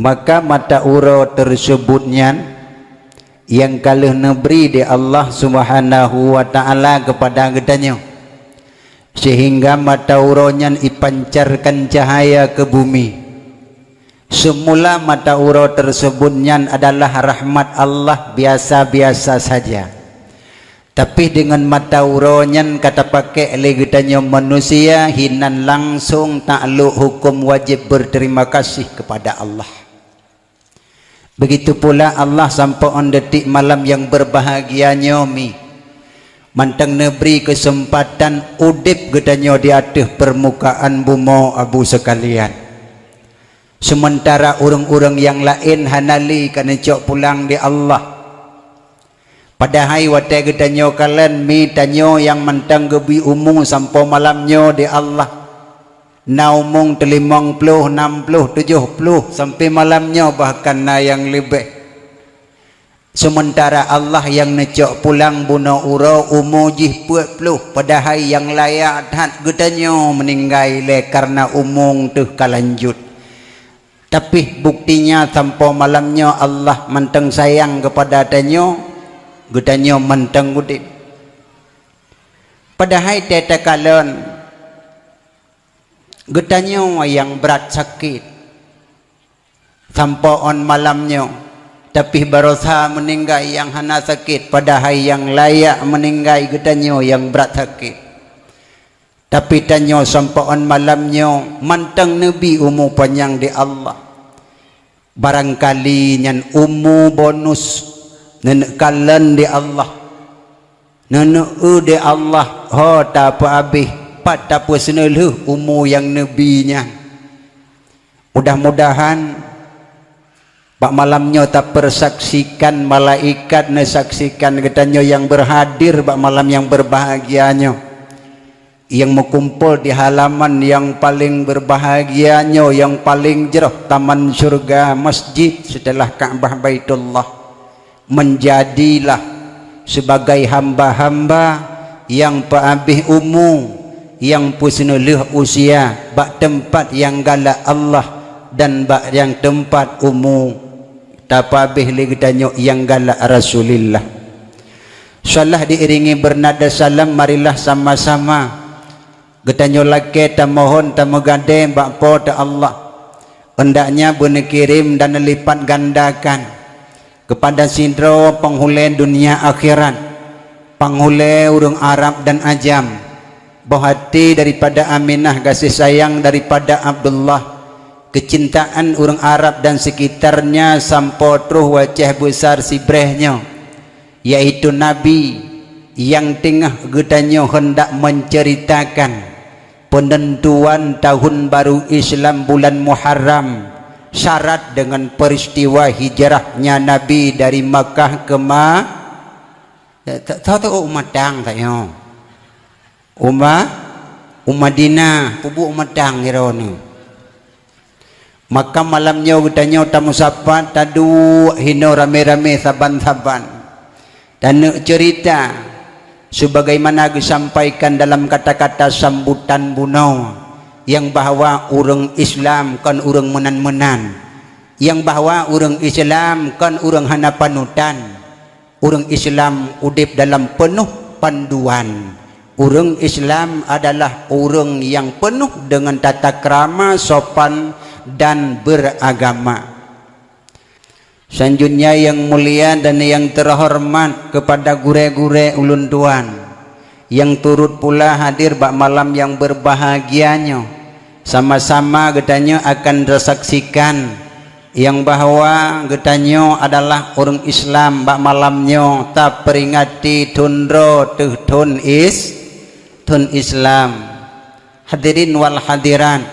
Maka mata ura tersebutnya yang kalah neberi di Allah Subhanahu wa taala kepada gedanya, sehingga mata uranya dipancarkan cahaya ke bumi. Semula mata ura tersebutnya adalah rahmat Allah biasa-biasa saja, tapi dengan mata uranya kata pakai oleh gedanya manusia hinan langsung takluk hukum wajib berterima kasih kepada Allah. Begitu pula Allah sampai on detik malam yang berbahagianya mi mantang neberi kesempatan udip gedanya di atas permukaan bumi abu sekalian. Sementara orang-orang yang lain hanali kena cok pulang di Allah. Padahal watai gedanya kalian mi tanyo yang mantang gebi umum sampai malamnya di Allah. Naumung 50, 60, 70 sampai malamnya bahkan na yang lebih. Sementara Allah yang necok pulang bunuh ura umujih 40, padahal yang layak hat gedanya meninggal le karena umung tuh kalanjut. Tapi buktinya sampai malamnya Allah manteng sayang kepada tanyo, gedanya manteng udip. Padahal teta kalon gedanya yang berat sakit sampai on malamnya, tapi berusaha meninggal yang hana sakit, padahal yang layak meninggal gedanya yang berat sakit. Tapi tanya sampai on malamnya mantang Nabi umur panjang di Allah. Barangkali nyan umur bonus nenek kalian di Allah, nenek di Allah ho tak apa habis pat tak apa seneluh umur yang Nabinya. Mudah-mudahan pak malamnya tak persaksikan malaikat nesaksikan katanya yang berhadir pak malam yang berbahagianya, yang mengumpul di halaman yang paling berbahagianya, yang paling jerah taman surga masjid setelah Ka'bah Baitullah, menjadilah sebagai hamba-hamba yang paabih umum, yang pusnuluh usia bak tempat yang galak Allah dan bak yang tempat umum tapabih ligdanyo yang galak Rasulillah. Salah diiringi bernada salam, marilah sama-sama getanyo laki ta mohon ta megade bakpo ta Allah hendaknya berkirim dan lipat gandakan kepada sidro penghule dunia akhirat, penghule urang Arab dan Ajam, bahati daripada Aminah, kasih sayang daripada Abdullah, kecintaan urang Arab dan sekitarnya sampai terus wajah besar sibrehnya, yaitu Nabi yang tengah getanyo hendak menceritakan penentuan tahun baru Islam bulan Muharram syarat dengan peristiwa hijrahnya Nabi dari Makkah ke tahu umatang tayo Madinah pubu umatang ironi. Maka malamnya getanyo tamu sapat tadu hino rame-rame saban-saban dan cerita sebagaimana disampaikan dalam kata-kata sambutan bunau, yang bahwa orang Islam kan orang menan-menan, yang bahwa orang Islam kan orang hana panutan, orang Islam udip dalam penuh panduan, orang Islam adalah orang yang penuh dengan tata krama, sopan dan beragama. Selanjutnya yang mulia dan yang terhormat kepada gure-gure ulun tuan yang turut pula hadir bak malam yang berbahagianya, sama-sama getanya akan tersaksikan yang bahwa getanya adalah orang Islam bak malamnya tak peringati tundro tun Islam. Hadirin wal hadiran,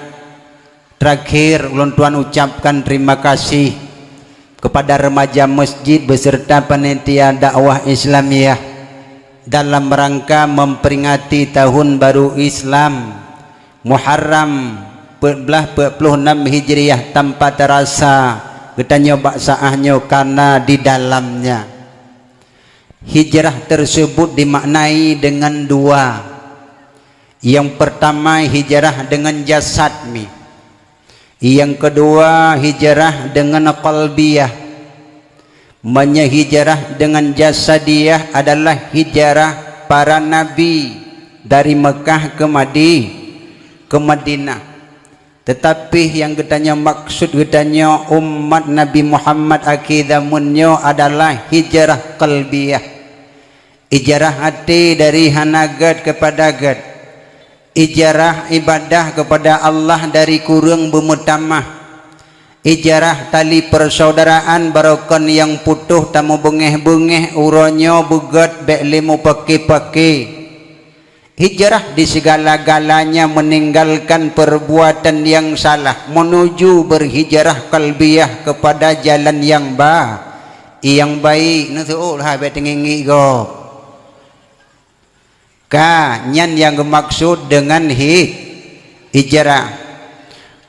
terakhir ulun tuan ucapkan terima kasih kepada remaja masjid beserta panitia dakwah Islamiyah dalam rangka memperingati tahun baru Islam Muharram 1446 Hijriah tanpa terasa getanya baksaahnya karena di dalamnya hijrah tersebut dimaknai dengan dua. Yang pertama hijrah dengan jasad mi, Yang kedua, hijrah dengan qalbiyah. Hijrah dengan jasadiyah adalah hijrah para nabi dari Mekah ke Madinah. Tetapi yang katanya maksud katanya umat Nabi Muhammad akidamunnya adalah hijrah qalbiyah. Hijrah hati dari hanagat kepada gad. Hijrah ibadah kepada Allah dari kurang bermutamah. Hijrah tali persaudaraan barokon yang putuh tamu bengeh-bengeh uronyo bugat be'limu pake-pake. Hijrah di segala-galanya meninggalkan perbuatan yang salah menuju berhijrah qalbiyah kepada jalan yang baik. Nusul ha betengingi go. Nyan yang dimaksud dengan hijrah.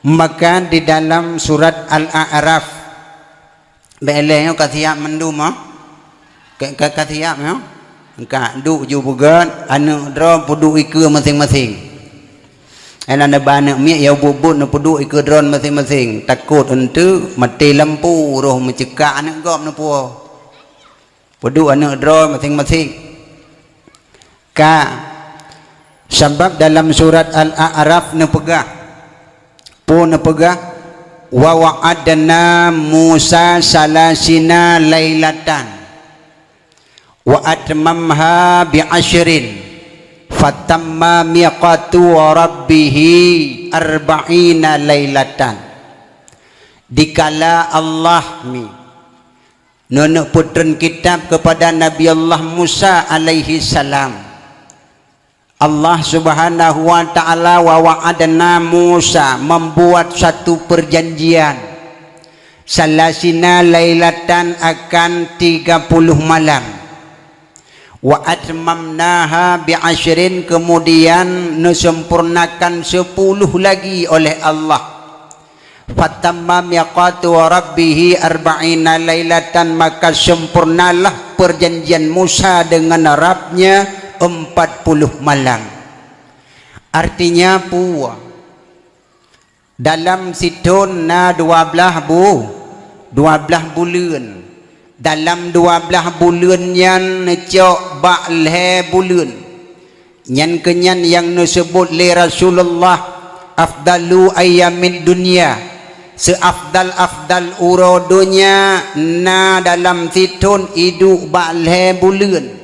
Maka di dalam surat Al-A'raf be'elehnya kathiap mendum kathiap ya. Engkak duk ju bugan anu dron pudu ike masing-masing. Ana bana mi ya bubut na pudu ike dron masing-masing. Takut ente mati lampu roh mencekak anak gop na puo. Pudu anak dron masing-masing. Sebab dalam surat Al-A'raf na pegah. Wa wa'adna Musa salasina lailatan. Wa atmamha bi'ashrin fatamma miqatu rabbihi arba'ina lailatan. Dikala Allah nunuk putren kitab kepada Nabi Allah Musa alaihi salam, Allah subhanahu wa ta'ala wa wa'adna Musa membuat satu perjanjian salasina lailatan akan 30 malam. Wa atmamnaha bi'ashrin, kemudian disempurnakan 10 lagi oleh Allah. Fatamma miqatu rabbih arba'ina lailatan, maka sempurnalah perjanjian Musa dengan Rabbnya 40 malam. Artinya dalam situn na 12 bulan. Dalam 12 bulan yang necok ba'leh bulan yang kenyan yang disebut li Rasulullah afdalu ayyamid dunia, seafdal uro dunia na dalam situn hidup ba'leh bulan.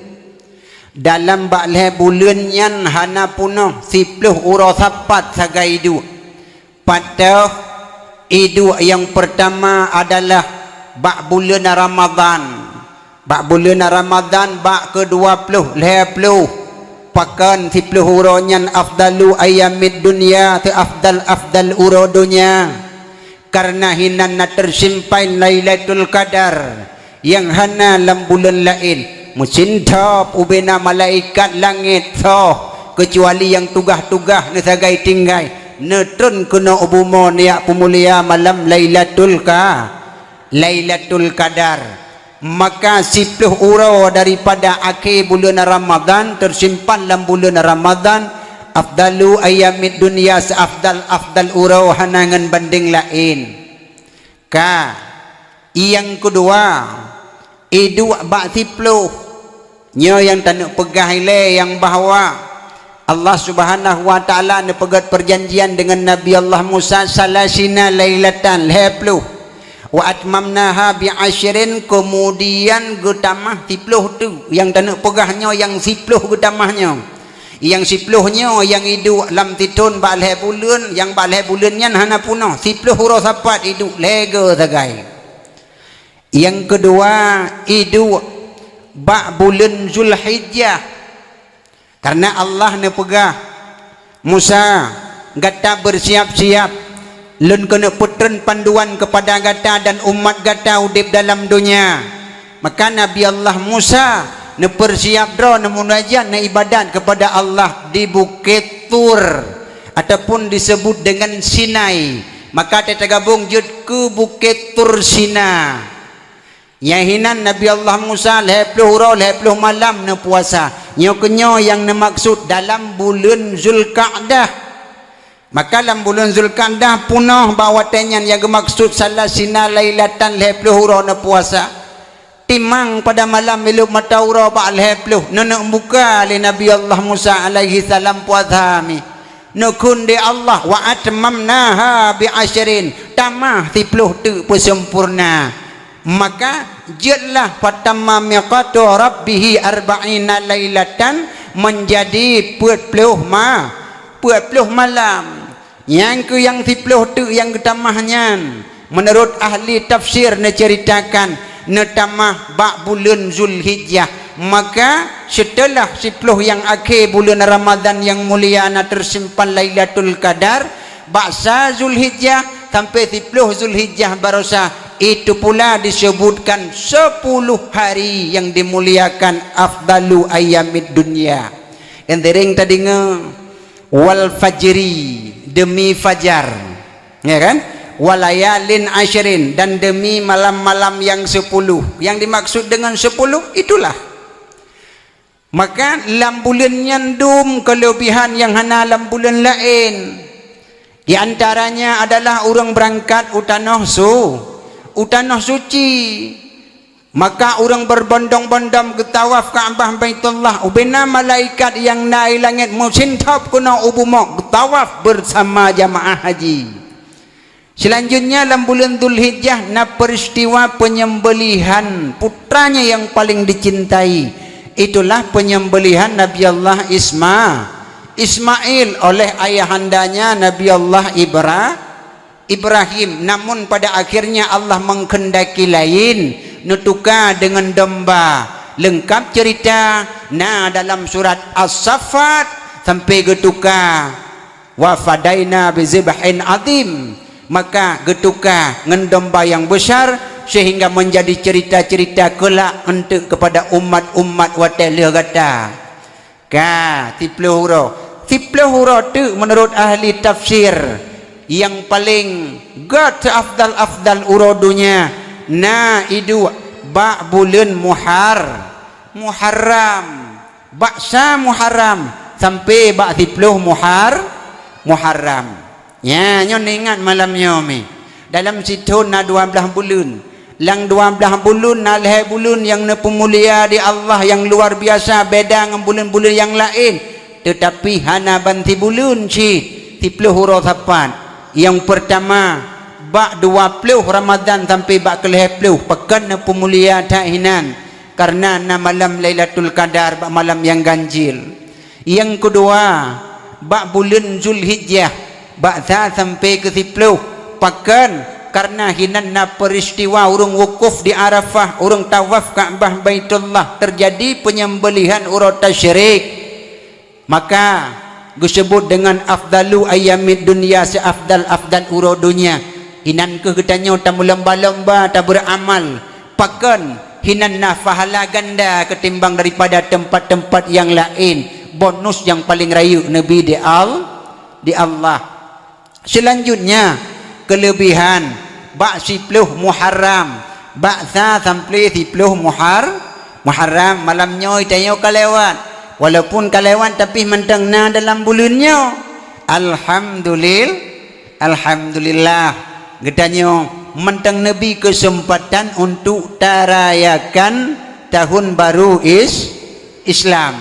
Dalam ba'leh bulan yang hana punoh 10 uro sapat sagai hidup. Pada hidup yang pertama adalah bak bulan Ramadan. Bak bulan Ramadan bak ke-20 pakan 10 uronyan afdalu ayyamid dunia, te afdal uro dunia. Karena hinan na tersimpan Lailatul Qadar yang hana lam bulan lain musintap ubena malaikat langit kecuali yang tugah-tugah ne sagai tinggai netun kena ubumo niya pemulia malam Lailatul Qadar. Maka 10 uro daripada akhir bulan Ramadan tersimpan dalam bulan Ramadan afdalu ayyamid dunia, seafdal uro hanangan banding lain. Yang kedua idu bak 10 nyo yang tanuk pegah ile yang bahawa Allah subhanahu wa ta'ala ne pegat perjanjian dengan Nabi Allah Musa salasina lailatan 10 wa atmamnaha bi'ashrin, kemudian getamah 10 tu yang tanuk pegahnya yang 10 getamahnya, yang 10-nya yang hidup dalam titun ba'leh bulan, yang ba'leh bulannya hana punah 10 huruf sapat hidup lega sagai. Yang kedua hidup bak bulan Zulhijjah, karena Allah ne pegah Musa gata bersiap-siap lun kena putren panduan kepada gata dan umat gata udip dalam dunia. Maka Nabi Allah Musa ne persiap dro ne munajat ne ibadat kepada Allah di Bukit Tur ataupun disebut dengan Sinai. Maka kita gabung jud ke Bukit Tur Sina. Yahinan Nabi Allah Musa 10 malam ne puasa. Nyo kenyo yang ne maksud dalam bulan Zulqa'dah. Maka dalam bulan Zulqa'dah punah bawa tenyan yang maksud salah sina lailatan 20 hura na puasa. Timang pada malam miluk mata hura ba 20 nenek buka li Nabi Allah Musa alaihi salam puasa mi. Nukun di Allah wa atmamnaha bi ashrin tamah 10 tu sempurna. Maka jetlah fatamma miqatu rabbih 40 lailatan menjadi 40 malam. Yang yang 10 tu yang ketamahnya menurut ahli tafsir ne ceritakan ne tamah bak bulan Zulhijjah. Maka setelah 10 yang akhir bulan Ramadan yang mulia na tersimpan Lailatul Qadar, baksa Zulhijjah sampai 10 Zulhijjah barosa itu pula disebutkan 10 hari yang dimuliakan afdalu ayyamid dunya. Entering tadi wal fajri demi fajar, ya kan? Walayalin ashrin dan demi malam-malam yang 10. Yang dimaksud dengan 10 itulah. Maka lam bulan nyandum kelebihan yang hana lam bulan lain. Di antaranya adalah orang berangkat utanah suci. Maka orang berbondong-bondong ke tawaf Ka'bah Baitullah. Ubina malaikat yang naik langit musintap kuna ubumok ke tawaf bersama jamaah haji. Selanjutnya dalam bulan Dzulhijjah na peristiwa penyembelihan putranya yang paling dicintai. Itulah penyembelihan Nabi Allah Ismail oleh ayahandanya Nabi Allah Ibrahim. Namun pada akhirnya Allah menghendaki lain, nutuka dengan domba. Lengkap cerita nah dalam surat As-Saffat sampai getuka wa fadaina bi zibhin azim. Maka getuka dengan domba yang besar sehingga menjadi cerita-cerita kelak untuk kepada umat-umat watelah kata ka 10 hura tu menurut ahli tafsir yang paling god afdal urodunya na idu ba bulan Muharram baksa Muharram sampai ba 10 Muharram ya nyon ingat malam nyomi dalam situ na 12 bulan lang 12 bulan na 2 bulan yang na pemulia di Allah yang luar biasa beda dengan bulan-bulan yang lain. Tetapi hana banti bulan si 10 hura sapan. Yang pertama bak 20 Ramadan sampai bak ke 20 pekan na pemulia tahinan karena na malam Lailatul Qadar bak malam yang ganjil. Yang kedua bak bulan Zulhijjah bak sampai ke 10 pekan karena hinanna peristiwa urung wukuf di Arafah, urung tawaf Ka'bah Baitullah terjadi penyembelihan urut tasyrik. Maka disebut dengan afdalu ayyamid dunya, seafdal urut dunia. Hinan ke ketanya tamu lomba-lomba tak beramal. Pakan hinanna pahala ganda ketimbang daripada tempat-tempat yang lain. Bonus yang paling rayu Nabi di Allah. Selanjutnya kelebihan bak 10 Muharram baksa sampai 10 Muharram malamnya itayo kalewat walaupun kalewat tapi mentengna dalam bulannya alhamdulillah getanyo menteng Nabi kesempatan untuk tarayakan tahun baru Islam.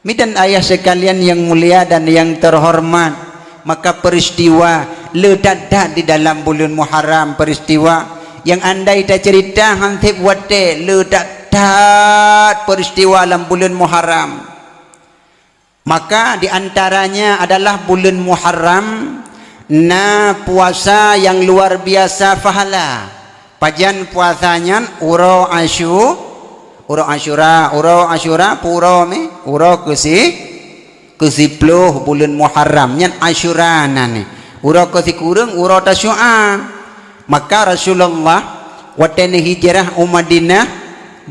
Midan ayah sekalian yang mulia dan yang terhormat, maka peristiwa ledadak di dalam bulan Muharram, peristiwa yang andai tak cerita hantip wate ledadak peristiwa dalam bulan Muharram. Maka di antaranya adalah bulan Muharram na puasa yang luar biasa pahala. Pajan puasanya uro Asyura puro ke 10 bulan Muharram nyan Asyura nani uro ke kurang uro tasyu'a. Maka Rasulullah watene hijrah Madinah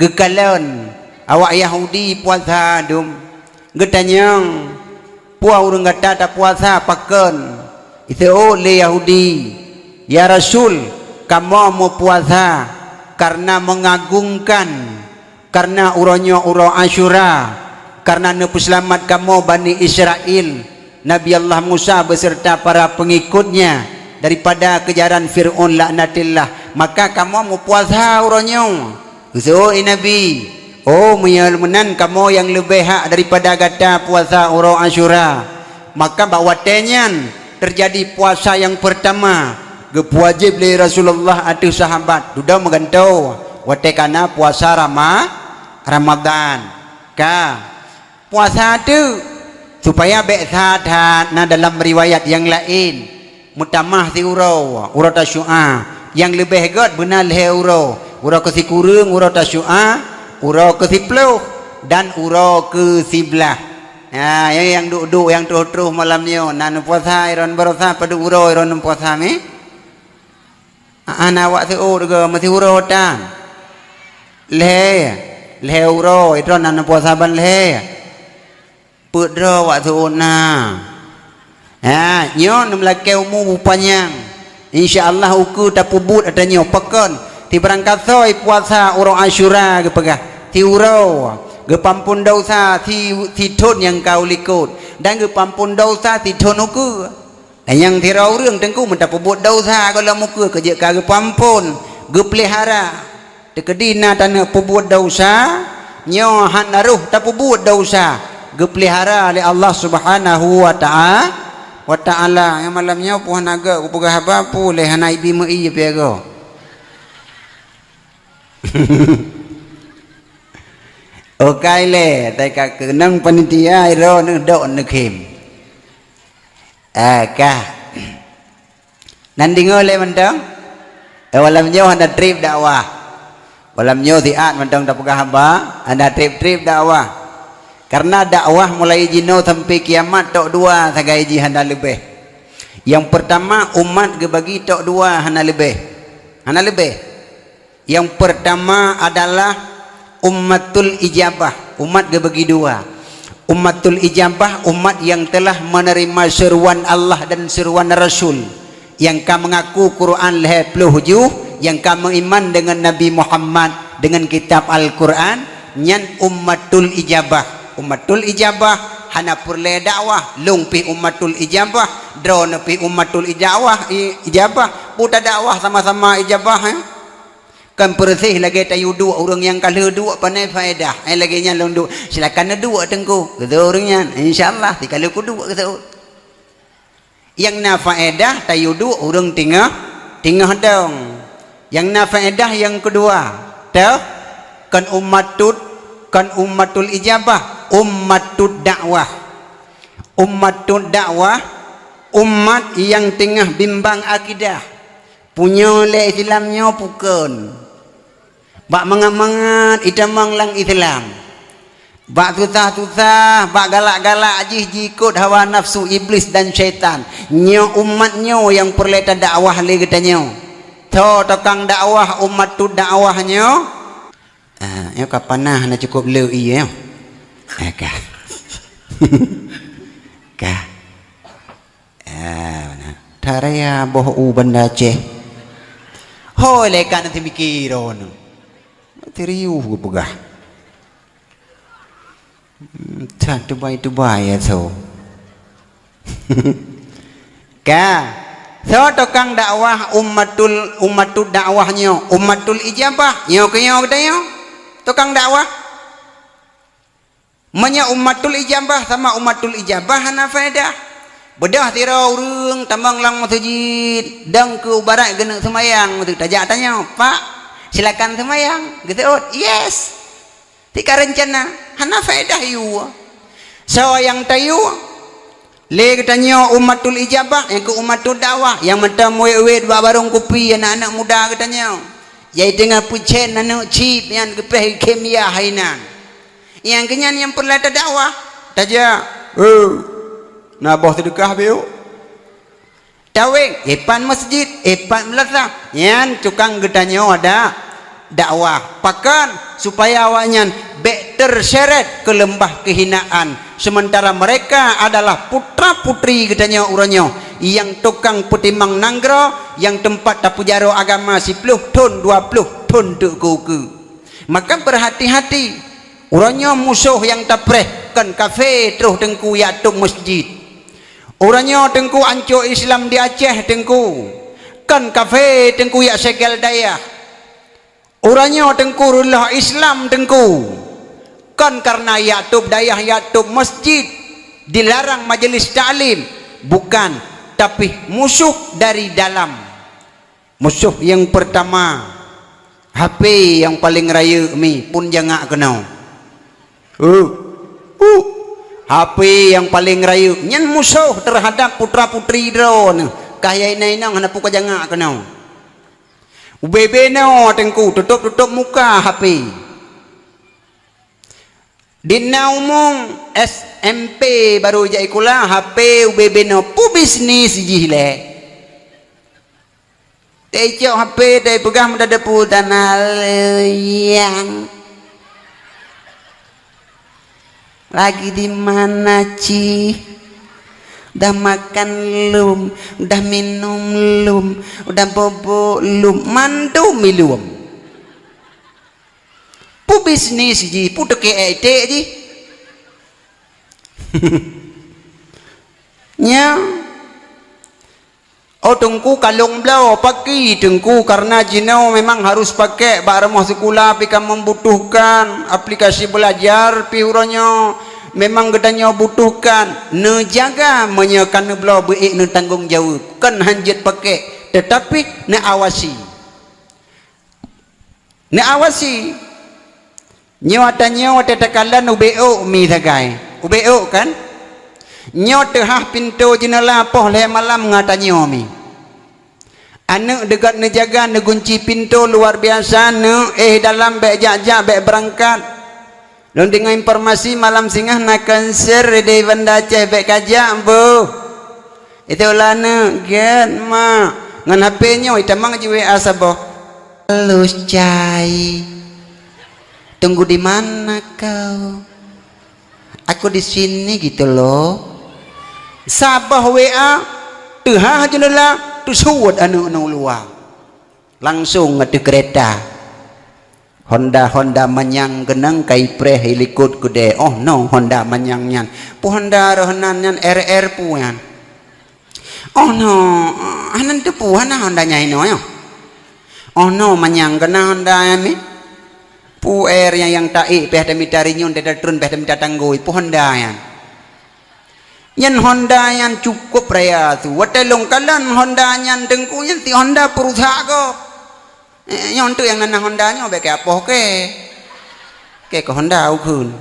gekalon awak Yahudi puasa dum getanyang puah urang kata tak puasa paken itu oleh Yahudi ya Rasul kamu mau puasa karena mengagungkan karena uronya uro Asyura karena nepuselamat kamu Bani Israel Nabi Allah Musa beserta para pengikutnya daripada kejaran Fir'aun laknatillah. Maka kamu mau puasa uronyo. So Nabi, oh menan kamu yang lebih hak daripada kata puasa uro Asyura. Maka bawatenyan terjadi puasa yang pertama wajib li Rasulullah atau sahabat duda megantau watekana puasa Ramadan ka puasa tu supaya be'sadat na dalam riwayat yang lain mutamah si uro tasyu'a yang lebih god benar le uro ke si kurung uro tasyu'a uro ke si peluh dan uro ke si belah. Ya, yang duduk yang terus malam ni nan puasa iron berosa pada uro iron puasa ni ana awak tu juga masih uro tan le uro iron nan puasa ban le pedro waktu na ya nyo nam lake umu panjang insyaallah uku tapubut adanya pekon ti berangkat soi puasa uro Asyura ke pegah ti uro gepampun dosa ti thon yang kau likut dan gepampun dosa ti thon uku yang tirau rương tengku minta pebut dosa kalau muka kerja ka gepampun gepelihara dekedina tanah pebut dosa nyo han naruh ta pebut dosa gepelihara oleh Allah Subhanahu wa taala yang malamnya puan naga ku pegah apa pu leh hanai bi mei pego okay le tại cả cứ nâng panitia ro nó độ nó kìm ka nanti ngole mentang walam nyo anda trip dakwah walam nyo tiat mentang dapur hamba anda trip dakwah karena dakwah mulai jino sampai kiamat tok dua sagai jihanda lebih yang pertama umat gebagi tok dua hana lebih yang pertama adalah ummatul ijabah, umat gebagi dua. Ummatul ijabah, umat yang telah menerima seruan Allah dan seruan Rasul, yang ka mengaku Quran leh pluhju, yang ka mengiman dengan Nabi Muhammad dengan kitab Al-Quran, nyan ummatul ijabah. Ummatul ijabah hana purle dakwah lungpi ummatul ijabah drone pi ummatul ijabah buta dakwah sama-sama ijabah kan bersih lagi tayu dua orang yang kalau dua pandai faedah lagi nya londu silakan dua tengku kata orangnya insyaallah kalau ku dua kata yang na faedah tayu dua orang tingah dong yang na faedah yang kedua tahu kan ummatul ijabah ummatud dakwah umat yang tengah bimbang akidah punya le Islamnya bukan bak mangat-mangat itamang lang Islam bak susah-susah bak galak-galak jikut hawa nafsu iblis dan syaitan nyo umatnya yang perleta dakwah le katanya to tokang dakwah umat tu dakwahnya ya kapanah na cukup le iya ka ka taraya boh benda ceh hoi lekan nanti mikiron teriuh gue pegah tak tubai ya so ka so tokang dakwah ummatul dakwahnya ummatul ijabah nyo kenyo katanya tokang dakwah menya ummatul ijabah sama ummatul ijabah hana faedah bedah tirau urang tambang lang masjid dang ke barat kena semayang tu tajak tanya pak silakan semayang gitu yes tika rencana hana faedah yu so yang tayu le katanya ummatul ijabah yang ke ummatul dakwah yang mata muwe dua barung kopi anak-anak muda katanya yai tengah pucen anak chip yang kepeh kimia hainan yang kenyan yang perlata dakwah tajak nah boh sedekah biu tawing epan masjid epan melasa yan tukang gedanya ada dakwah pakan supaya awaknya bek terseret ke lembah kehinaan sementara mereka adalah putra putri gedanya uranyo yang tukang putimang nanggro yang tempat tapujaro agama 10 ton 20 ton duk kuku maka berhati-hati uranyo musuh yang tapreh kan kafe terus dengku yatuk masjid Orangnya tengku ancur Islam di Aceh tengku. Kan kafe tengku yak segel daya. Orangnya tengku rulah Islam tengku. Kan karena Yatub daya Yatub masjid dilarang majelis ta'lim. Bukan, tapi musuh dari dalam. Musuh yang pertama, HP yang paling raya mi pun jangan kenal. HP yang paling raya nyan musuh terhadap putra putri drone kaya inang hana puka jangan kenal. UBB no tengku tutup muka HP. Dina umum SMP baru jai kula HP UBB no pu bisnis jile. Tecok HP dai pegang menda depu tanah yang lagi di mana Ci? Udah makan lum, udah minum lum, udah bobo lum, mandu milum. Pu bisnis ji, pu teke ete ji. Nya. Oh tengku kalung blau pakai tengku karena jinau memang harus pakai barang sekolah pika membutuhkan aplikasi belajar piurannya memang gedanya butuhkan ne jaga menyekan blau beik ne tanggung jawab kan hanjat pakai tetapi ne awasi nyawatanya watakalan ubeo mi tagai ubeo kan nyot hah pintu jenela poh le malam ngatanyo mi anak dekat nejaga negunci pintu luar biasa ne dalam bek jajak bek berangkat dan dengan informasi malam singgah nak konser di Banda Aceh bek kajak bu itulah ne get ma ngan HP nya itamang ji WA sabo halus cai tunggu di mana kau aku di sini gitu loh sabah WA tehah jenela tu suwat anu luar langsung ngadu kereta Honda manyang genang kai pre helikot kude oh no Honda manyang nyan pu Honda rohanan nyan RR pu yan oh no anan tu pu hana Honda nyai no yo oh no manyang genang Honda mi pu air yang tai peh demi dari nyon dada turun peh demi datanggoi pu Honda yan yan Honda yan cukup raya tu watelong kalan Honda yan dengku yan ti Honda perusahaan ko yon tu yang nana Honda nyo beke apa ke Honda ukun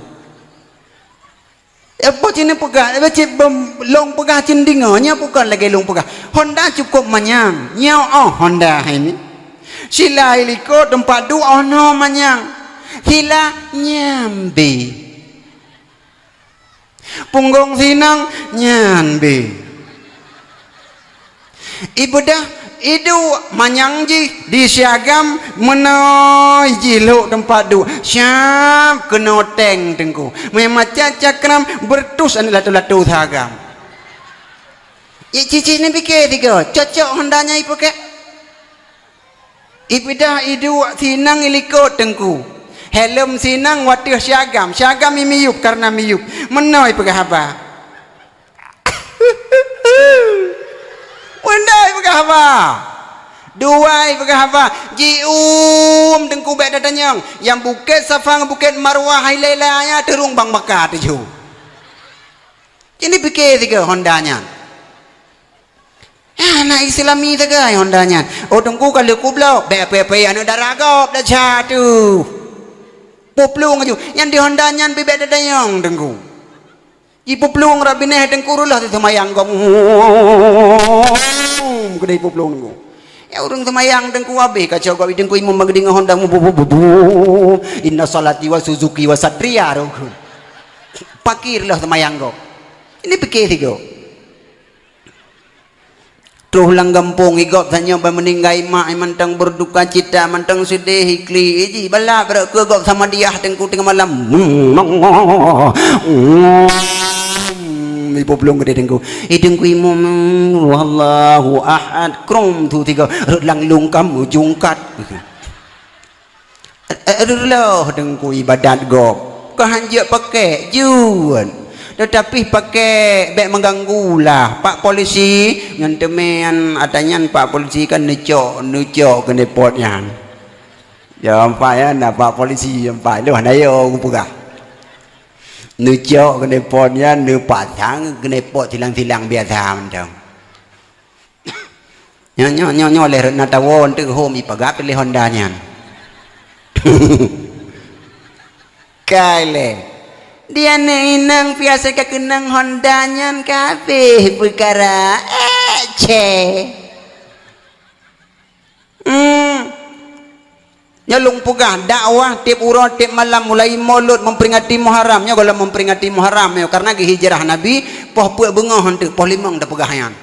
apa cina pegah becik long pegah cindingonya bukan lagi long pegah Honda cukup manyang nyo oh Honda ini sila iliko tempat du oh no manyang hila nyambi punggung sinang nyambi ibadah itu manyangji di Siagam menoi jiluk tempat du siap kenoteng tengku memang cakram bertus anu latu-latu thagam cici ni pikir tiga cocok Hondanya ipu ke ipidah idu sinang ilikot tengku helm sinang watih Siagam miyup karena miyup menoi pegahaba Wendai pegahaba duai pegahaba jium dengku bek dadanyang yang bukit Safang bukit Marwah Hailelanya terung bang Mekah tuju ini pikir tiga Hondanya anak Islami tiga Hondanya oh dengku kalau kublau bek pepe anu daragop dah jatuh poplung aju yang di Hondanya bebek dadanyang dengku ipuplung rabineh dengkurulah tu semayang gom kedai ipuplung dengku ya urang semayang dengku abe kacau kau dengku imam magdi Honda mu inna salati wa Suzuki wa Satria pakirlah semayang gom ini pikir tiga Truh lang gampong igop sanyo ba meninggai mak mantang berduka cita mantang sedih hikli iji bala ke gop sama dia tengku tengah malam ibu belum gede tengku idengku imum wallahu ahad krom tu tiga lang lungkam ujungkat loh tengku ibadat gop kehanjak pakai juan tetapi pakai bek mengganggu lah pak polisi yang temen adanya pak polisi kan nucok ke depotnya ya pak ya nah pak polisi yang pak lu hana yo pugah nucok ke depotnya nu pasang ke depot tilang-tilang biasa macam nyo le na tawon tu home ipagap le Hondanya kale dia inang biasa kekenang Hondanya kabeh perkara nyalung pugah dakwah tiap urut tiap malam mulai maulud memperingati Muharram nya kalau memperingati Muharram ya karena hijrah Nabi poh puak bengah henteu poh limang dah pegahan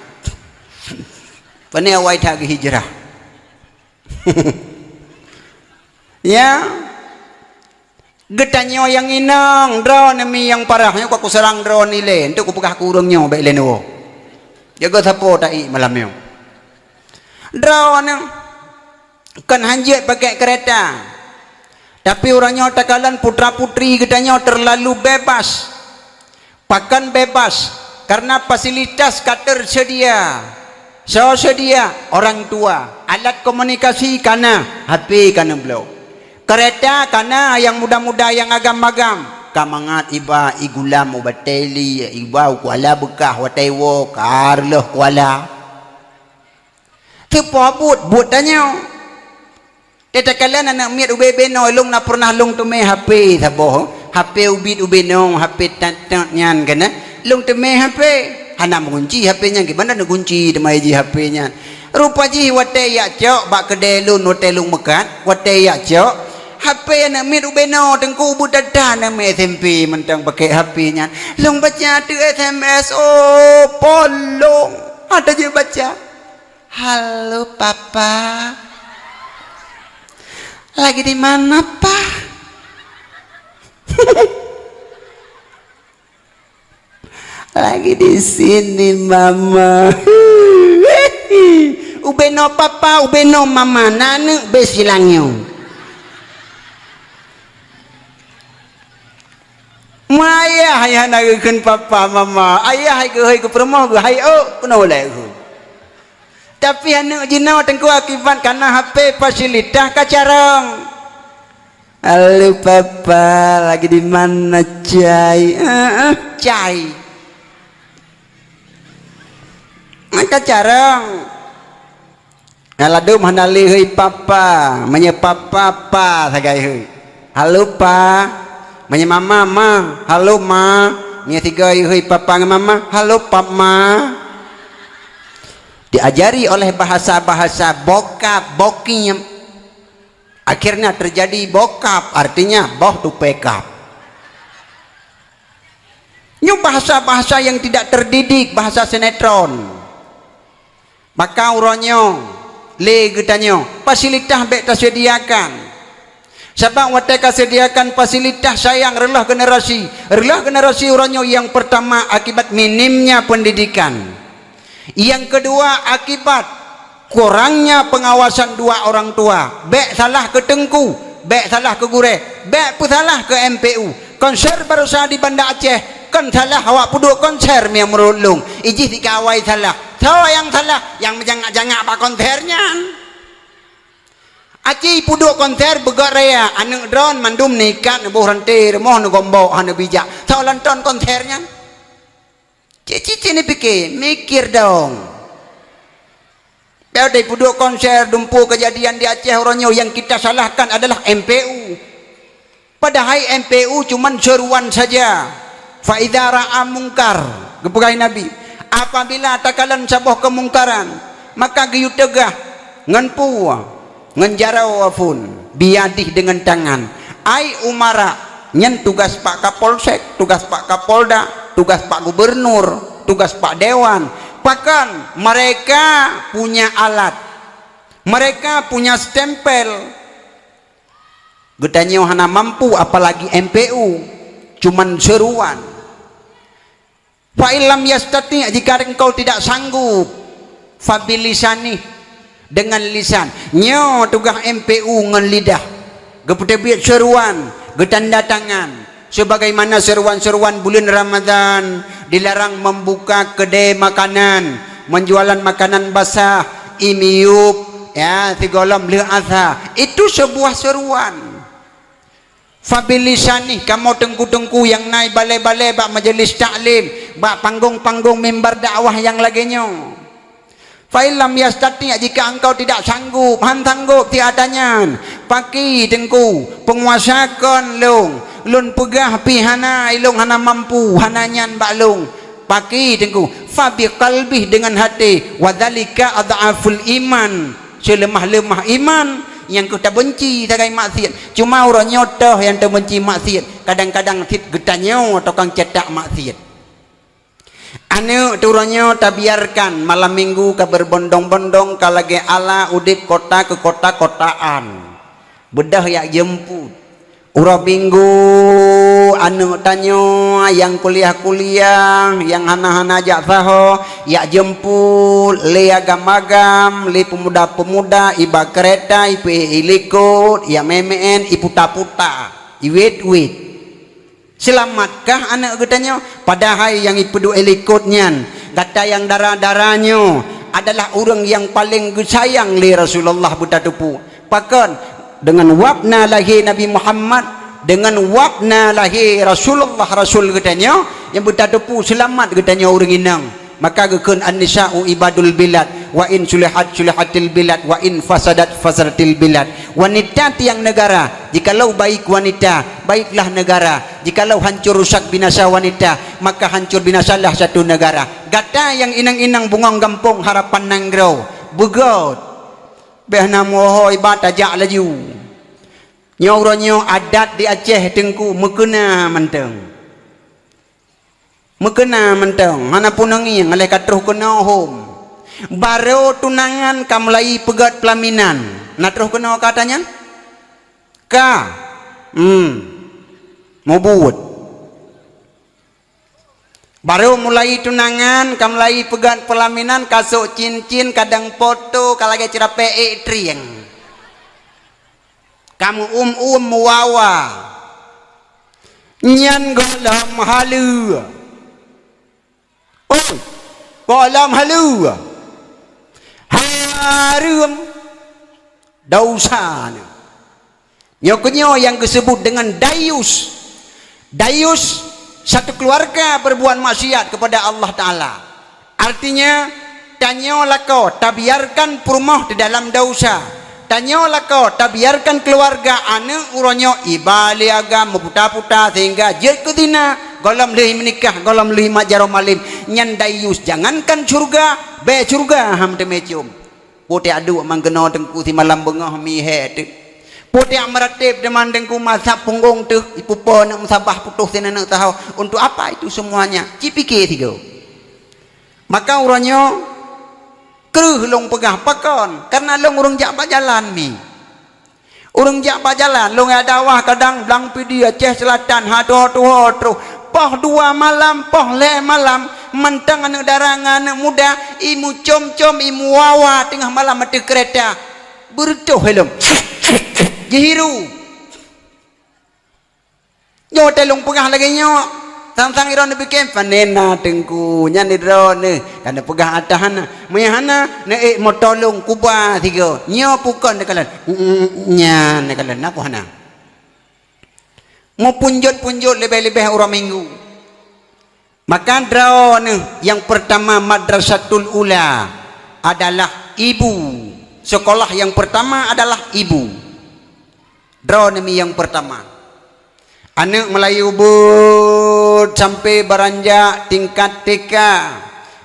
pane awai tak hijrah ya getanyo yang inang drone mi yang parahnya aku serang drone ile untuk aku pegah kurungnya baik leno jaga sapo tai malam yo drone kan hanjat pakai kereta tapi orangnya takalan putra putri getanyo terlalu bebas pakan bebas karena fasilitas tersedia sedia orang tua alat komunikasi kana HP kana belum kereta kana yang muda-muda yang agam-agam kamangat iba igulam ubateli iba kuala bekah wataiwo karloh kuala tepabut but tanya tetakalan anak miat ubebeno long na pernah long tume HP saboh HP ubit ubenong HP tat nyan kana long tume HP hana mengunci HP-nya gimana nak kunci demai ji HP-nya rupa ji wate ya cok bak kedelun hotelung mekat wate ya cok HP anak mit ubeno tengku budada nak SMP mentang pakai HP-nya long baca tu SMS oh polong ada je baca halo papa lagi di mana pak lagi di sini mama ubeno papa ubeno mama nanu besilangyo maya ayah nagakan papa mama ayah hai ke permoh ke hai oh kuno leh tapi anak jinau tengku akibat karena HP fasilitas kacarang halo papa lagi di mana cai cai maka carang ngaladum hanali hei papa manya papa pa sagai hei halo pa manya mama ma halo ma nya tiga hei papa ngan mama halo papa diajari oleh bahasa-bahasa bokap boking akhirnya terjadi bokap artinya boh tu pekap ini bahasa-bahasa yang tidak terdidik bahasa sinetron maka uronyo le getanyo fasilitas bek tersediakan sebab wateka sediakan fasilitas sayang relah generasi uronyo yang pertama akibat minimnya pendidikan yang kedua akibat kurangnya pengawasan dua orang tua bek salah ke tengku bek salah ke gure bek pun salah ke MPU konser baru sah di Banda Aceh kan salah awak puduk konser yang merulung ijih dikawai salah yang salah yang menjangak-jangak apa konsernya aci puduk konser begak raya anak drone mandum nikat nebuh rantai remoh negombok hana bijak tahu lanton konsernya cici ni mikir dong dari puduk konser dumpu kejadian di Aceh orangnya yang kita salahkan adalah MPU padahal MPU cuman seruan saja fa idza ra'a mungkar gepegai Nabi apabila takalan sabuh kemungkaran maka giyu tegah ngan puwa ngan jarau pun biadih dengan tangan ai umara nyen tugas Pak Kapolsek tugas Pak Kapolda tugas Pak Gubernur tugas Pak Dewan bahkan mereka punya alat mereka punya stempel getanyo hana mampu apalagi MPU cuman seruan fa illam yastati jika engkau tidak sanggup fabilisani dengan lisan nyo tugas MPU ngan lidah geputebit seruan getanda tangan sebagaimana seruan-seruan bulan Ramadan dilarang membuka kedai makanan, menjualan makanan basah, imiup, ya, tigolam li'atha. Itu sebuah seruan. Fabilisani, kamu tengku-tengku yang naik balai-balai bak majelis taklim, bak panggung-panggung mimbar dakwah yang laginya. Fa'ilam yastati, jika engkau tidak sanggup, sanggup tiadanya, paki tengku penguasakan lun pegah pihana ilung hana mampu hananyan bak lung paki tengku fabi qalbih dengan hati, wadzalika adhaful iman, selemah-lemah iman. Yang kita benci sagai maksiat, cuma orang nyotoh yang terbenci maksiat, kadang-kadang tit getanyo tukang cetak maksiat. Anu turunnya tabiarkan malam minggu ke berbondong-bondong kalage ala udip kota ke kota-kotaan bedah ya jemput urang minggu anu tanyo yang kuliah-kuliah yang hana-hana jak saho ya jemput le agam-agam le pemuda-pemuda iba kereta ipe ilikut ya memeen iputa-puta iwit-wit. Selamatkah anak getanya? Padahal yang ipedu ilikutnya kata yang darah-darahnya adalah orang yang paling sayang li Rasulullah betatupu. Pakan dengan wabna lahir Nabi Muhammad, dengan wabna lahir Rasulullah Rasul getanya yang betatupu selamat getanya orang inang. Maka gekun an-nisa'u ibadul bilad wa in sulihatil bilad wa in fasadatil bilad. Wanita tiang negara, jikalau baik wanita baiklah negara, jikalau hancur rusak binasa wanita maka hancur binasalah satu negara. Gata yang inang-inang bungong gampung harapan nanggro begot behna mohoi batajak laju nyauronyo adat di Aceh tengku mekena menteng hana punangi ngalih katruh kena hom baru tunangan kamulai pegat pelaminan natruh kena katanya ka mau buat baru mulai tunangan kamulai pegat pelaminan kasuk cincin kadang foto kalage cirape trieng kamu muwawa nyan golam halu kolam halu harum dosa nyokonyo yang disebut dengan dayus satu keluarga berbuat maksiat kepada Allah Ta'ala. Artinya tanyolah kau tabiarkan perumah di dalam dosa, tanyolah kau tabiarkan keluarga anak uronyo ibali agam puta-puta sehingga jid ketina golam lehi menikah golam lehi majarom malim nyan dayus. Jangankan surga be surga ham temecium pote adu manggeno tengku si malam bengah mi het pote meratip deman tengku masa punggung tu ipupo nak musabah putus sina nak tahu untuk apa itu semuanya cipike tiga. Maka uranyo kreuh long pegah pakon karena long urang jak jalan mi urang jak jalan long ada wah kadang blang pidi Aceh Selatan hado poh 2 malam poh le malam mentang anak darangan anak muda imu com imu wawa tengah malam mati kereta bertuh helm jihiru nyo telung pegah lagi nyo sang iron bikin panena tengku nyan idron kana pegah atahan meyahana ne motolong kuba tiga nyo pukon dekalan nyan dekalan apa hana mau punjut lebih-lebih orang minggu. Maka drone yang pertama madrasatul ula adalah ibu. Sekolah yang pertama adalah ibu. Drone yang pertama. Anak Melayu bud sampai beranjak tingkat TK.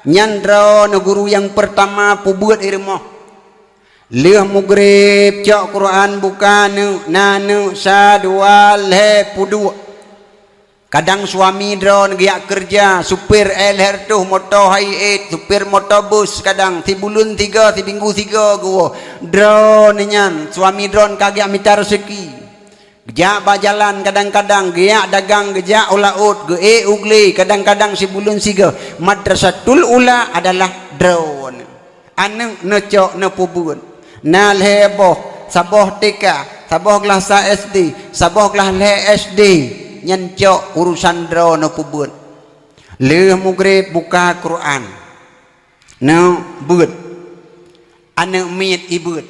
Nyandra guru yang pertama pubuat irmah. Lih mugrib cak Quran bukan nanu sadwal he pudu. Kadang suami drone giak kerja supir LR tuh motor high 8 supir motor bus kadang tibulun 3 tibinggu 3 gua drone nyan suami drone kagak minta rezeki gejak bajalan kadang-kadang giak dagang gejak ulaut ge ugli kadang-kadang sibulun 3 madrasatul ula adalah drone anu necok nepubun nal heboh saboh TK saboh kelas SD saboh kelas SD nyancok urusan draw no pubut leh mugrib buka Quran no but anak miet ibut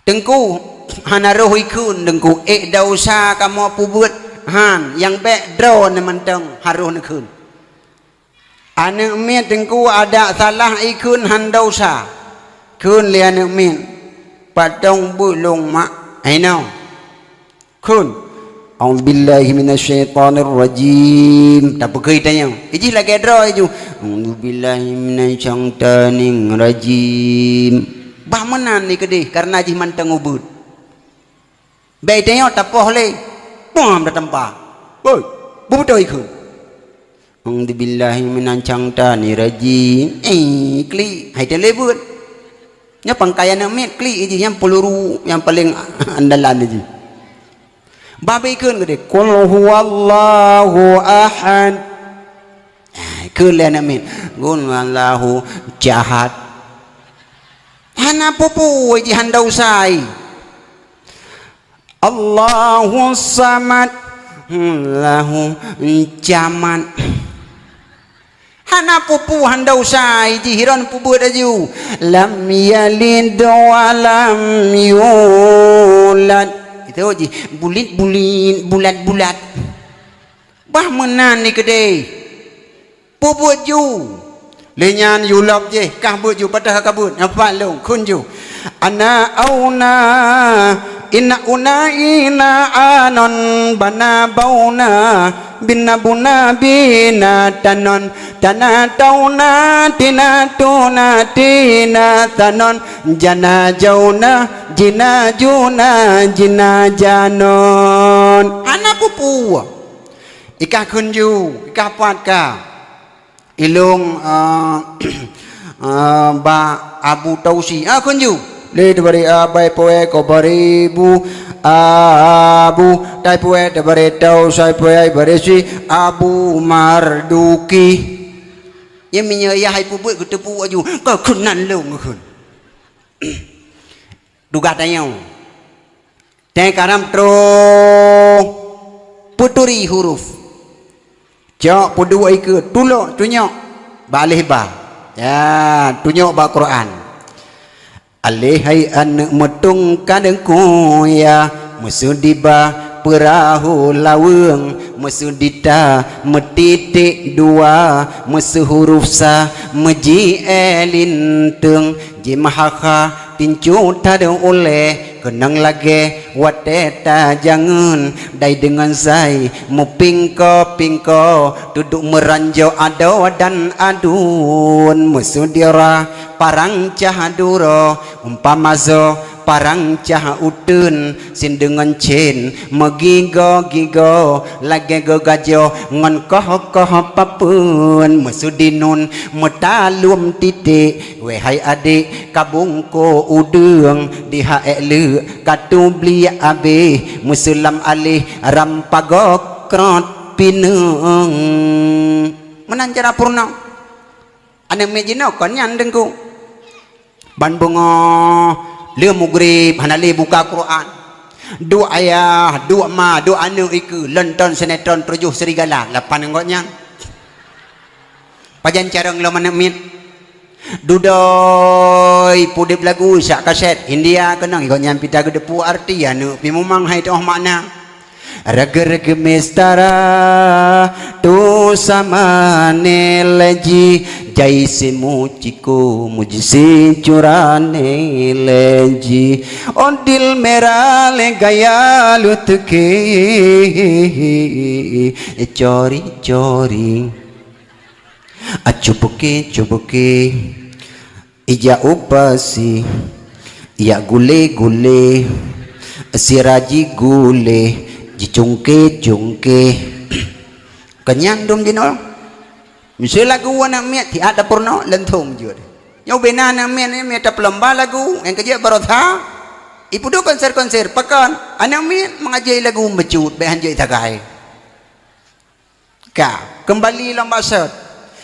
tengku hana roh ikun tengku dausa kamu pubut han yang back draw ne manteng haruh ne kun anak miet tengku ada salah ikun han dausa kun li anak miet patong bulung mak I know kun A'udzubillahi minasyaitonirrajim. Tak pergi tanya. Iji lagi draw itu. A'udzubillahi minasyaitonirrajim. Bah menan ni kedih karena iji manteng ubud. Baik tanya tak boleh. Pom dah tempat. Oi, betul ikut. A'udzubillahi minasyaitonirrajim. Klik. Hai telebut. Nya pangkaian amet klik iji yang peluru yang paling andalan iji. Babi kun gede qul huwallahu ahad kun lian amin qul huwallahu jahat hana pupu ji handau sai Allahu samad lahu jaman hana pupu handau sai ji hiron pupu daju lam yalid wa lam yulad itu ji bulat bah menan ni kedai pubut ju lenyan yulap je kah but ju patah kabut apa long kun ju ana auna inna una ina anon bana bauna binabuna bina tanon tanatauna tinatuna tina tanon jana jauna jina juna jina janon anak pupu ika kunju ika patka ilung ba abu tausi kunju le diberi abai poe ko baribu abu dai poe diberi tau sai poe beresi abu marduki yang menyayah hai pupu ketepu aju kau kunan long kun duga tayang teng karam tro puturi huruf jok pudu ikut tulok tunyok balih ba ya tunyok ba Quran alihai an metung kadengku ya musudiba perahu laweng mesudita metitik dua mesu huruf sa meji elinteng jimahaka tincu tada oleh kenang lagi wateta jangan dai dengan zai muping ko duduk meranjau ado dan adun mesudira parang cahaduro umpamazo parang cah utun sin dengan cen megigo lagi gajo ngon koh papun mesudinun metalum titik wehai adik kabungko udeng di haelu katu beli abe musulam alih rampagok krot pineng menanjara purna ane mejino kon nyandengku ban bungo le mugrib hanali buka Quran dua ayah dua ma dua anu iku lenton senetron terjuh serigala lapan enggaknya pajan carang lo menemit dudoi pudip lagu sak kaset India kenang ikutnya pita gedepu arti anu pimumang hai toh makna raga mestara tu samane leji jaise muchiko mujse churane leji ondil mera le gaya lutke chori achupuke ija upasi ya gule siraji gule jungke kenyang dom jino misal lagu anak miat ti ada porno lentung jud nyau bena anak miat ni miat pelomba lagu yang kerja barotha ipu do konser pekan anak miat mengajar lagu mecut behanjai tagai ka kembali lomba set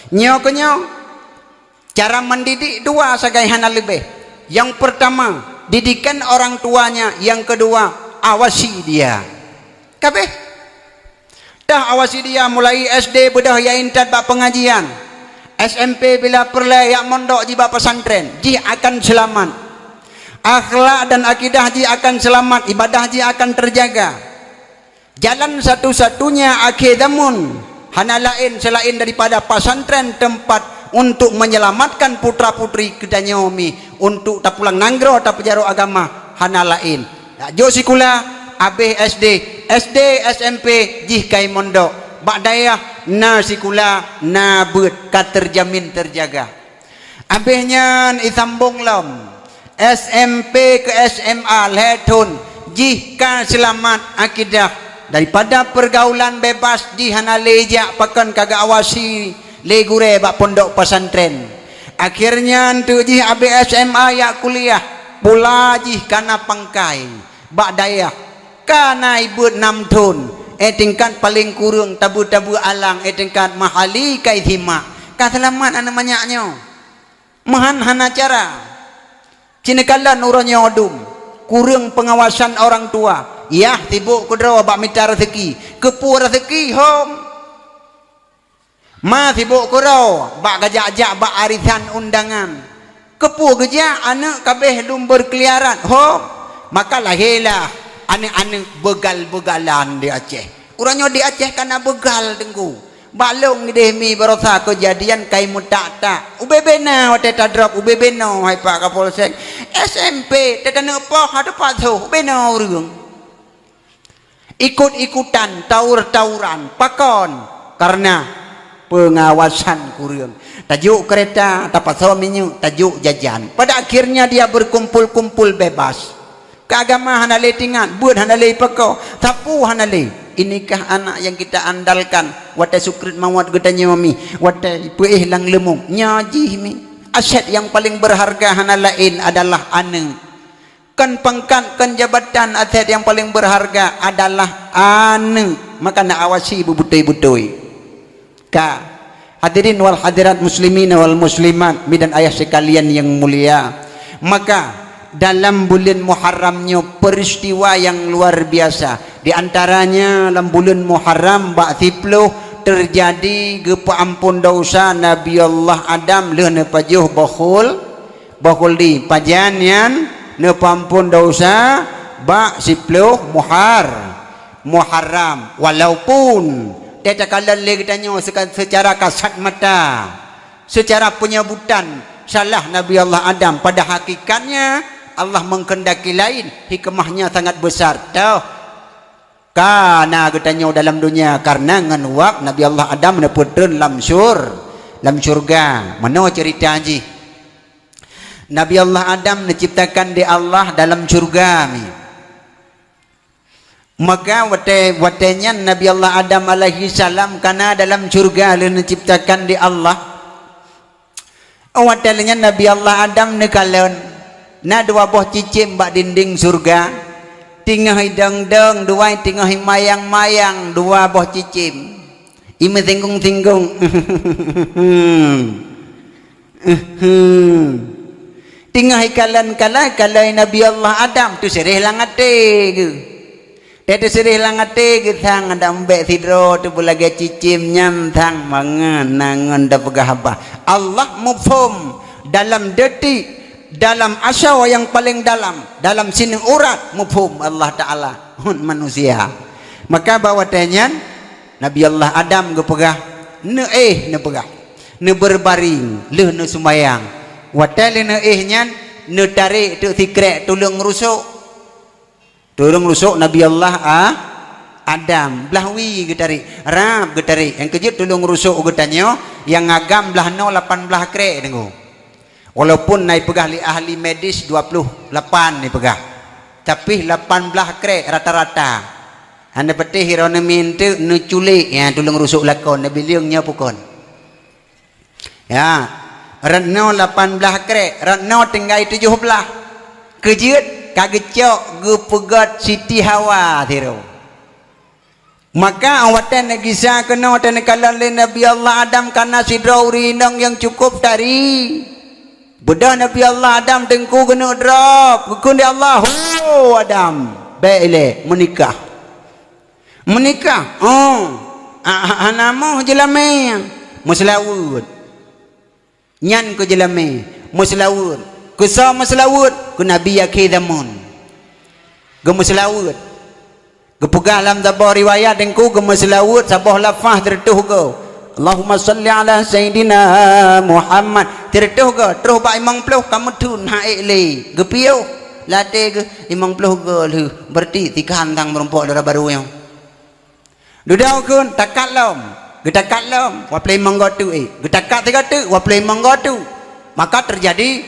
nyau cara mendidik dua segai hana lebih yang pertama didikan orang tuanya yang kedua awasi dia kabeh Dah awasi dia mulai SD bedah ya intat bak pengajian. SMP bila perle yak mondok di bak pesantren, ji akan selamat. Akhlak dan akidah ji akan selamat, ibadah ji akan terjaga. Jalan satu-satunya akhir zaman hana lain selain daripada pesantren tempat untuk menyelamatkan putra-putri kedanyomi untuk tak pulang nanggro tak penjaro agama hana lain. Jo sikula abih SD SMP jih kai mondok bak dayah na sikula na bet ka terjamin terjaga. Abihnya isambung lom SMP ke SMA letun jih ka selamat akidah daripada pergaulan bebas jih hana lejak pakan kagak awasi legure bak pondok pesantren. Akhirnya tu jih abih SMA ya kuliah pula jih kana pangkai bak dayah kana ibu 6 tahun tingkat paling kurang tabu-tabu alang tingkat mahali kai hima ka selamat ana manyaknya mahan hana cara cinekalan urangnya odum kurang pengawasan orang tua ya tibuk kudro bak minta rezeki kepu rezeki hom ma tibuk kudro bak gajak-jak bak arisan undangan kepu gejak anak kabeh lum berkeliaran hom maka lahirlah anak-anak begal-begalan di Aceh. Orangnya di Aceh karena begal tengku. Balong deh mi berosa kejadian kai mutak-tak. Ubebena wate tadrop ubebena hai Pak Kapolsek. SMP tekana apa ada patuh ubebena urang. Ikut-ikutan taur-tauran pakon karena pengawasan kurang. Tajuk kereta tapak suaminya tajuk jajan. Pada akhirnya dia berkumpul-kumpul bebas. Keagama hanale tingan buat hanale peko tapu hanale. Inikah anak yang kita andalkan wate sukrit mawat gedanya mami wate puih lang lemung nyaji mi aset yang paling berharga hana lain adalah ane kan pangkat kan jabatan aset yang paling berharga adalah ane maka nak awasi ibu butoi-butoi ka hadirin wal hadirat muslimin wal muslimat midan ayah sekalian yang mulia. Maka dalam bulan Muharramnya peristiwa yang luar biasa. Di antaranya dalam bulan Muharram bak 10 terjadi gepampun dosa Nabi Allah Adam leuh pajuh bahul di pajanyan nepampun dosa bak 10 Muharram walaupun dia kala legdanyo secara kasat mata secara penyebutan salah Nabi Allah Adam pada hakikatnya Allah mengkendaki lain hikmahnya sangat besar tahu karena getanyo dalam dunia karena nganuak Nabi Allah Adam neputun lam surga mana cerita haji Nabi Allah Adam diciptakan di Allah dalam surga mi. Maka watenya Nabi Allah Adam alaihi salam karena dalam surga lalu diciptakan di Allah watenya Nabi Allah Adam nekalon na dua boh cicim bak dinding surga tingah deng-deng dua tingah mayang-mayang dua boh cicim ime tinggung-tinggung tingah kalan-kalan kalai Nabi Allah Adam tu serih langate ke dia serih langate ke thang ada mbek tidro tu belaga cicim nyantang mangan nangan da pegah apa Allah mufhum dalam detik dalam asyawa yang paling dalam sini urat mufhum Allah Ta'ala manusia. Maka bawa tanyan Nabi Allah Adam gepegah ne pegah ne berbaring leuh ne sembayang watale ne nyan ne tarik tu tikrek tulung rusuk Nabi Allah Adam belahwi getarik rap getarik yang kejut tulung rusuk getanyo yang ngagam belah no 18 krek tengok. Walaupun naik pegah li ahli medis 28 ni pegah. Tapi 18 krek rata-rata. Anda petih hirona minta nu culik ya tulung rusuk lakon nabi liungnya pukon. Ya. Rano 18 krek, rano tinggal 17. Kejut kagecok gepegat Siti Hawa thiru. Maka awatan nagisa kena awatan kalan Nabi Allah Adam karena sidrauri nang yang cukup dari bedah Nabi Allah Adam tengku kena drop kekun di Allah Adam baiklah menikah Hanamu jelame muslawud. Nyan ku jelame muslawud. Ku sa muslawud ku nabi yakidamun. Ge muslawud. Ge pegalam tabah riwayat dengku ge muslawud sabah lafaz tertuh ge. Allahumma salli ala Sayyidina Muhammad. Tertuh ge terus ba imang pluh kamu tun haik le. Ge piu late ge imang pluh ge lu berarti tikan tang merompok darah baru yang. Dudau kun takat lom, getakat lom, waplay manggotu getakat tiga tu, waplay manggotu, maka terjadi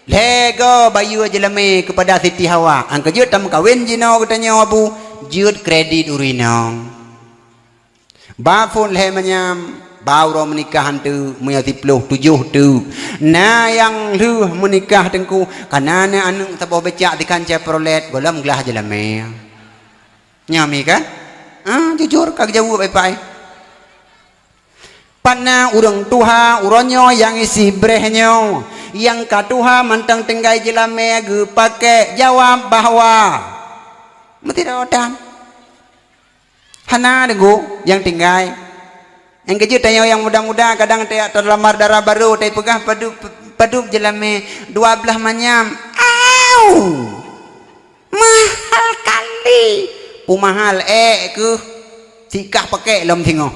lego bayu jelame kepada Siti Hawa. Angka jut tam kawin jino katanya abu jut kredit urinong. Bafun le menyam bauro menikahan tu menyati peluh 7 tu. Nah yang lu menikah tengku kanana anu taboh becak di kancah prolet golam gelah jelame. Nyami kan? Jujur kag jauh baik-baik. Pana urang tuha uronyo yang isi brehnya yang katuha mantang tenggai jelame ge pakai jawab bahwa mesti rodan. Hana dengu yang tinggai. Yang kecil tanya yang muda-muda kadang dia terlamar darah baru dia pegang padu jelame 12 manyam. Au! Mahal kali. Mahal ke sikah pakai lom tengok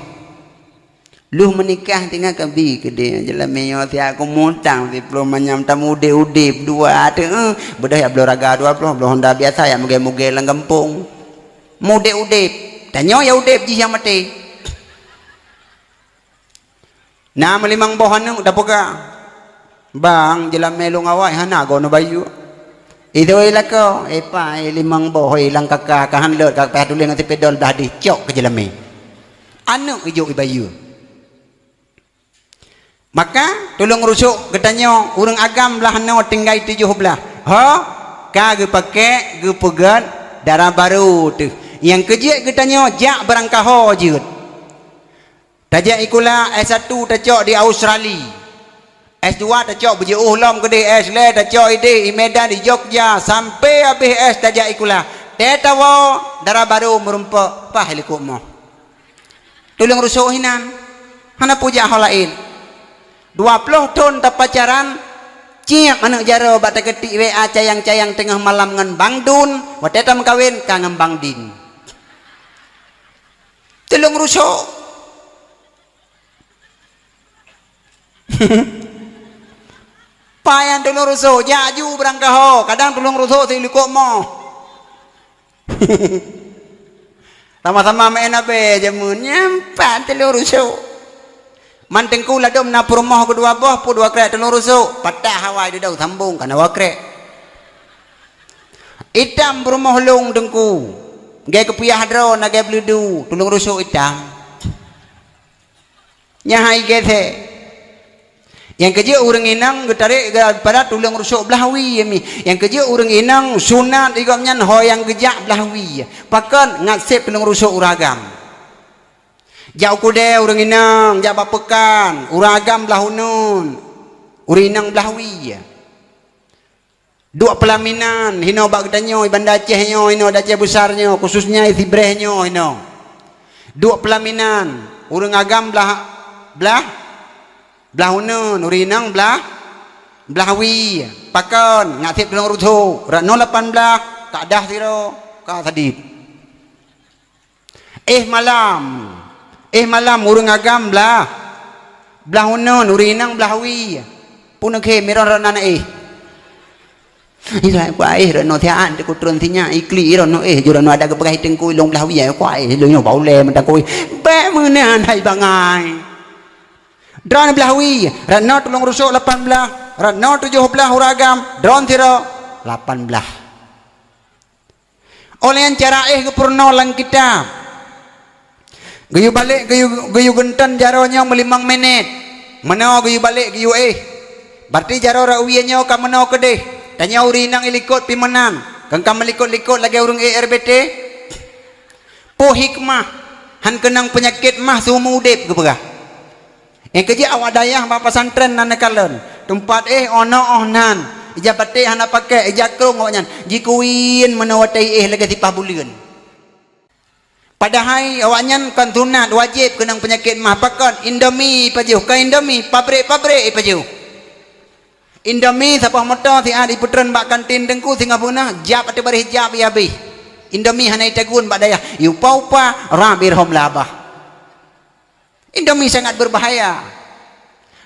lu menikah tinggal kebi ke dia jelame yo ti aku montang ti belum manyam tamu udip dua tu bedah ya belum raga 20 belum Honda biasa ya muge-muge lang kampung mude udip tanyo ya udip ji yang mati na melimang bohan nu dapoka bang jelame lu ngawai hana go no bayu itu ilako epa limang bohoi lang kakak kahan lot kakak tulen ngati pedol dah dicok ke jelame anu ijo ibayu maka tolong rusuk katanya urang agam lah no tinggai 17 ha kage pakai ge pegat darah baru tu yang kejek katanya jak berangkaho jut tajak ikula S1 tacok di Australia S2 tacok berjauh lom gede S le tacok ide Medan di Jogja sampai habis S tajak ikulah tetawo darah baru merumpak pah helikop mo tolong rusuk hinan hana puja hal lain 20 tahun tak pacaran ciak anak jaro bata ketik WA cayang-cayang tengah malam ngan Bang Dun wateta mengkawin kangen Bang Din tolong rusuk payan tulung rusuk jaju berangkaho kadang tulung rusuk si likok mo sama-sama main abe jamun nyampan tulung rusuk mantengku ladom na purmoh kedua boh pu 2 krek tulung rusuk patah hawai dudau sambung kana wakrek itam purmoh long dengku gaya kepiah dro na gaya bludu tulung rusuk itam nyahai gethe yang kerja orang inang getarik pada tulang rusuk belahawi yang kerja orang inang sunat igomnya ho yang gejak belahawi pakan ngasep tulang rusuk uragam jauh kude orang inang jak bapekan uragam belahunun urinang belahawi dua pelaminan hino bak gedanyo ibanda Acehnya hino Aceh besarnya khususnya isi brehnya hino dua pelaminan orang agam belahunun urinang belahawi pakon ngasip tulung rusuk rano 18 tak dah siro ka sadip malam urang agam belahunun urinang belahawi pun ke miron rana Ira kuai rano thiaan de kutrun thinya ikli rano jurano ada ke pegai tengku long belahawi ya kuai lo nyo baule mentang koi be menan hai bangai Drone belahawi, rano tulung rusuk 18, rano 17 uragam, drone tiro 18. Oleh yang cara ke purno lang kita, gayu balik gayu gentan jaronya 5 menit, mana gayu balik gayu berarti jaro rawiannya kamu mana kedeh, tanya urinang ilikot pimenan, kang kamu likot lagi urung RBT, po hikmah, han kenang penyakit mah sumu udip ke pegah. Yang kerja awak dayah bapa pesantren nan kalen tempat ono ohnan ijabate hana pakai ijakrung awaknya jikuin menawatai lagi tipah bulian Padahal awaknya kan sunat wajib kenang penyakit mah pakon Indomie paju ke Indomie pabrik paju Indomie siapa motor si adi putran bak kantin dengku Singapura jap atau berhijab ya bi Indomie hanai tagun bak daya upa rabir hom labah Indomie sangat berbahaya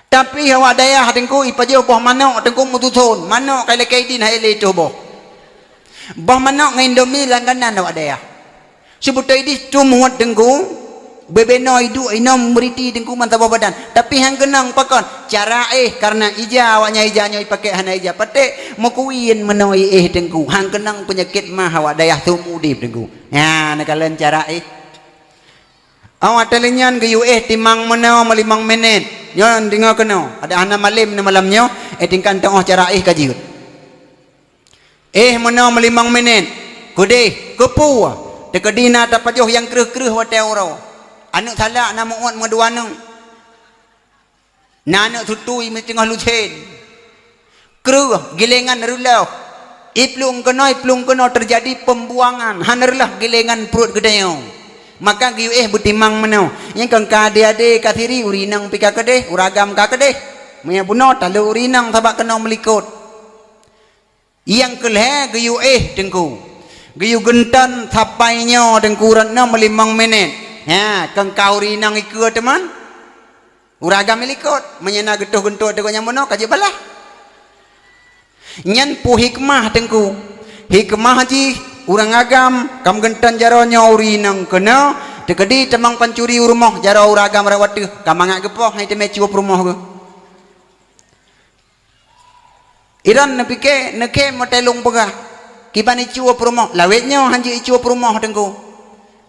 tapi awak daya dengku ipaju boh manok dengku mutusun manok kala kaidin haile tu boh manok ngai Indomie langganan awak daya sebutai di cumuat dengku bebeno itu inom meriti dengku mantap badan tapi hang kenang pakon cara karena ija awaknya ijanya pakai hana ija pate mokuin menoi dengku hang kenang penyakit mah awak dayah tumudip dengku ya nakalan cara awak telinyan ke timang menau 5 menit yon dengar kena ada hana malim na malamnya tingkan tengah cara kajut menau 5 menit kude kepu dekadina tapajoh yang kereh-kereh wate oro anu thala na muot maduaneng nana tutui mi tengah lucen kereh gilengan rulau iplung kena terjadi pembuangan hanerlah gilengan perut gedayong maka giu butimang menau yang kang kade-ade kathiri urinang pika kedeh uragam ka kedeh maya buno talu urinang tabak kena melikut yang kelhe giu dengku giu gentan tapainya dengkuran na 5 menit ya kang kauri nang ikut teman uragam melikut menyena getuh-gentuh dengan mono kaji balah nyan pu hikmah dengku hikmah ji urang agam kam gentan jaronya uri nang kena dekedi temang pancuri rumah jaro uragam rawat kamanga gepoh hai teme ciup rumah ke iran nepike neke motelung pegah kibani ciup rumah lawetnya hanji ciup rumah dengku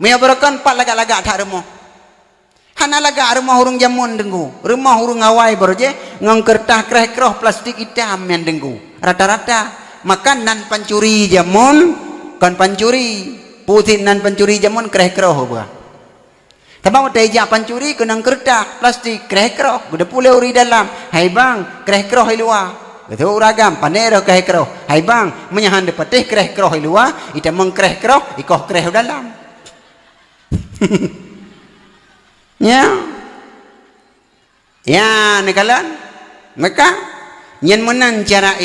maya berakan pak lagak-lagak tak rumah hana lagak rumah hurung jamun dengku rumah hurung awai berje ngang kertas kreh-kroh plastik hitam yang dengku rata-rata makan nan pancuri jamun kan pancuri putih nan pancuri jamun kreh-kroh ba tabang teja pancuri kenang kertas plastik kreh-kroh gede pule uri dalam hai bang kreh-kroh luar betul uragam panero kreh-kroh hai bang menyahan de patih kreh-kroh luar ita mengkreh-kroh ikoh kreh dalam ya nekalan maka nyen menan cara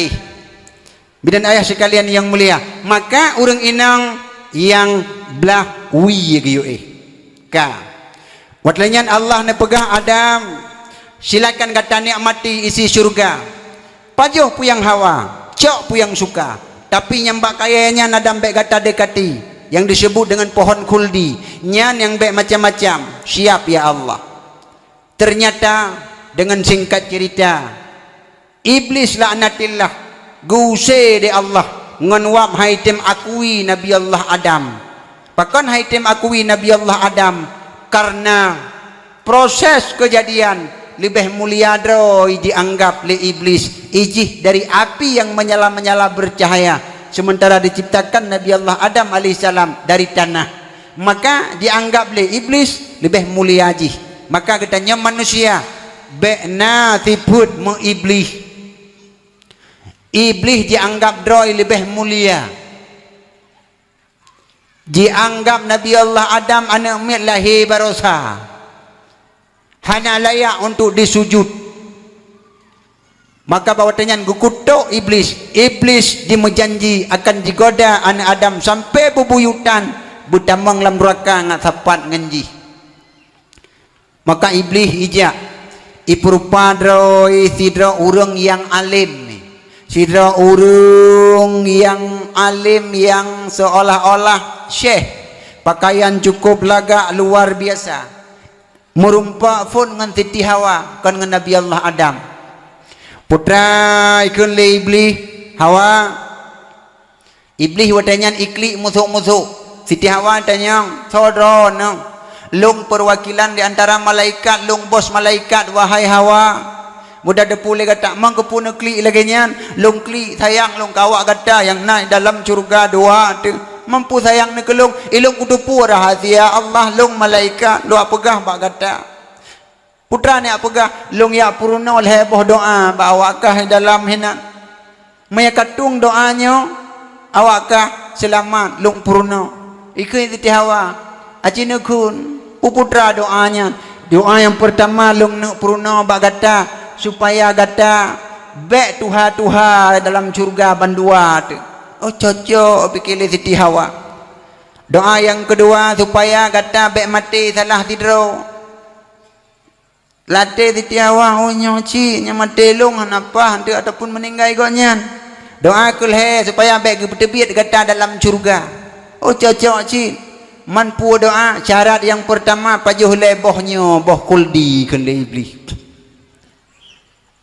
bidan ayah sekalian yang mulia maka urang inang yang belah wi giyo ka watlanyan Allah ne pegah Adam silakan kata nikmati isi surga pajoh puyang hawa cok puyang suka tapi nyambak kayanya nadam bek kata dekati yang disebut dengan pohon kuldi nyan yang bek macam-macam siap ya Allah ternyata dengan singkat cerita iblis laknatillah guse de Allah ngonwab haitim akui Nabi Allah Adam bahkan haitim akui Nabi Allah Adam karena proses kejadian lebih mulia droi dianggap le iblis ijih dari api yang menyala-menyala bercahaya sementara diciptakan Nabi Allah Adam alaihissalam dari tanah maka dianggap le iblis lebih mulia jih maka katanya manusia be'na tiput mu iblis dianggap droi lebih mulia dianggap Nabi Allah Adam anak umit lahir barosa hanya layak untuk disujud maka bawatanya gukutuk iblis dimenjanji akan digoda anak Adam sampai bebuyutan butamang lam neraka ngat sapat ngenji maka iblis ijak iprupadroi sidra urang yang alim sidra urang yang alim yang seolah-olah syekh pakaian cukup lagak luar biasa merumpak pun dengan titi hawa kan dengan Nabi Allah Adam putra ikun le iblis hawa iblis watanya ikli musuh-musuh siti hawa tanya sodron lung perwakilan di antara malaikat lung bos malaikat wahai hawa mudah depule kata mang kepuna kli lagi nyan lung kli sayang lung kawak kata yang naik dalam surga doa tu mampu sayang ni kelung ilung kudupu rahasia Allah lung malaikat lu apegah bak kata putra ni apegah lung ya puruna heboh doa ba awakah dalam hina maya katung doanya awakah selamat lung puruna ikut titi hawa Acinukun puputra doanya. Doa yang pertama long nak puruna bagata supaya gata bek tuha dalam surga bandua tu. Oh cocok pikir Siti Hawa. Doa yang kedua supaya gata bek mati salah tidro. Latih Siti Hawa oh nyoci nya mati long apa hantu ataupun meninggal goknya. Doa kulhe supaya bek tebiat gata dalam surga. Oh cocok cik. Manpu doa syarat yang pertama pajuh lebohnya boh kuldi kende iblis.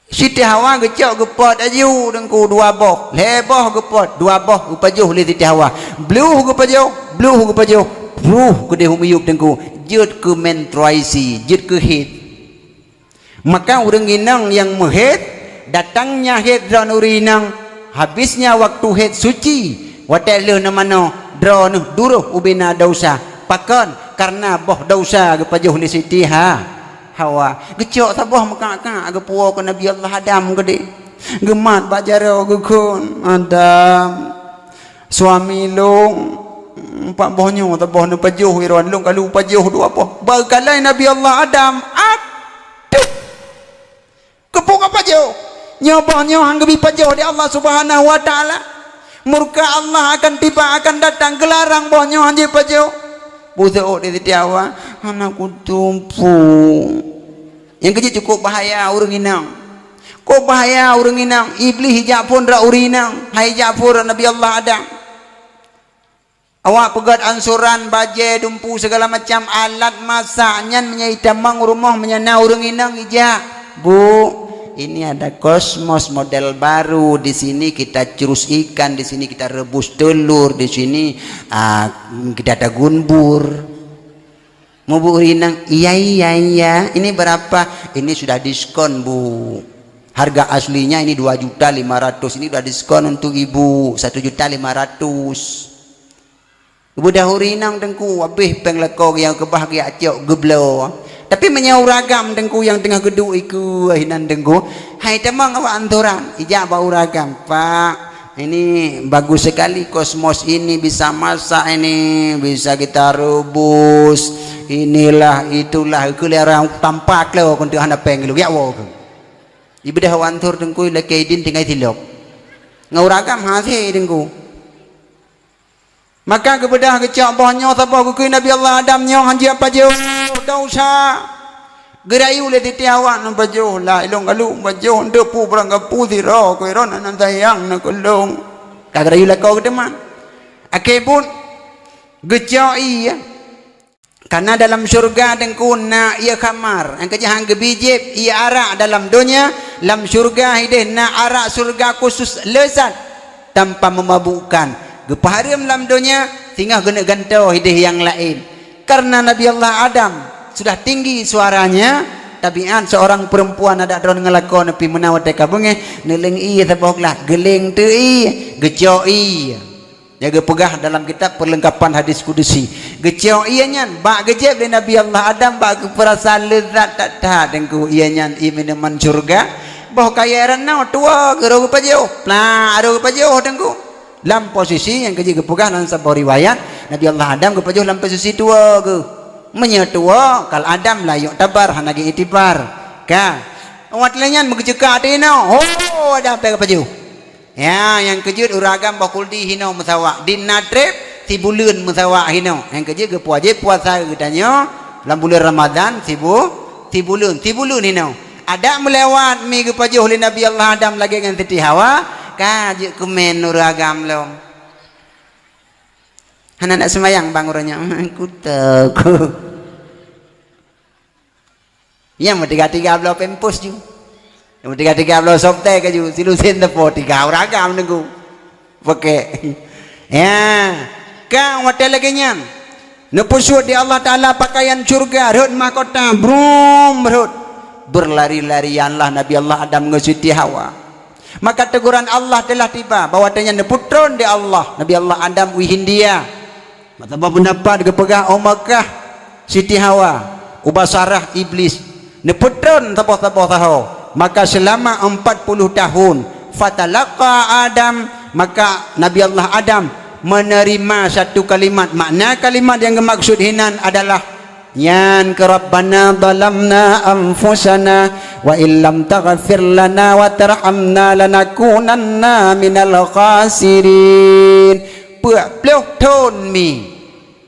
Siti Hawa gecok gepot aju dengku dua boh leboh gepot dua boh pajuh le Siti Hawa bluh gepajuh bruh gede humiyup dengku jut ke menstruasi jut ke haid. Maka urang inang yang mehaid datangnya haid dan urinang habisnya waktu haid suci watele na mano dro nuh duruh ubina dosa pakon karena boh dosa gepajuh li Siti Hawa gecok taboh maka gepuo ke Nabi Allah Adam gede gemat bajaro gekun Adam suami long pak bohnya taboh nu pajuh iron long kalau pajuh dua boh bagalai Nabi Allah Adam aduh kepuk pajuh nyobohnya hanggebi pajuh di Allah Subhanahu wa taala. Murka Allah akan tiba akan datang gelarang bohnya anjir pajo butuh di Siti Hawa anakku tumpu yang kecil cukup bahaya urang inang kok bahaya urang inang iblis hijab pun ra urinang hai Ja'fur Nabi Allah Adam awak pegat ansuran baje dumpu segala macam alat masaknya menyaitamang rumah menyana urang inang hijab bu. Ini ada kosmos model baru di sini kita curus ikan di sini kita rebus telur di sini kita ada gunbur mau bu urinang iya ini berapa ini sudah diskon bu harga aslinya ini 2.500.000 ini sudah diskon untuk ibu 1.500.000 ibu dah urinang dengku habis penglekong yang kebahagiaan cok geblo tapi menyauragam dengku yang tengah geduk iku hinan dengku hai temang awak anturan ijak bau ragam pak ini bagus sekali kosmos ini bisa masak ini bisa kita rebus inilah itulah kelihatan tampak lo kuntu hana penglu ya wo ibu dah antur dengku la kaidin tinggal tilok ngauragam hasi dengku maka kebedah kecak bohnya sabah kukui Nabi Allah Adam nyong hanji apa jauh dosa gerayu le Siti Hawa nampa jauh la ilong galu bajuh depu berangga putih roh koiron anan tayang na kulong kagerayu la kau kedeman akibun gecai karena dalam surga dengkuna ia kamar yang kejahan gebijib ia arak dalam dunia dalam surga hideh na arak surga khusus lezat tanpa memabukkan gepaharim dalam dunia tinggal guna gantau hidih yang lain karena Nabi Allah Adam sudah tinggi suaranya tabiat seorang perempuan ada drone ngelakon tapi menawat teka bengeh neleng iya taboklah geling tu iya gecoi jaga pegah dalam kitab perlengkapan hadis kudusi gecoi ianya bak gejeb dari Nabi Allah Adam bak perasaan lezat tak tahan dengku ianya minuman surga boh kaya renau tua gerogu pajauh nah aduh pajauh dengku dalam posisi yang keji kepugah dalam sebuah riwayat Nabi Allah Adam kepajuh dalam posisi tua ke menyetua kal Adam lah yuk tabar hanagi itibar ka awat lenyan mengecekak tino oh ada apa kepajuh ya yang kejut uragam bakul di hino musawak din natrep tibulun musawak hino yang keji kepuajib puasa katanya dalam bulan Ramadan tibulun hino ada melewat mi kepajuh oleh Nabi Allah Adam lagi dengan Siti Hawa kajuk kemen nuragam lom hana nak semayang bang orangnya aku takut yang tiga belah pempus ju yang tiga belah sopte ke ju silusin tepo tiga uragam nengku pakai ya kang hotel lagi nyam nepusut di Allah Ta'ala pakaian surga rut mahkota brum rut berlari-larianlah Nabi Allah Adam dengan Siti Hawa. Maka teguran Allah telah tiba bahwatanya neputron di Allah Nabi Allah Adam wihindia mataba pendapat kepegah Makkah Siti Hawa ubasarah iblis neputron tapoh-tapoh tahu maka selama 40 tahun fatalaqa Adam maka Nabi Allah Adam menerima satu kalimat. Makna kalimat yang dimaksud hinan adalah yan ke Rabbana zalamna anfusana wa illam taghfir lana wa tarhamna lanakunanna minal khasirin. Peluk ton mi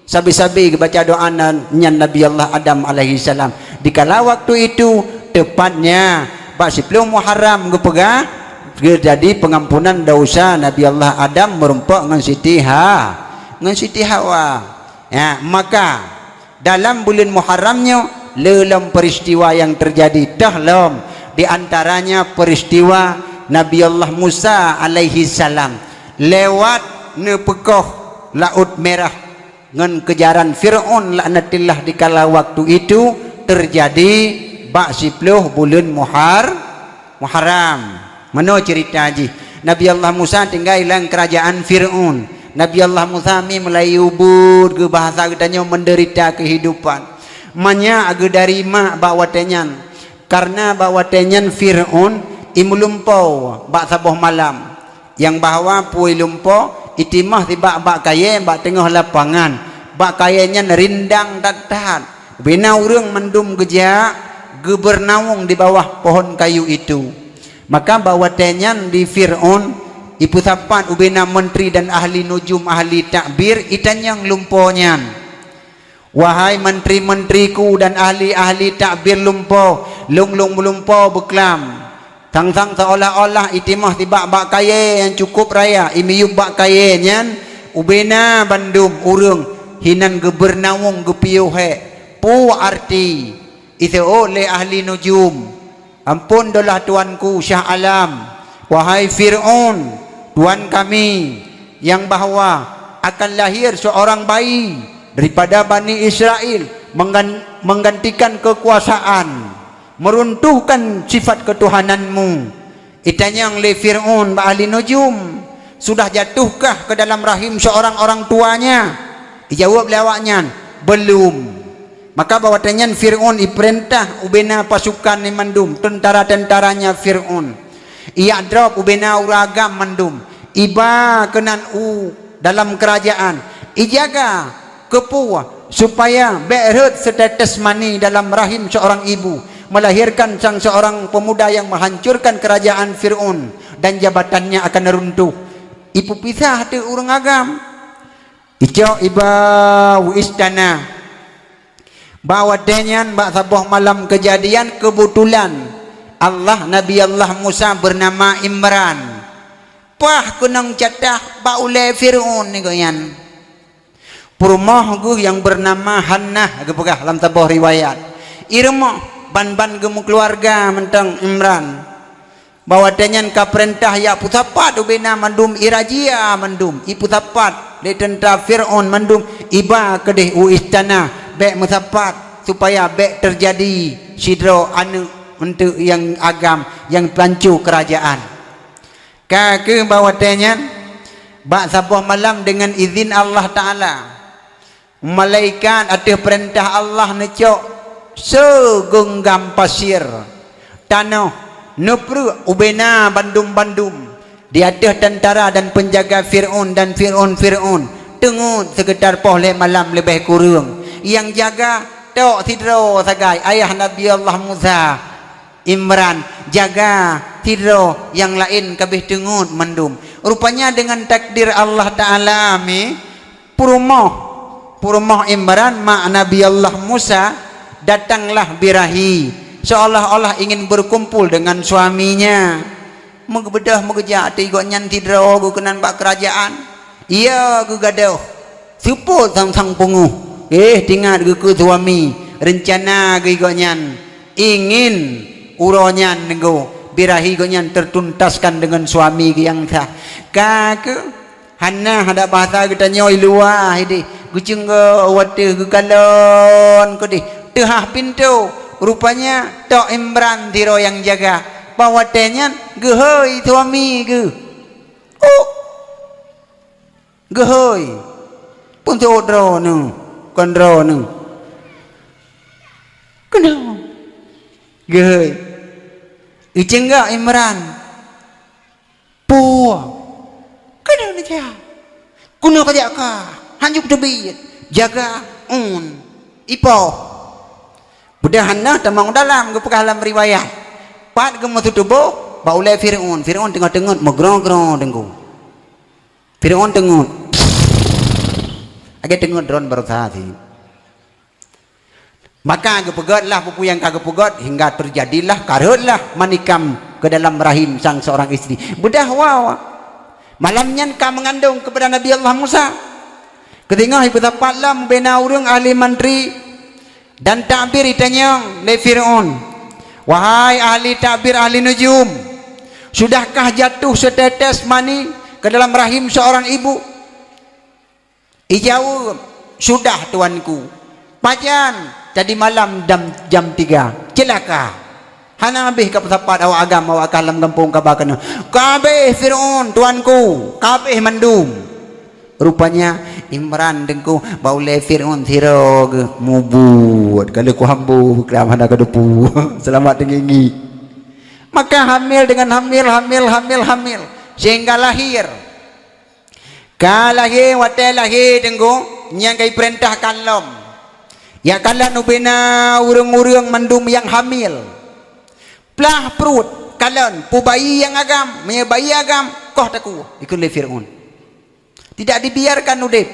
sabi-sabi baca doa nyan Nabi Allah Adam alaihi salam. Dikala waktu itu tepatnya 10 Muharram gepegah jadi pengampunan dosa Nabi Allah Adam merumpak dengan Siti Hawa. Ya, maka dalam bulan Muharramnya lelam peristiwa yang terjadi dalam di antaranya peristiwa Nabi Allah Musa alaihi salam lewat nepekoh Laut Merah dengan kejaran Fir'aun laknatillah. Di kala waktu itu terjadi 10 bulan Muharram. Mana cerita haji Nabi Allah Musa tinggal dalam kerajaan Fir'aun. Nabi Allah Musa mulai ubud ke bahasa katanya menderita kehidupan. Manya aga dari mak bawa tenyan. Karena bawa tenyan Fir'aun imulumpau bak sabuh malam. Yang bahawa pui lumpau itimah tiba bak kaya bak tengah lapangan. Bak kayanya nerindang tatat. Bina urang mendum gejak gebernawung di bawah pohon kayu itu. Maka bawa tenyan di Fir'aun ibu sapat ubena menteri dan ahli nujum ahli takbir itanyang lumponyan. Wahai menteri-menteriku dan ahli-ahli takbir lumpo, lung melumpo beklam. Tang-tang seolah-olah itimah tiba bak kaya yang cukup raya imiyub bak kaya nyan ubena bandum urung hinan gebernawung gepiuhe pu arti itu oleh ahli nujum. Ampun dolah tuanku Syah Alam, wahai Fir'aun Tuan kami yang bahawa akan lahir seorang bayi daripada Bani Israel menggantikan kekuasaan, meruntuhkan sifat ketuhananmu. Itanya yang le Fir'aun ahli nujum, sudah jatuhkah ke dalam rahim seorang orang tuanya? Dijawab lewatnya, belum. Maka bawatannya Fir'aun diperintah ubena pasukan ni mandum, tentara-tentaranya Fir'aun. Ia drop ubena uragam mandum. Iba kenan dalam kerajaan. Ijaga kepu supaya berhut status mani dalam rahim seorang ibu, melahirkan sang seorang pemuda yang menghancurkan kerajaan Fir'aun dan jabatannya akan runtuh. Ibu pisah tu urang agam. Ijo iba istana. Bawa denyan bak sabuh malam kejadian kebetulan Allah Nabi Allah Musa bernama Imran. Pah kunang catah bak ule Fir'aun ni goyan. Perumah gu yang bernama Hannah gepegah dalam tabuh riwayat. Irma ban-ban gemu keluarga mentang Imran. Bawa denyan ka perintah ya putapat ubena mandum irajia mandum. Ipu tapat le tentara Fir'aun mandum iba kedeh istana. Bek mutapat supaya bek terjadi sidro anu untuk yang agam yang pancu kerajaan. Kake bawa tenyan bak sabuh malam dengan izin Allah Ta'ala. Malaikat ada perintah Allah necok segenggam pasir tanah nepru ubena bandum-bandum. Di atas tentara dan penjaga Fir'aun dan Fir'aun tengut sekedar pohle malam lebih kurang. Yang jaga tok tidro sagai ayah Nabi Allah Musa Imran, jaga tidro yang lain kabeh tengut mendum. Rupanya dengan takdir Allah Ta'ala purumah Imran mak Nabi Allah Musa datanglah birahi seolah-olah ingin berkumpul dengan suaminya. Megebedah megejak tigo nyan tidro gu kenan bak kerajaan. Iya gu gaduh suput sang punguh. Tinggal ke suami rencana gigonyan ingin uronyan nego birahi gonyan tertuntaskan dengan suami yang sah. Kake Hannah ada bahasa kita nyoi luah ini gucung ke wate ke galon ke di tehah pintu. Rupanya tok Imran tiro yang jaga bawatenya gehoi suami ge gehoi pun todro nu kondro nu kenal gehoi icengga Imran puang kenal aja kuno kajak ka hanjuk debi jaga ipo budahana tamang dalam gepekah dalam riwayat pat gematu tubuh baulai Fir'aun tengah-tengah megrong-grong dengku Fir'aun tengah agak tengah drone berhati maka gepegatlah pupuyang kagepegat hingga terjadilah karutlah manikam ke dalam rahim sang seorang istri budah wawa malamnya ka mengandung kepada Nabi Allah Musa ketinggal ibu tapatlah membina urang ahli mantri dan takbir ditanya oleh Fir'aun wahai ahli takbir ahli nujum sudahkah jatuh setetes mani ke dalam rahim seorang ibu ijawab sudah tuanku pajan jadi malam jam 3 celaka hana habis ka pesapat awak agam awak kalam kampung kabakana kabeh Fir'aun tuanku kabeh mandum rupanya Imran dengku baulai Fir'aun thirog mubut kalau ku hambu keram hana kadepu selamat dengengi maka hamil dengan hamil sehingga lahir kalahir watai lahir dengku yang kai perintah kalom ya kala nubena urang-urang mandum yang hamil plah perut kalan pu bayi yang agam punya bayi agam koh taku ikut le Fir'aun tidak dibiarkan udip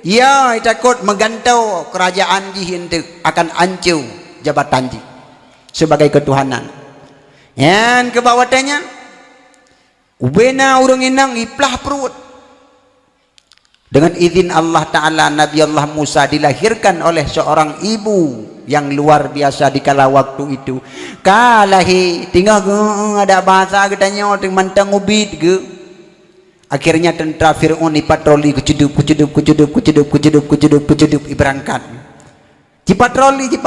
ya takut menggantau kerajaan jih akan hancur jabatan jih sebagai ketuhanan yang kebawatannya ubena urang inang iplah perut dengan izin Allah Ta'ala Nabi Allah Musa dilahirkan oleh seorang ibu yang luar biasa di kala waktu itu kalahi tinggal ada bahasa katanya orang mantang ubid ke akhirnya tentara Fir'aun dipatroli kucudup berangkat dipatroli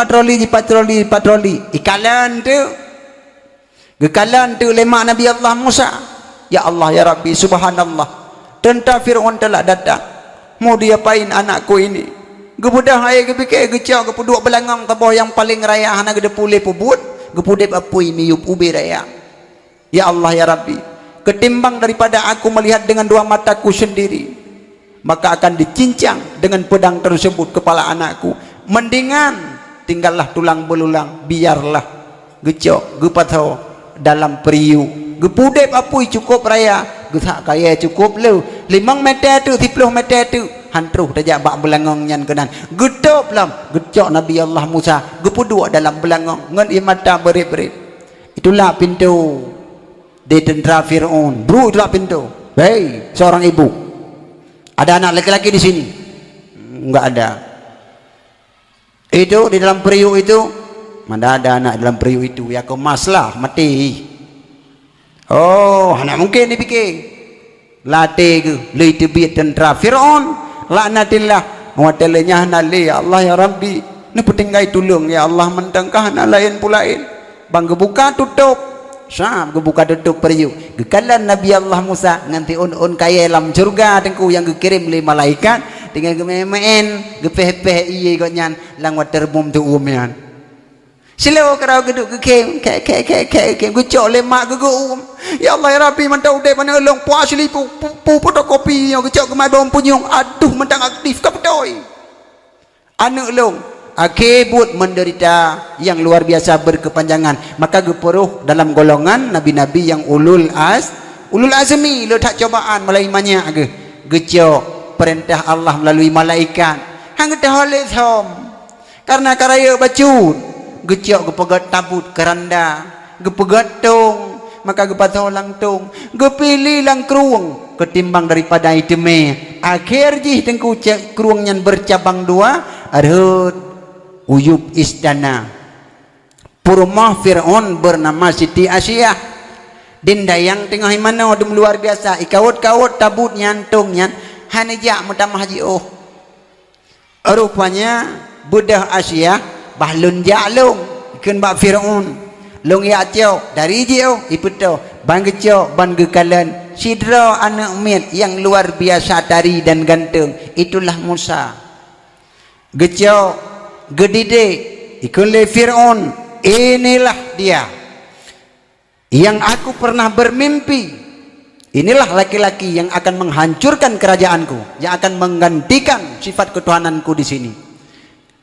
ikalan tu lemak Nabi Allah Musa ya Allah ya Rabbi subhanallah tentara Fir'aun telah datang mau diapain anakku ini gebudah hai gebike gecau gepuduk belangang taboh yang paling raya hana gede pule pubut gepudep apui miyup ubi raya ya Allah ya Rabbi ketimbang daripada aku melihat dengan dua mataku sendiri maka akan dicincang dengan pedang tersebut kepala anakku mendingan tinggallah tulang belulang biarlah gecok gepatau dalam periuk gepudep apui cukup raya gesak kaya cukup lu 5 meter tu 10 meter tu hantruh tajak bak belangong nyan kenan gedop lam gecok Nabi Allah Musa gepuduk dalam belangong ngan mata berit-berit itulah pintu di tentara Fir'aun bro itulah pintu hei seorang ibu ada anak laki-laki di sini enggak ada itu di dalam periuk itu mana ada anak dalam periuk itu ya kemaslah mati oh anak mungkin dipikir latih ke lei tebit tentara Fir'aun laknatillah watelenya nali ya Allah ya Rabbi ni petinggai tulung ya Allah mentangkah nak lain pulain bang gebuka tutup sah gebuka tutup periuk gekalan Nabi Allah Musa nganti un kaya dalam surga tengku yang dikirim oleh malaikat tinggal gemeen gepeh-peh iye kok nyan lang water bom tu umyan silo kerau geduk ke gucok lemak gegum ya Allah ya Rabbi mentau dek mana elong puas lipu pu fotokopi yang gecok ke mai bom punyung aduh mentang aktif ka pedoi anu elong akibut menderita yang luar biasa berkepanjangan maka geperuh dalam golongan nabi-nabi yang ulul azmi letak cobaan melalui ge gecok perintah Allah melalui malaikat hang dah oleh thom karena karaya bacut gecok gepegat tabut keranda gepegat tong maka gepatau langtung gepilih lang kruang ketimbang daripada iteme akhir jih tengku kruangnya bercabang dua arhut uyub istana purmah Fir'aun bernama Siti Asyah dindayang tengah mana odum luar biasa ikawut-kawut tabut nyantungnya hanijak mutamah haji rupanya budah Asyah bahlun jalung ikun bak Fir'aun long ya cio dari jio iputo bang gecok ban gekalan sidra anak mit yang luar biasa tari dan ganteng itulah Musa gecok gedide ikun le Fir'aun inilah dia yang aku pernah bermimpi Inilah laki-laki yang akan menghancurkan kerajaanku, yang akan menggantikan sifat ketuhananku di sini.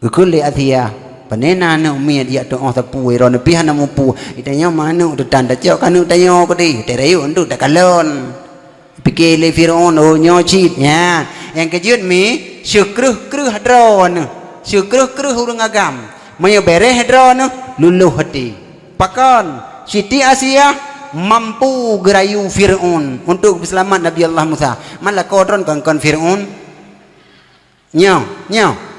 Ukuli athia panena na umi dia tu oh tapu iro na pihan na mupu itanya mana tu tanda cok kanu tanya ko di terayu untuk dak kalon pikir le Firaun oh nyocit ya yang kejut mi syukruh kruh hadron syukruh kruh urang agam maya bereh hadron luluh hati pakon Siti Asia mampu gerayu Firaun untuk selamat Nabi Allah Musa malah kodron kon Firaun nyo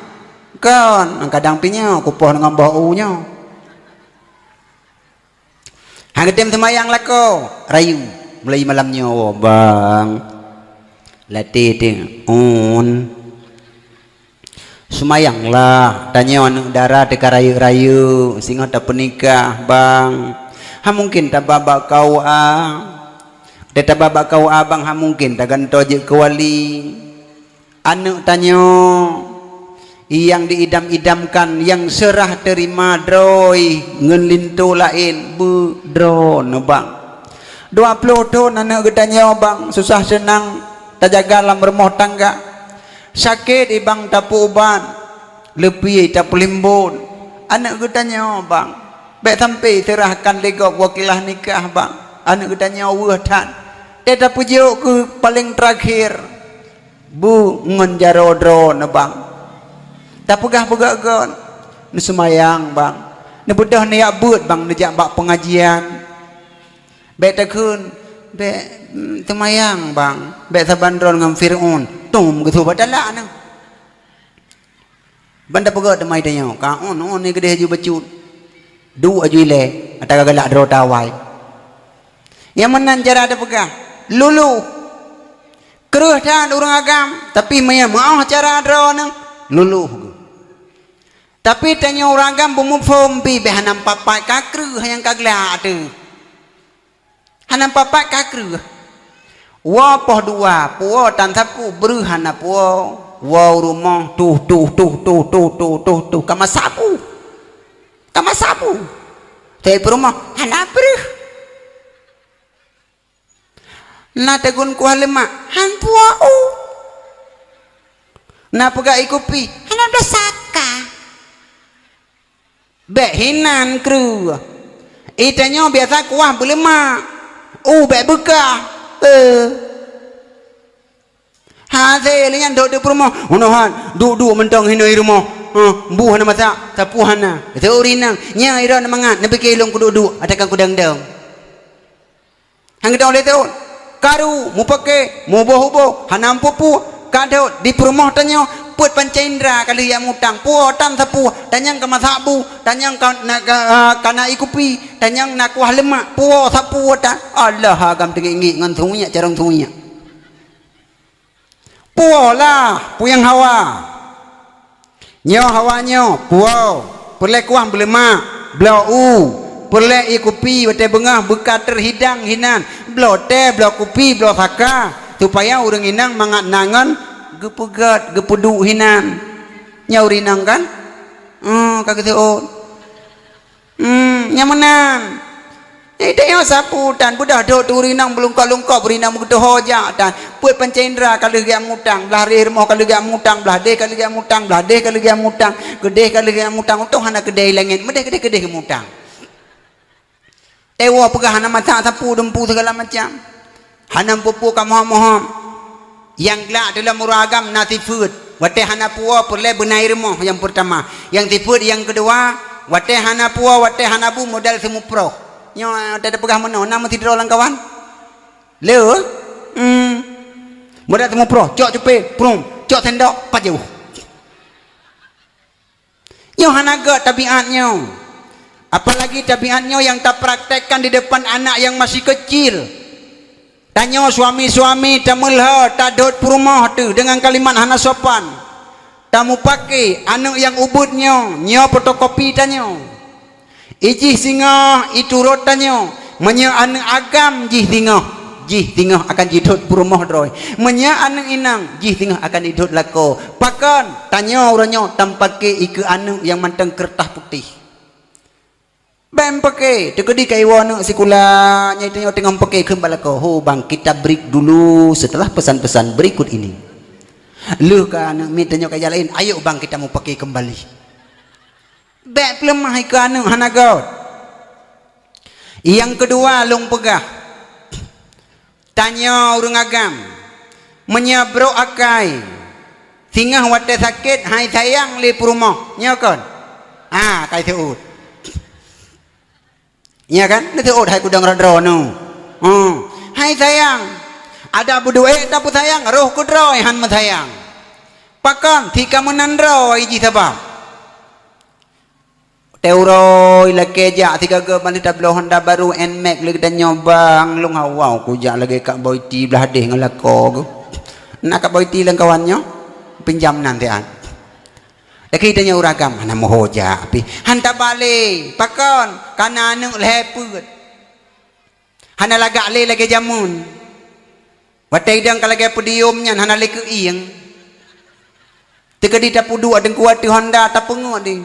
kan kadang pinya kupoh dengan baunya hanggetem semayang lako rayu mulai malamnya oh, bang latih ting semayanglah tanya anak darah deka rayu-rayu singa tak penikah bang ha mungkin tak babak kau tak babak kau bang ha mungkin tak ganto je ke wali anak tanya yang diidam-idamkan yang serah terima droi ngelintu lain budron bang 20 tahun anak gedanya bang susah senang tak jaga dalam rumah tangga sakit ibang tapu ubat lebih tak pelimbun anak gedanya bang baik sampai serahkan legok wakilah nikah bang anak gedanya wahdan dia tak pujuk ke paling terakhir bu ngenjaro drone bang tak pegah-pegah kan ni semayang bang ni bedah ni abut bang ni jak bak pengajian baik takun baik semayang bang baik sabandron dengan Firaun tum gitu badalak ni banda pegah demai tanya kaon ni gede haju becut du aju ile atau galak dro tawai yang menan cara ada pegah lulu keruh dan orang agam tapi maya mau cara dro ni lulu tapi tanya orang agam bumufom pi behanam papai kakru yang kagla ada hanam papai kakru wa poh dua puo tan sapu beruhana puo wa rumah tuh kama sapu tapi rumah hana beruh na tegun ku halema han puo na pega ikupi hana dasaka bek hinan kru itanya biasa kuah belema bek bekah haze lian dok di rumah unohan duk mentong hinoi rumah bu hana masak sapu hana teurinang nya ira mangat nabi kelong kudu atakan kudang-dang hang dong le teu karu mu pake mu boh hanam pupu kadau di rumah tanya put pancendra kali yang mutang puo tan sapu tanyang ka masabu tanyang kana ikupi tanyang nak kuah lemak puo sapu ta Allah agam tinggi ngan thunya carong thunya puo lah puyang hawa nyo hawanyo puo perle kuah belema blau perle ikupi wate bengah bekat terhidang hinan blau teh blau kupi blau saka supaya urang inang mangat nangan gepegat gepedu hinan nyaurinang kan kagak teu nyamanan Ida sapu dan budak dok turinang belungkap berinang begitu hoja dan puat pancendra kalau dia mutang belah rirmoh kalau dia mutang belah de kalau dia mutang belah de kalau dia mutang gede kalau dia mutang untung hana gede langit gede mutang tewa pegah hana masak sapu dempu segala macam hana pupu kamoh-moh yang gelak dalam muragam natifud wate hana puwa perle benai remoh yang pertama yang tifud yang kedua wate hana puwa wate hana bu modal semu pro nyo ada pegah mana nama tidur orang kawan leu modal semu pro cok cepe prum cok sendok pajau nyo hana ga tabiatnya apalagi tabiatnya yang tak praktekkan di depan anak yang masih kecil. Tanya suami-suami tamelha tadot rumah tu dengan kalimat hana sopan. Tamu pakai anak yang ubudnya, nyo fotokopi tanya. Ijih singa itu rot tanya. Menya anak agam jih tingah akan jidot rumah droi. Menya anak inang jih tingah akan jidot lako. Pakan tanya orangnya tampake iku anak yang mantang kertas putih. Bam pakai, tekedi kai wana sekulanya itu tengah pakai kembali ko. Ho bang kita break dulu setelah pesan-pesan berikut ini. Lu kan mintanya kai lain, ayo bang kita mau pakai kembali. Bek lemah ikan hanagot. Yang kedua long pegah. Tanya urang agam. Menyabro akai. Singah wate sakit, hai sayang li rumah. Nyokon. Kai seut. Ya kan? Itu hai kudang radro no. Hai sayang. Ada buduet tapi sayang, roh kudro han sayang. Pakan tika menandro iji sabab. Teuro ila keja tiga ke bandi tablo Honda baru NMAX lagi dan nyobang lung hawau kujak lagi kak boyti belah deh ngelako. Nak kak boyti lang kawannya pinjam nanti an. Lagi tanya uragam, mana mohoja, api hantar balik, pakon, karena anu leput, hana lagak le lagi jamun, watai dang kalau lagi podiumnya, hana le ke iyang, tegadi tapu dua dan kuat di Honda tapu ngodi,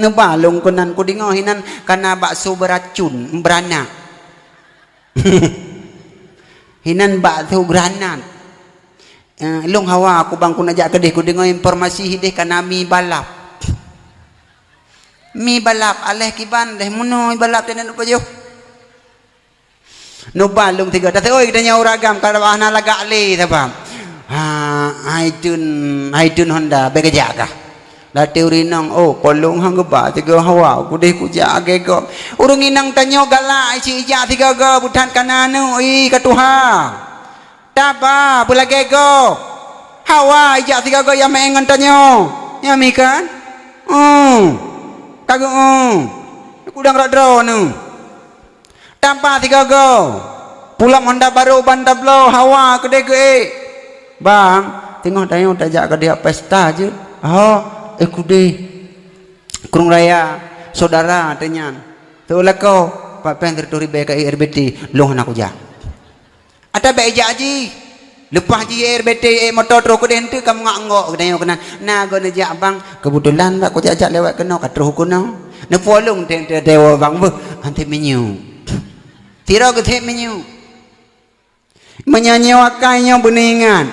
nebalung konan kudingohinan karena bakso beracun, beranak, hinan bakso beranak. Long hawa aku bang kun ajak kedih ku dengar informasi hidih kana mi balap aleh kiban deh muno balap tenan apa jo no balung tiga dah oi tanya uragam kada bahana laga le sabam haitun Honda begajaga la teori nang polong hang ba tiga hawa ku deh ku jage go urung inang tanyo gala ci ija tiga go butan kana nu katuha Taba bulagego hawa ijak tiga go yang mengan tanyo ya mikan kago kudang radro nu tanpa tiga go pulang Honda baru bandablo hawa gede bang tengok tanyo tajak ke dia pesta je kude kurung raya saudara tenyan tu lako pak penter turi BKI RBT long aku ja ada beja aji lepas ji RBT motor truk ku dentu kamu ngak kena kena na go nejak bang kebetulan tak ku ajak lewat kena katruh ku no ne polong dewa bang bu anti menyu tira ke the menyu menyanyi wakainya beningan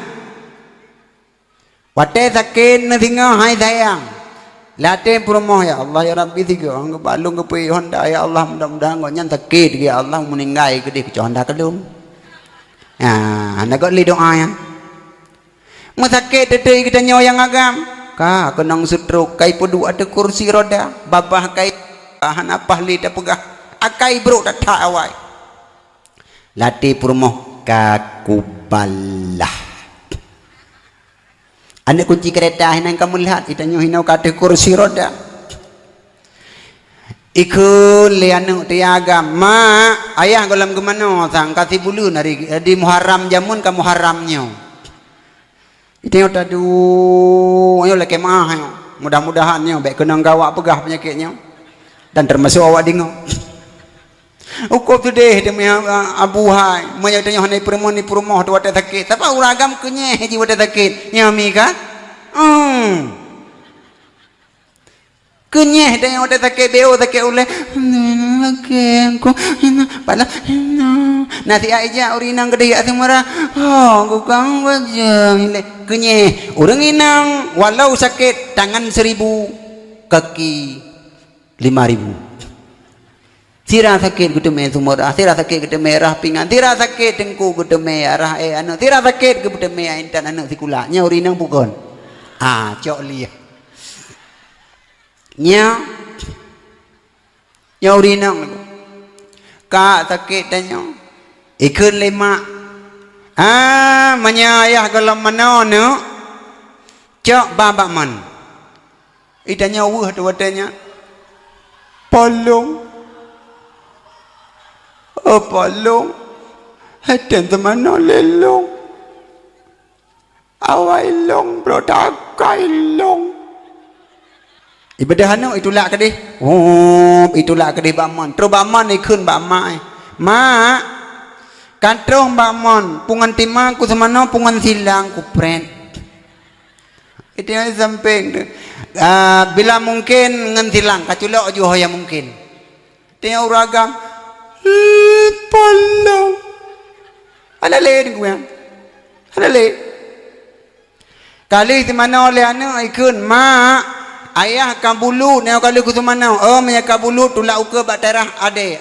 wate sakit ne tinggal hai sayang latih promoh ya Allah ya Rabbi tiga ang balung ke pi Honda ya Allah mudah-mudahan go nyan sakit ya Allah meninggai gede ke Honda kelung anda kau lihat doa yang masakit detik kita nyoyang agam kah kenang stroke kai pedu ada kursi roda babah kai bahan apa lidah pegah akai bro tak awai latih purmoh kakubalah anda kunci kereta yang kamu lihat kita nyohinau kata kursi roda ikut lianu tiaga ma ayah golam kemana sang kasih bulu nari di Muharram jamun kamu haramnya itu yang tadu ayo leke mah mudah-mudahannya baik kenang gawak pegah penyakitnya dan termasuk awak dingo ukur tu deh demi abuhai menyatanya hanai permoh tu wadah sakit tapi uragam kenyeh ji wadah sakit nyami kan kenyeh dan yang ada sakit beo sakit oleh aku pada nasi aja urinang gede semua aku kamu aja kenyeh orang inang walau sakit tangan 1000 kaki 5000 tira sakit gede semua tira sakit gede merah pinggan tira sakit dengku gede merah tira sakit gede merah intan anak sikulanya urinang bukan cok lihat nya urinang ka sakit tanyo ikun lima menyayah kalau manono cok babak man itanya wuh tu wadanya polong polong hadan temano lelong awai long bro takai long ibadah anu itulah kedih itulah kedih baman terus baman ni kun bamai ma kantrong baman pungan timang ku semana pungan silang ku pren itu yang samping bila mungkin ngan silang kaculok juga yang mungkin tengok ragam polong ada le gue ada le kali di mana oleh anak ikut mak ayah kabulu neo kali ku mana maya kabulu tulak uke bak terah ade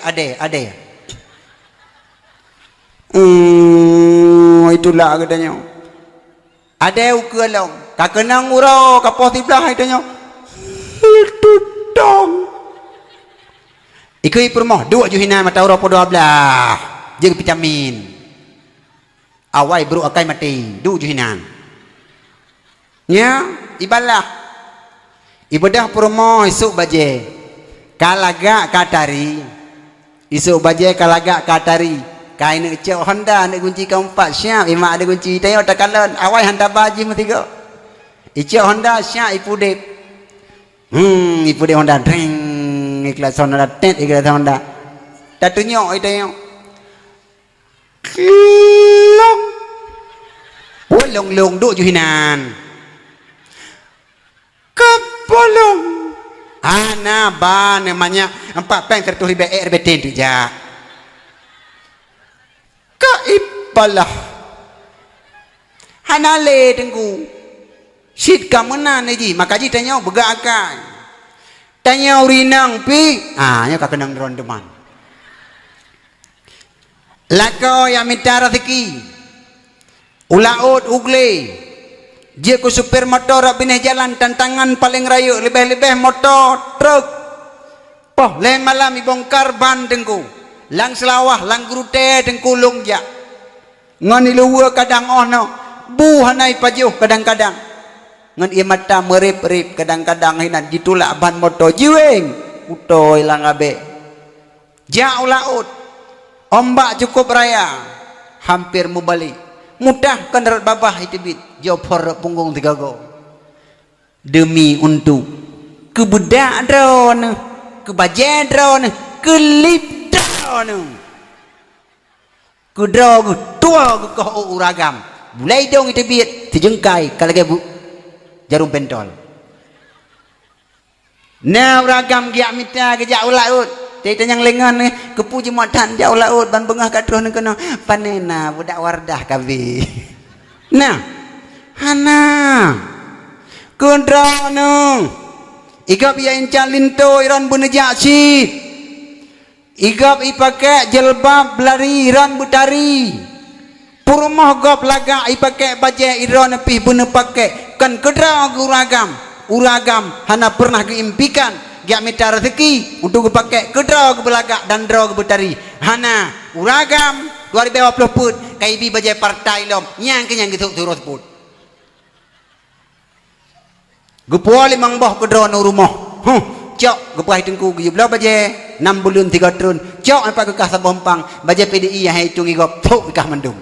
itulah katanya ade uke long kakenang uro kapoh tiblah katanya itu dong ikut permoh dua juhina mata uro po 12 jeung vitamin awai bro akai mati dua juhinan nya ibalah ibadah permoh isuk baje kalaga katari isuk baje kalaga katari kain cek Honda nak kunci keempat siap imak ada kunci tengok takalan awai hantar baji metiga icek Honda siap ipudep ipudep Honda dreng ikhlas Honda tet ikhlas Honda tak tunjuk tengok kilong long duk juhinan kepolong ana ba namanya 4 peng tertulis BRBT tu ja kaibalah hanale tengku sit kamana ni maka ji tanya begak akan tanya urinang pi nya kakenang ron teman lako yang minta rezeki ulaut ugle dia ku supir motor bineh jalan tantangan paling rayu lebih-lebih motor truk poh lain malam ibongkar ban tengku lang selawah lang grute tengku longja ngan iluwa kadang no bu hanai pajuh kadang-kadang ngan ia mata merip-rip kadang-kadang hinan ditulak ban motor jiweng utoy lang abe jauh laut ombak cukup raya hampir mau balik mudah kendarat babah itu bit jopor punggung 3 go demi untuk kebudak drone kebaje drone kelip drone kudrog tua ke uragam mulai dong itu bit terjengkai kalau bu jarum pentol nah uragam giak mita ke jauh laut Tita yang lengan kepuji matan jauh laut ban bengah katruhនឹងkena panena budak wardah kabi. Nah, hana kundrano igap ya incalinto iran bunejak si igap ipake jelbab lari iran butari purmoh gop laga ipake baje iran pih bune pake kan kedra uragam hana pernah keimpikan dia minta rezeki untuk pakai kedra ke belagak dan draw ke butari hana uragam 2020 put KIB bajai partai lom nyang kenyang gitu terus put gupuali mang boh kedra no rumah cok gupah tengku gu belah bajai 6 bulan 3 trun cok apa ke kah sabompang bajai PDI yang hitung igop tuk ikah mendung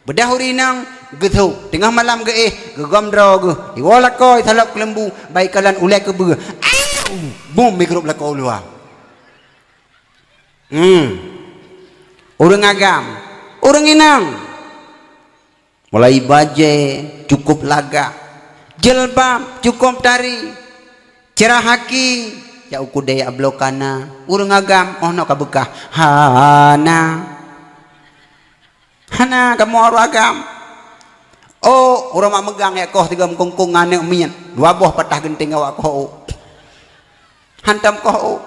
bedah urinang gitu tengah malam ge gegom draw ge iwalakoi salap kelembu baik kalan ulai ke be bom mikrob lah kau luar orang agam orang inang mulai baje cukup laga jelbab cukup tari cerah haki ya uku daya ablokana orang agam no kabekah hana kamu orang agam orang mak megang ya koh 3 kongkong ngane umian 2 buah patah genting awak koh hantam koh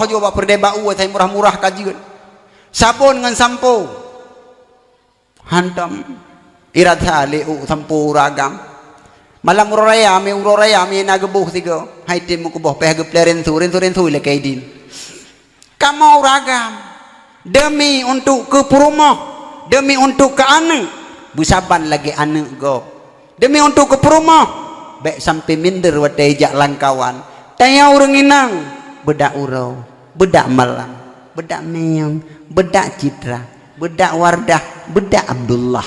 juga perdeba saya murah-murah kajian sabun dengan sampo hantam irat hale sampo ragam malam uraya me nagebuh 3 hai tim ku boh peh gepleren turin le kaidin kamu ragam demi untuk ke perumah demi untuk ke anak busaban lagi anak go demi untuk ke perumah baik sampai minder watai jak langkawan tanya orang inang bedak urau bedak malam bedak meong bedak citra bedak wardah bedak Abdullah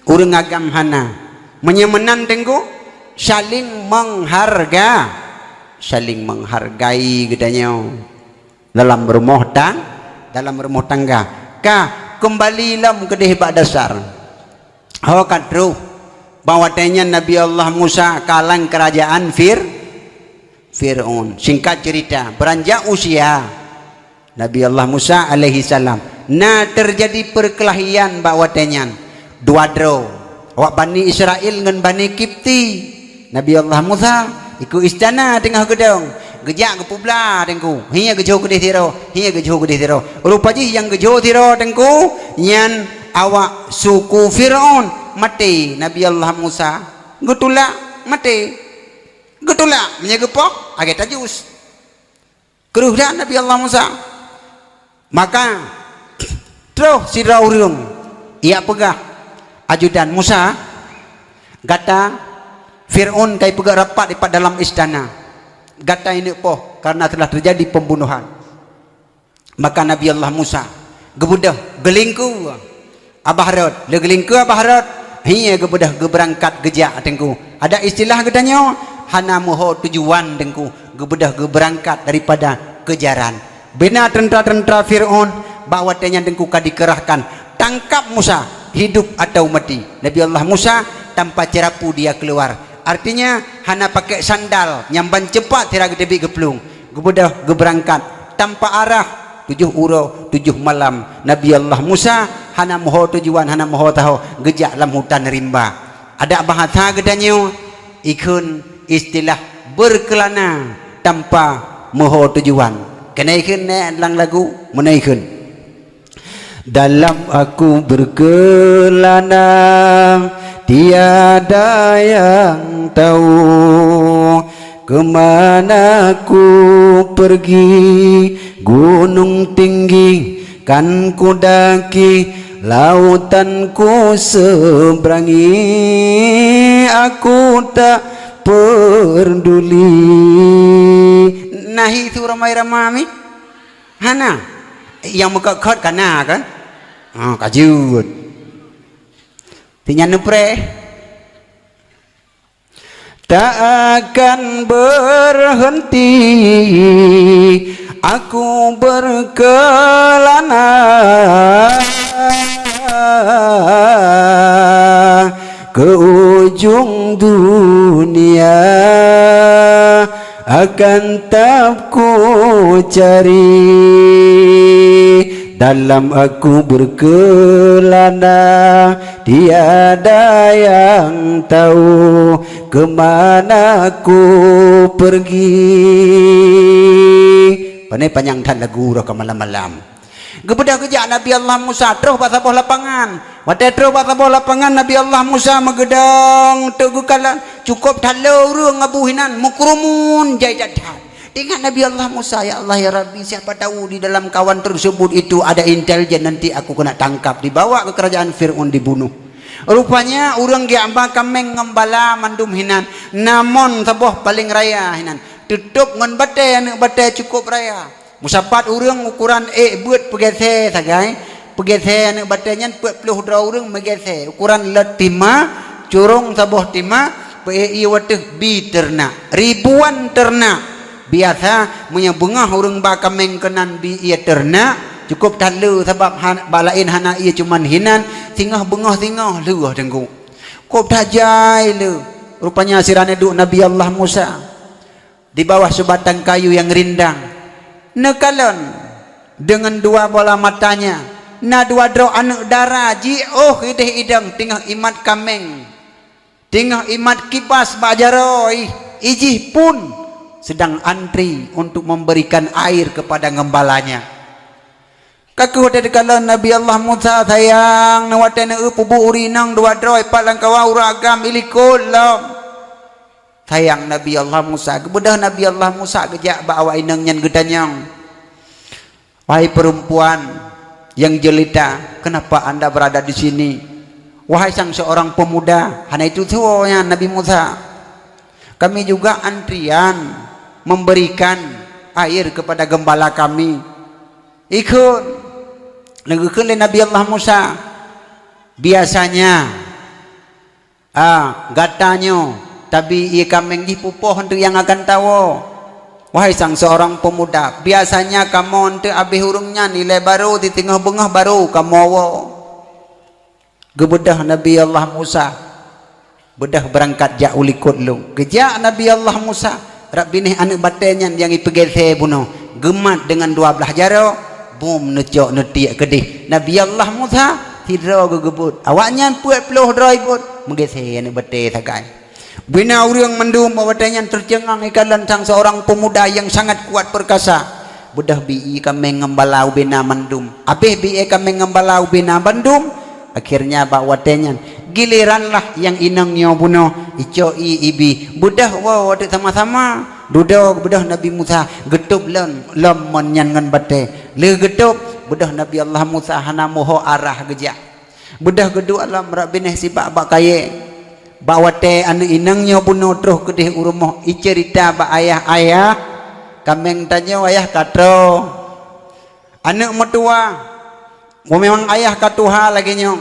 orang agam hana menyemenan tengku saling menghargai katanya dalam rumah tangga kah kembalilah ke dehbak dasar kadru bahwa tanya Nabi Allah Musa kalang kerajaan Fir'aun. Singkat cerita, beranjak usia Nabi Allah Musa alaihi salam, nah terjadi perkelahian bawa tenyan dua dro awak Bani Israel dengan Bani Kipti. Nabi Allah Musa ikut istana tengah gedung gejak ke publa tengku hingga gejo gede tiro rupanya yang gejo tiro tengku nyan awak suku Fir'aun mati. Nabi Allah Musa getulak mati, getulak menyegepok agak tajus keruh dah Nabi Allah Musa. Maka terus si Raurung ia pegah ajudan Musa gata Fir'aun kai pegah rapat di dalam istana gata ini poh karena telah terjadi pembunuhan. Maka Nabi Allah Musa gebudah gelingku Abah Harut le gelingku Abah Harut hiya gebudah geberangkat gejak tengku ada istilah gedanya hana moho tujuan tengku gebudah geberangkat daripada kejaran. Bina tentara-tentara Fir'aun bawa tanya dengku dikerahkan tangkap Musa hidup atau mati. Nabi Allah Musa tanpa cerapu dia keluar, artinya hana pakai sandal nyamban cepat tira gede geplung gebudah geberangkat tanpa arah 7 uro 7 malam. Nabi Allah Musa hana moho tujuan hana moho tahu gejak dalam hutan rimba. Ada bahasa gedanya ikun istilah berkelana tanpa moho tujuan. Kenaikan dalam lagu menaikkan dalam aku berkelana tiada yang tahu kemana aku pergi gunung tinggi kan ku daki lautan ku seberangi aku tak peduli. Nahi itu ramai-ramai hana yang muka khot kana kan kajut tinya nepre tak akan berhenti aku berkelana ke ujung dunia akan tak ku cari dalam aku berkelana tiada yang tahu kemana aku pergi. Panai panjang dan lagu roh ke malam-malam gebedah kejak Nabi Allah Musa terus bahasa bawah lapangan wadah terus bahasa bawah lapangan Nabi Allah Musa megedang tegukalan cukup talau rung ngabuhinan mukrumun jaidadan dengan Nabi Allah Musa. Ya Allah ya Rabbi, siapa tahu di dalam kawan tersebut itu ada intelijen, nanti aku kena tangkap dibawa ke kerajaan Fir'aun dibunuh. Rupanya orang giamba kameng ngembala mandum hinan namun saboh paling raya hinan tutup ngan bate anak bate cukup raya musapat urang ukuran buat pegese sagai pegese anak batenya 40 orang megese ukuran letima curung saboh tima pe wateh bi ternak ribuan ternak biasa punya bengah urang bakameng kenan bi ia ternak cukup talu sebab balain hana ia cuman hinan tingah bengah tingah leuh dengku kop tajai le. Rupanya sirane duk Nabi Allah Musa di bawah sebatang kayu yang rindang nekalon dengan dua bola matanya na dua dro anak darah ji ideh idang tingah imat kameng tingah imat kipas bajaroi ijih pun sedang antri untuk memberikan air kepada ngembalanya. Kaku dari kalau Nabi Allah Musa sayang nawatena pubu urinang dua dro palang kawau ragam ilikolam sayang Nabi Allah Musa kemudian Nabi Allah Musa gejak bawa inang nyan gedanyang wahai perempuan yang jelita kenapa anda berada di sini wahai sang seorang pemuda hanya itu tuanya Nabi Musa kami juga antrian memberikan air kepada gembala kami ikut negeri Nabi Allah Musa biasanya gatanya tapi ia kameng dipupoh untuk yang akan tahu wahai sang seorang pemuda biasanya kamu untuk habis hurungnya nilai baru di tengah bengah baru kamu gebedah Nabi Allah Musa bedah berangkat jak ulikut lu kejak Nabi Allah Musa rak binih anak batenya yang ipegese bunuh gemat dengan 12 jaro bum necok netiak kedih Nabi Allah Musa hidro gegebut awaknya puat peluh droi put megese anak bate sakai bina urang mendum batenya tercengang ikalan sang seorang pemuda yang sangat kuat perkasa budah bi kami ngembalau bina mendum abeh bi kami ngembalau bina bandum akhirnya bawatenya giliranlah yang inangnya bunuh ico ibi budah wow ada sama-sama duduk budah Nabi Musa getup lem menyan bate le getup budah Nabi Allah Musa hana moho arah gejak budah gedua alam rabineh sibak bak kaye bawate anu inangnya bunuh terus kedih urumoh icerita ba ayah kameng tanya ayah katro anak mertua memang ayah katuha lagi nyong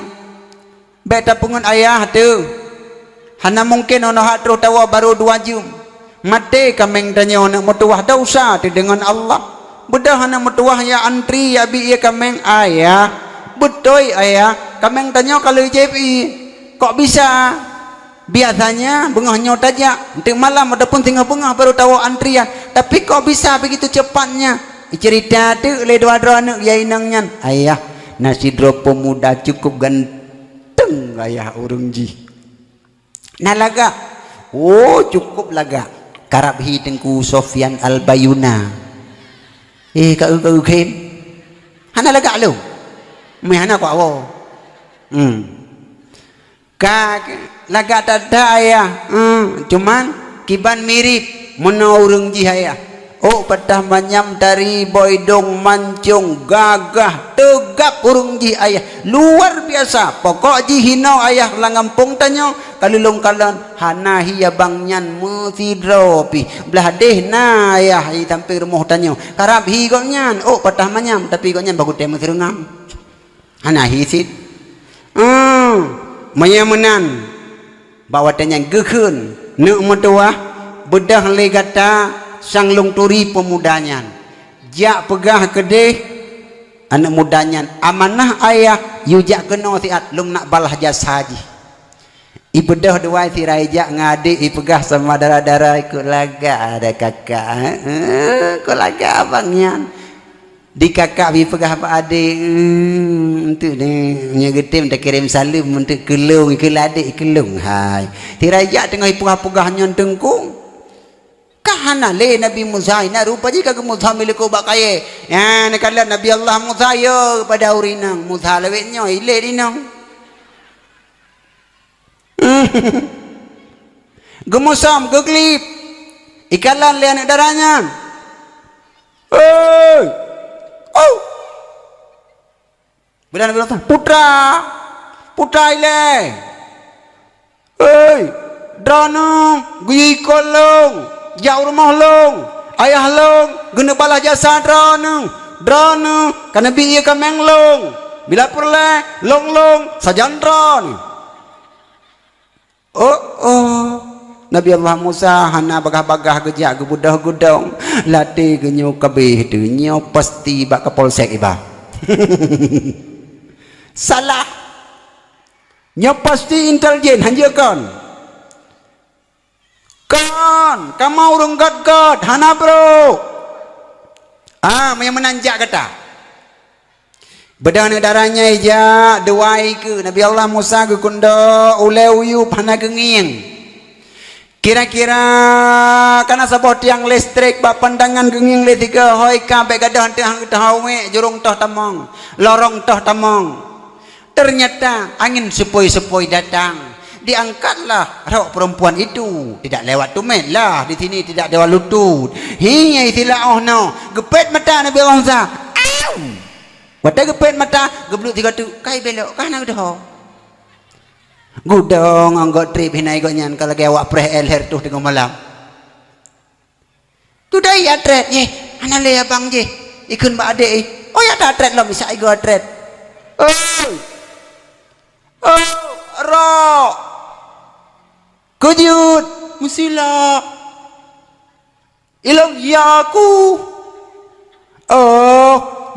beta pungun ayah tu hana mungkin ono hak terus tawa baru 2 jam mati kameng tanya anak mertua dosa tu dengan Allah bedah anak mertua ya antri ya bi ya kameng ayah betul ayah kameng tanya kalau JPI kok bisa biasanya bengahnya tajak nanti malam ataupun tinggal bengah baru tahu antrian tapi kok bisa begitu cepatnya cerita tu le dua-dua anak ya inangnya ayah nasi drop pemuda cukup ganteng ayah urung ji nah laga oh cukup laga karab hi tengku Sofyan Al-Bayuna kau ken hana laga lu me hana kok awo laga tada ayah cuman kiban mirip mena urang jihaya oh patah manyam dari boydong mancung gagah tegap urang jihaya luar biasa pokok jihino ayah langampung tanyo kalulung kalan hana hiya bangnyan musidropi belah deh na ayah hi tampir rumah tanyo karab hi gonyan oh patah manyam tapi gonyan bagus temu serungam hana hi sit mayamenan bawatanya gekun nek mertua bedah legata sang long turi pemudanya jak pegah kedeh anak mudanya amanah ayah yujak kena siat lung nak balah jasa haji ibedah dua si raja ngade ipegah sama darah-darah ikut laga ada kakak ikut laga abangnya di kakak bi pegah pak adik untuk ni nya getim dah kirim salam untuk kelung ke adik kelung hai ti raja tengah pegah-pegahnya tengkung kahana le Nabi Musa ina rupa ji kagak Musa milik bak kaye ya nak kala Nabi Allah Musa yo pada urinang Musa lewetnya ile dinang gemusam geglip ikalan le anak darahnya oh bilang putra ile drana gui kolong jauh rumah long ayah long guna balah jasa drana karena biya kameng long bila perle long sajandran Nabi Allah Musa hana bagah-bagah gejak gebudah gudong latih genyo kabeh tu nyo pasti bak ke polsek iba salah nyo pasti intelijen hanjakan kan kamu urung god hana bro yang menanjak kata bedang darahnya ija dewai ke Nabi Allah Musa ke kunda uleu hana genging kira-kira karena sebuah tiang listrik bak pandangan genging le tiga hoi kabeh gadah hang tahawe jurung toh tamong lorong toh tamong ternyata angin sepoi-sepoi datang diangkatlah rawak perempuan itu tidak lewat tumen lah di sini tidak lewat lutut hingga istilah no gepet mata Nabi Allah Musa wata gepet mata gebluk tiga tu kai belok kana udah gudong anggot trip hinai gonyan kalau ke awak preh elher tuh dengan malam tu dah ya tret ye ana le abang je ikun ba ade oh ya dah tret lo bisa igo tret ro kujut musila ilong yaku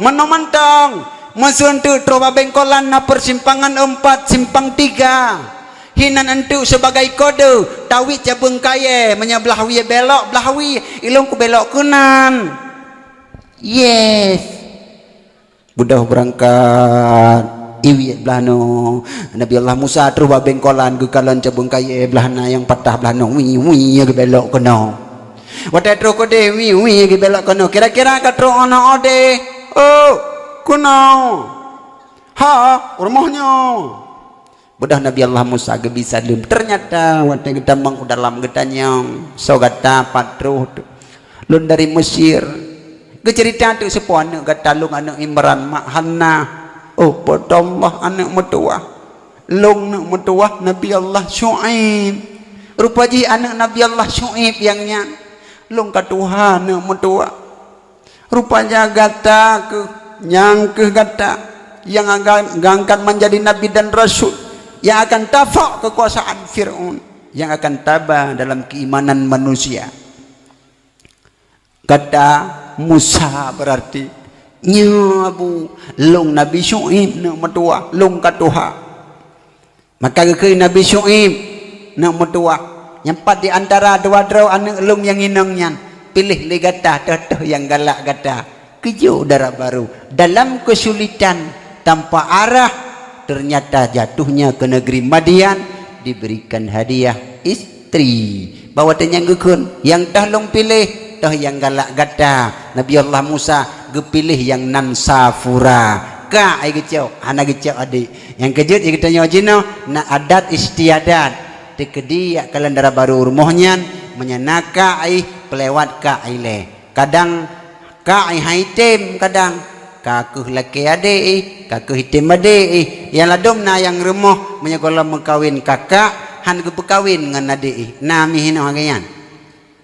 menomantang masun tu troba bengkolan na persimpangan 4 simpang 3 hinan entu sebagai kode tawit cabung kaya menyebelah wi belok belah wi ilung ku belok kunan. Yes, budah berangkat iwi belano Nabi Allah Musa terus bengkolan gekalan cabung kaya belahna yang patah belano wi ke belok kuno. Wate terus kode wi ke belok kuno. Kira-kira katro ono ode oh kuno ha rumahnya. Budah Nabi Allah Musa ge bisa lim ternyata wate kita mang dalam getanyang sogata patruh lun dari Mesir ge cerita tu sepon gatalung anak Imran mak Hanna oh podallah anak metua lung nak metua Nabi Allah Syuaib rupaji anak Nabi Allah Syuaib yang nya lung ka Tuhan nak metua rupanya gata ke nyang ke gata yang akan ngangkat menjadi nabi dan rasul yang akan tafak kekuasaan Fir'aun, yang akan tabah dalam keimanan manusia. Kata Musa berarti nyabu long Nabi Syuaib nak metua long katuha. Maka ke Nabi Syuaib nak metua nyempat di antara dua-dua anak long yang inangnya pilih li gata teteh yang galak gata kejo darah baru dalam kesulitan tanpa arah. Ternyata jatuhnya ke negeri Madian diberikan hadiah istri bawa tenyang gekun yang tahlong pilih tah yang galak gata Nabi Allah Musa gepilih yang nan safura ka ai gecau ana gecau adik yang kejut kita nyojino na adat istiadat tekedi ya kalendara baru rumahnya menyenaka ai pelewat ka aile kadang ka ai haitem kadang kakuh laki adik kakuh hitim adik yang ladom na yang remoh menyekolah mengkawin kakak han ke berkawin dengan adik nami hina hagayan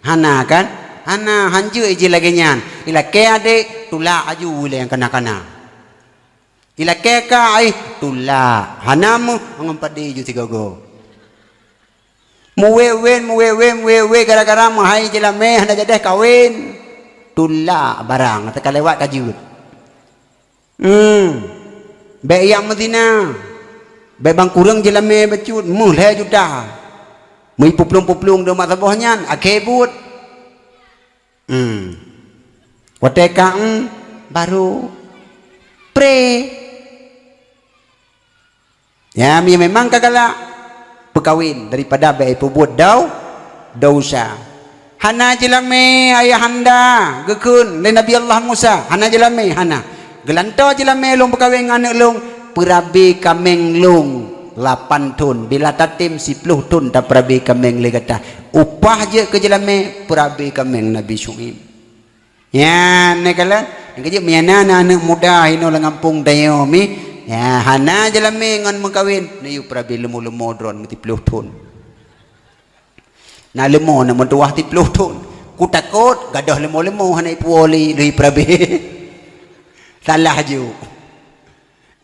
hana kan hana hanju iji lagi nyan ila ke adik tula aju le yang kana-kana ila ke ka ai tula hanamu mengompadi iju tigogo muwe gara-gara mahai jelame hana jadah kawin tula barang tak lewat kajut baik yang Madinah baik bang kurang jelame becut mulai juta mui puplung do mata bohnya akebut watekang baru pre ya memang kagala pekawin daripada baik pubut dausa hana jelame ayahanda gekun le Nabi Allah Musa hana jelame hana gelanto jelame long berkawin anak long perabi kameng long 8 tun bila tatim 10 tun tak perabi kameng le kata upah je ke jelame perabi kameng Nabi Syuaib ya ne kala kerja miana anak muda hino langampung dayo mi ya hana jelame ngan mengkawin ne yu perabi lemu-lemu dron 30 tun na lemu na mentuah 30 tun ku takut gadah lemu-lemu hana ipuoli lui perabi salah ju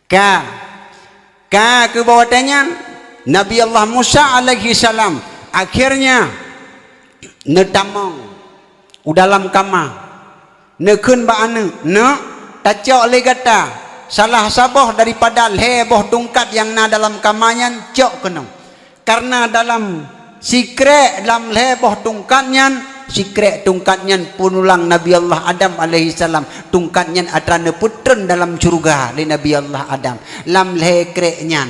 ka ke bawatanya Nabi Allah Musa alaihi salam akhirnya netamong udalam kama nekun ba anu ne tacok legata salah saboh daripada leboh tungkat yang na dalam kamanya cok kena karena dalam sikre dalam leboh tungkatnya sikrek tungkatnya punulang Nabi Allah Adam alaihi salam tungkatnya atrana putren dalam surga li Nabi Allah Adam lam lekreknya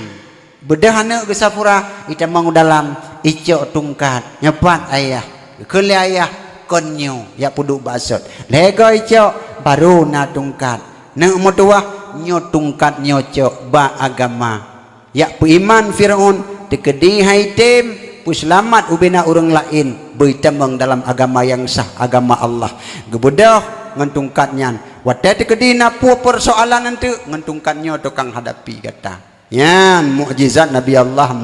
bedahana gesapura ita mangu dalam icok tungkat nyepat ayah kele ayah konyo ya puduk basot lego icok baru na tungkat ne motuah nyo tungkat nyocok ba agama ya pu iman Firaun tekedi haitem selamat ubina orang lain bertamang dalam agama yang sah agama Allah gebedah ngentungkatnya wadah kedina pu persoalan nanti ngentungkatnya tukang hadapi kata yan mukjizat Nabi Allah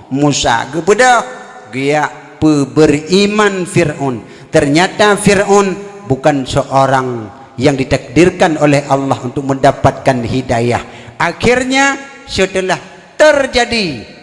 Musa gebedah dia beriman Fir'aun ternyata Fir'aun bukan seorang yang ditakdirkan oleh Allah untuk mendapatkan hidayah akhirnya setelah terjadi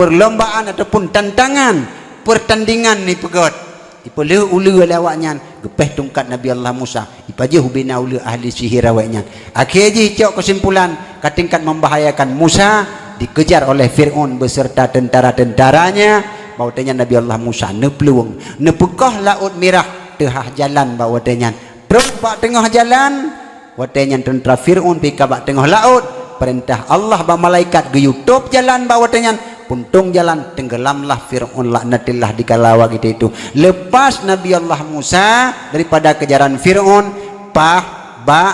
perlombaan ataupun tantangan pertandingan ni pegot ipole ulu lawaknya gepeh tungkat Nabi Allah Musa ipaje hubina ulu ahli sihir awaknya akhirnya cok kesimpulan katingkat membahayakan Musa dikejar oleh Fir'aun beserta tentara-tentaranya. Bahawatanya Nabi Allah Musa nepeluang nepekah laut merah tengah jalan bahawatanya terus bak tengah jalan watanya tentara Fir'aun pika bak tengah laut perintah Allah ba malaikat geyutup jalan bahawatanya puntung jalan tenggelamlah Fir'aun laknatillah di kalawa gitu itu. Lepas Nabi Allah Musa daripada kejaran Fir'aun bak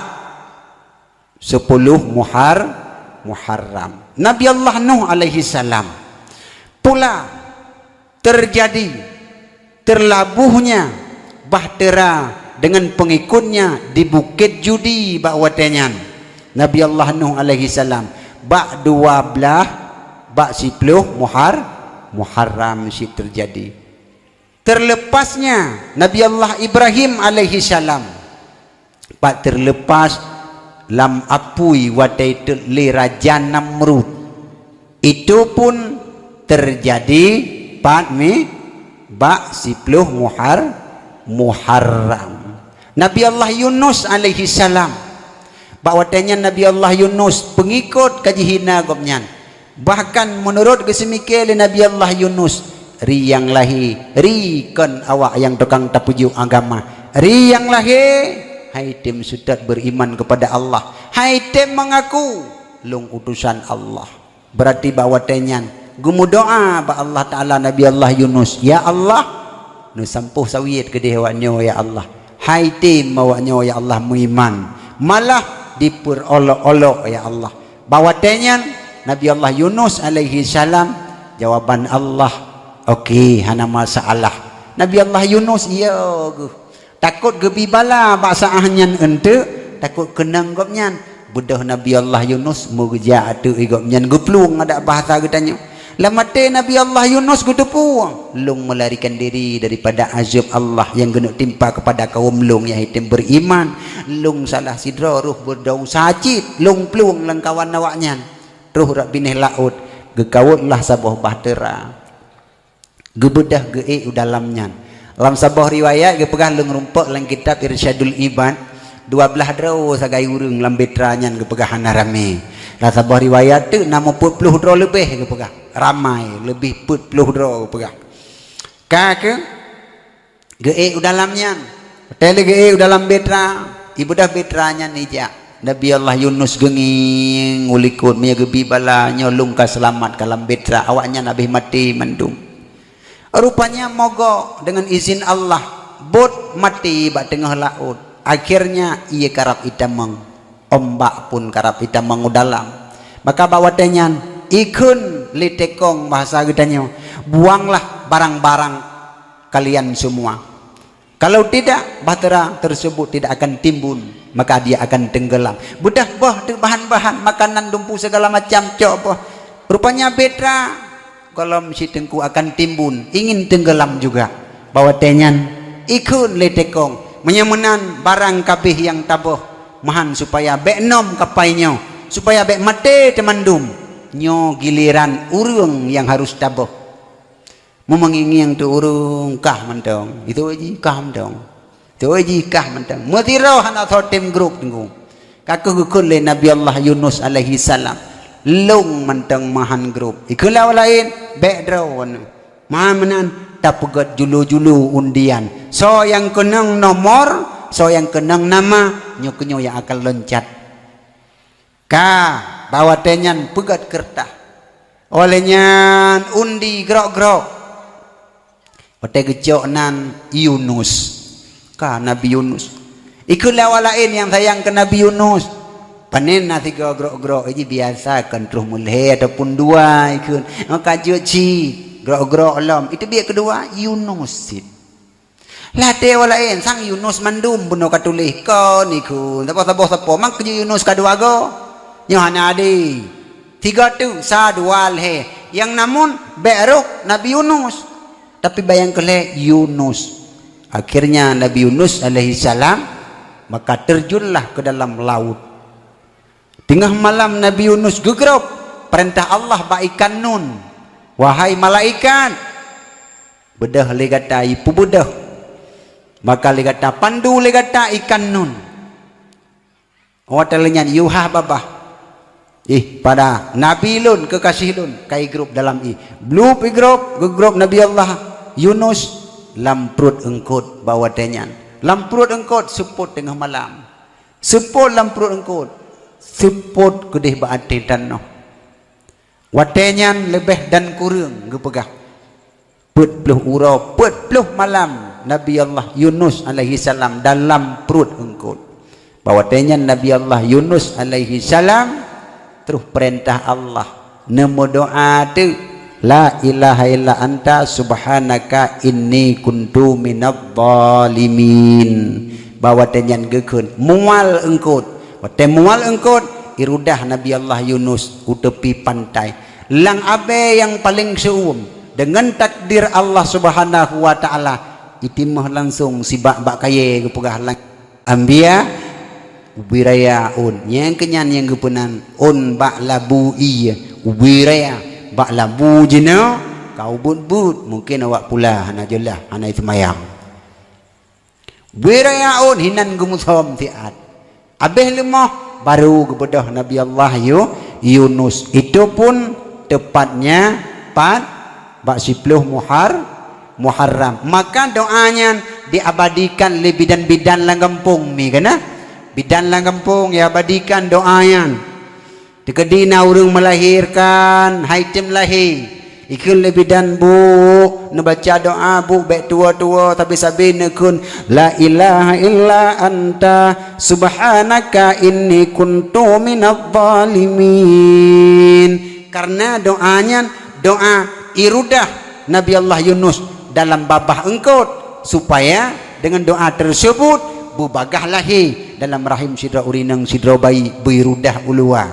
10 Muharram. Nabi Allah Nuh alaihi salam pula terjadi terlabuhnya bahtera dengan pengikutnya di Bukit Judi bahawatanya Nabi Allah Nuh alaihi salam bak 12 bak 10 Muharram si terjadi. Terlepasnya Nabi Allah Ibrahim alaihi salam pak terlepas lam apui watai li Raja Namrud itu pun terjadi bak 10 Muharram. Nabi Allah Yunus alaihi salam bahwatanya Nabi Allah Yunus pengikut kaji hina gopnyan bahkan menurut kesemikir Nabi Allah Yunus ri yang lahi ri kan awak yang tukang tapuju agama ri yang lahi hai tim sudah beriman kepada Allah hai tim mengaku lung utusan Allah berarti bahwatanya gumu doa ba Allah Ta'ala Nabi Allah Yunus ya Allah nu sampuh sawit ke dewanya ya Allah hai tim mawanya ya Allah muiman malah dipur olok-olok ya Allah bahwatanya Nabi Allah Yunus alaihi salam jawaban Allah okey hana masalah Nabi Allah Yunus iya takut gebi bala bahasa ahnyan ente takut kenang gopnyan budah Nabi Allah Yunus murja atu gopnyan geplung ada bahasa getanya lamate Nabi Allah Yunus gudepu lung melarikan diri daripada azab Allah yang genuk timpa kepada kaum lung yang hitam beriman lung salah sidra ruh berdaung sajid lung plung lang kawan awaknya ruh rak binih laut gekawutlah sabuh bahtera gebedah gee dalamnya dalam sebuah riwayat dia pegang leng rumput dalam kitab Irsyadul Ibad 12 draw sagai urang dalam betranya dia pegang rame dalam sebuah riwayat tu 60 draw lebih dia pegang ramai lebih 40 draw dia pegang kake gee dalamnya hotel gee dalam betra ibu dah betranya nija Nabi Allah Yunus genging ulikut punya gebi bala nyolong ka selamat kalam betra awaknya Nabi mati mandum rupanya mogok dengan izin Allah bot mati bak tengah laut akhirnya ia karap itamang ombak pun karap itamang dalam maka bawatanya ikun litekong bahasa gedanya buanglah barang-barang kalian semua kalau tidak bahtera tersebut tidak akan timbun maka dia akan tenggelam budah bah bahan-bahan makanan dumpu segala macam coba rupanya betra kalau si tengku akan timbun ingin tenggelam juga bahwatanya ikun letekong menyemenan barang kabeh yang tabuh mahan supaya bek nom kapainya supaya bek mate temandum nyo giliran urung yang harus tabuh memengingiang tu urung kah mantong itu aja kah mantong itu aja kah mantong mutiro hana tim grup tengku kaku gukun le Nabi Allah Yunus alaihi salam long mantang mahan grup ikulah lain background mahan menan tapegat julu-julu undian so yang kenang nomor so yang kenang nama nyo yang akan loncat ka bawa tenyan pegat kertas olehnya undi grok-grok ote gecok nan Yunus ka Nabi Yunus ikulah lain yang sayang ke Nabi Yunus panen nanti grok-grok aja biasa kan terus mulai ataupun dua ikut maka juci grok-grok lam itu biar kedua Yunus latih walain sang Yunus mandum bunuh katulih kon ikut tapi mang kerja Yunus kedua go nyohana adi 3 tu sa dua he yang namun berok Nabi Yunus tapi bayang kele Yunus akhirnya Nabi Yunus alaihi salam maka terjunlah ke dalam laut. Tengah malam Nabi Yunus gegerop perintah Allah baikan nun wahai malaikat bedah legata ipu bedah maka legata pandu legata ikan nun watalnya yuha babah pada Nabi lun kekasih lun kai grup dalam blue grup Nabi Allah Yunus lamprut engkut bawa tenyan lamprut engkut seput tengah malam seput lamprut engkut seput kedih baate dan no watenyan lebih dan kurang gepegah put pluh urau put pluh malam Nabi Allah Yunus alaihi salam dalam perut engkut bawa tenyan Nabi Allah Yunus alaihi salam terus perintah Allah nemu doa tu la ilaha illa anta subhanaka inni kuntu minadh dhalimin bawa tenyan gekeun mual engkut wate mual engkut irudah Nabi Allah Yunus ku tepi pantai lang abe yang paling seum dengan takdir Allah Subhanahu wa taala itimah langsung si bak kaye gepegah lang ambia ubirayaun yang kenyan yang gepenan un bak labu iya ubiraya bak labu jena kau but mungkin awak pula hana jelah hana semayang ubirayaun hinan gumusom tiat abeh lemah baru kepada Nabi Allah Yunus itu pun tepatnya 40 Muharram maka doanya diabadikan le bidan-bidan lang kampung mi kana bidan lang kampung ya abadikan doanya dekedina urang melahirkan haitim lahir ikul le bidan bu nebaca doa bu baik tua-tua tapi sabi nekun la ilaha illa anta subhanaka inni kuntu minadh dhalimin karena doanya doa irudah Nabi Allah Yunus dalam babah engkut supaya dengan doa tersebut bubagah lahi dalam rahim sidra urinang sidra bayi birudah ulua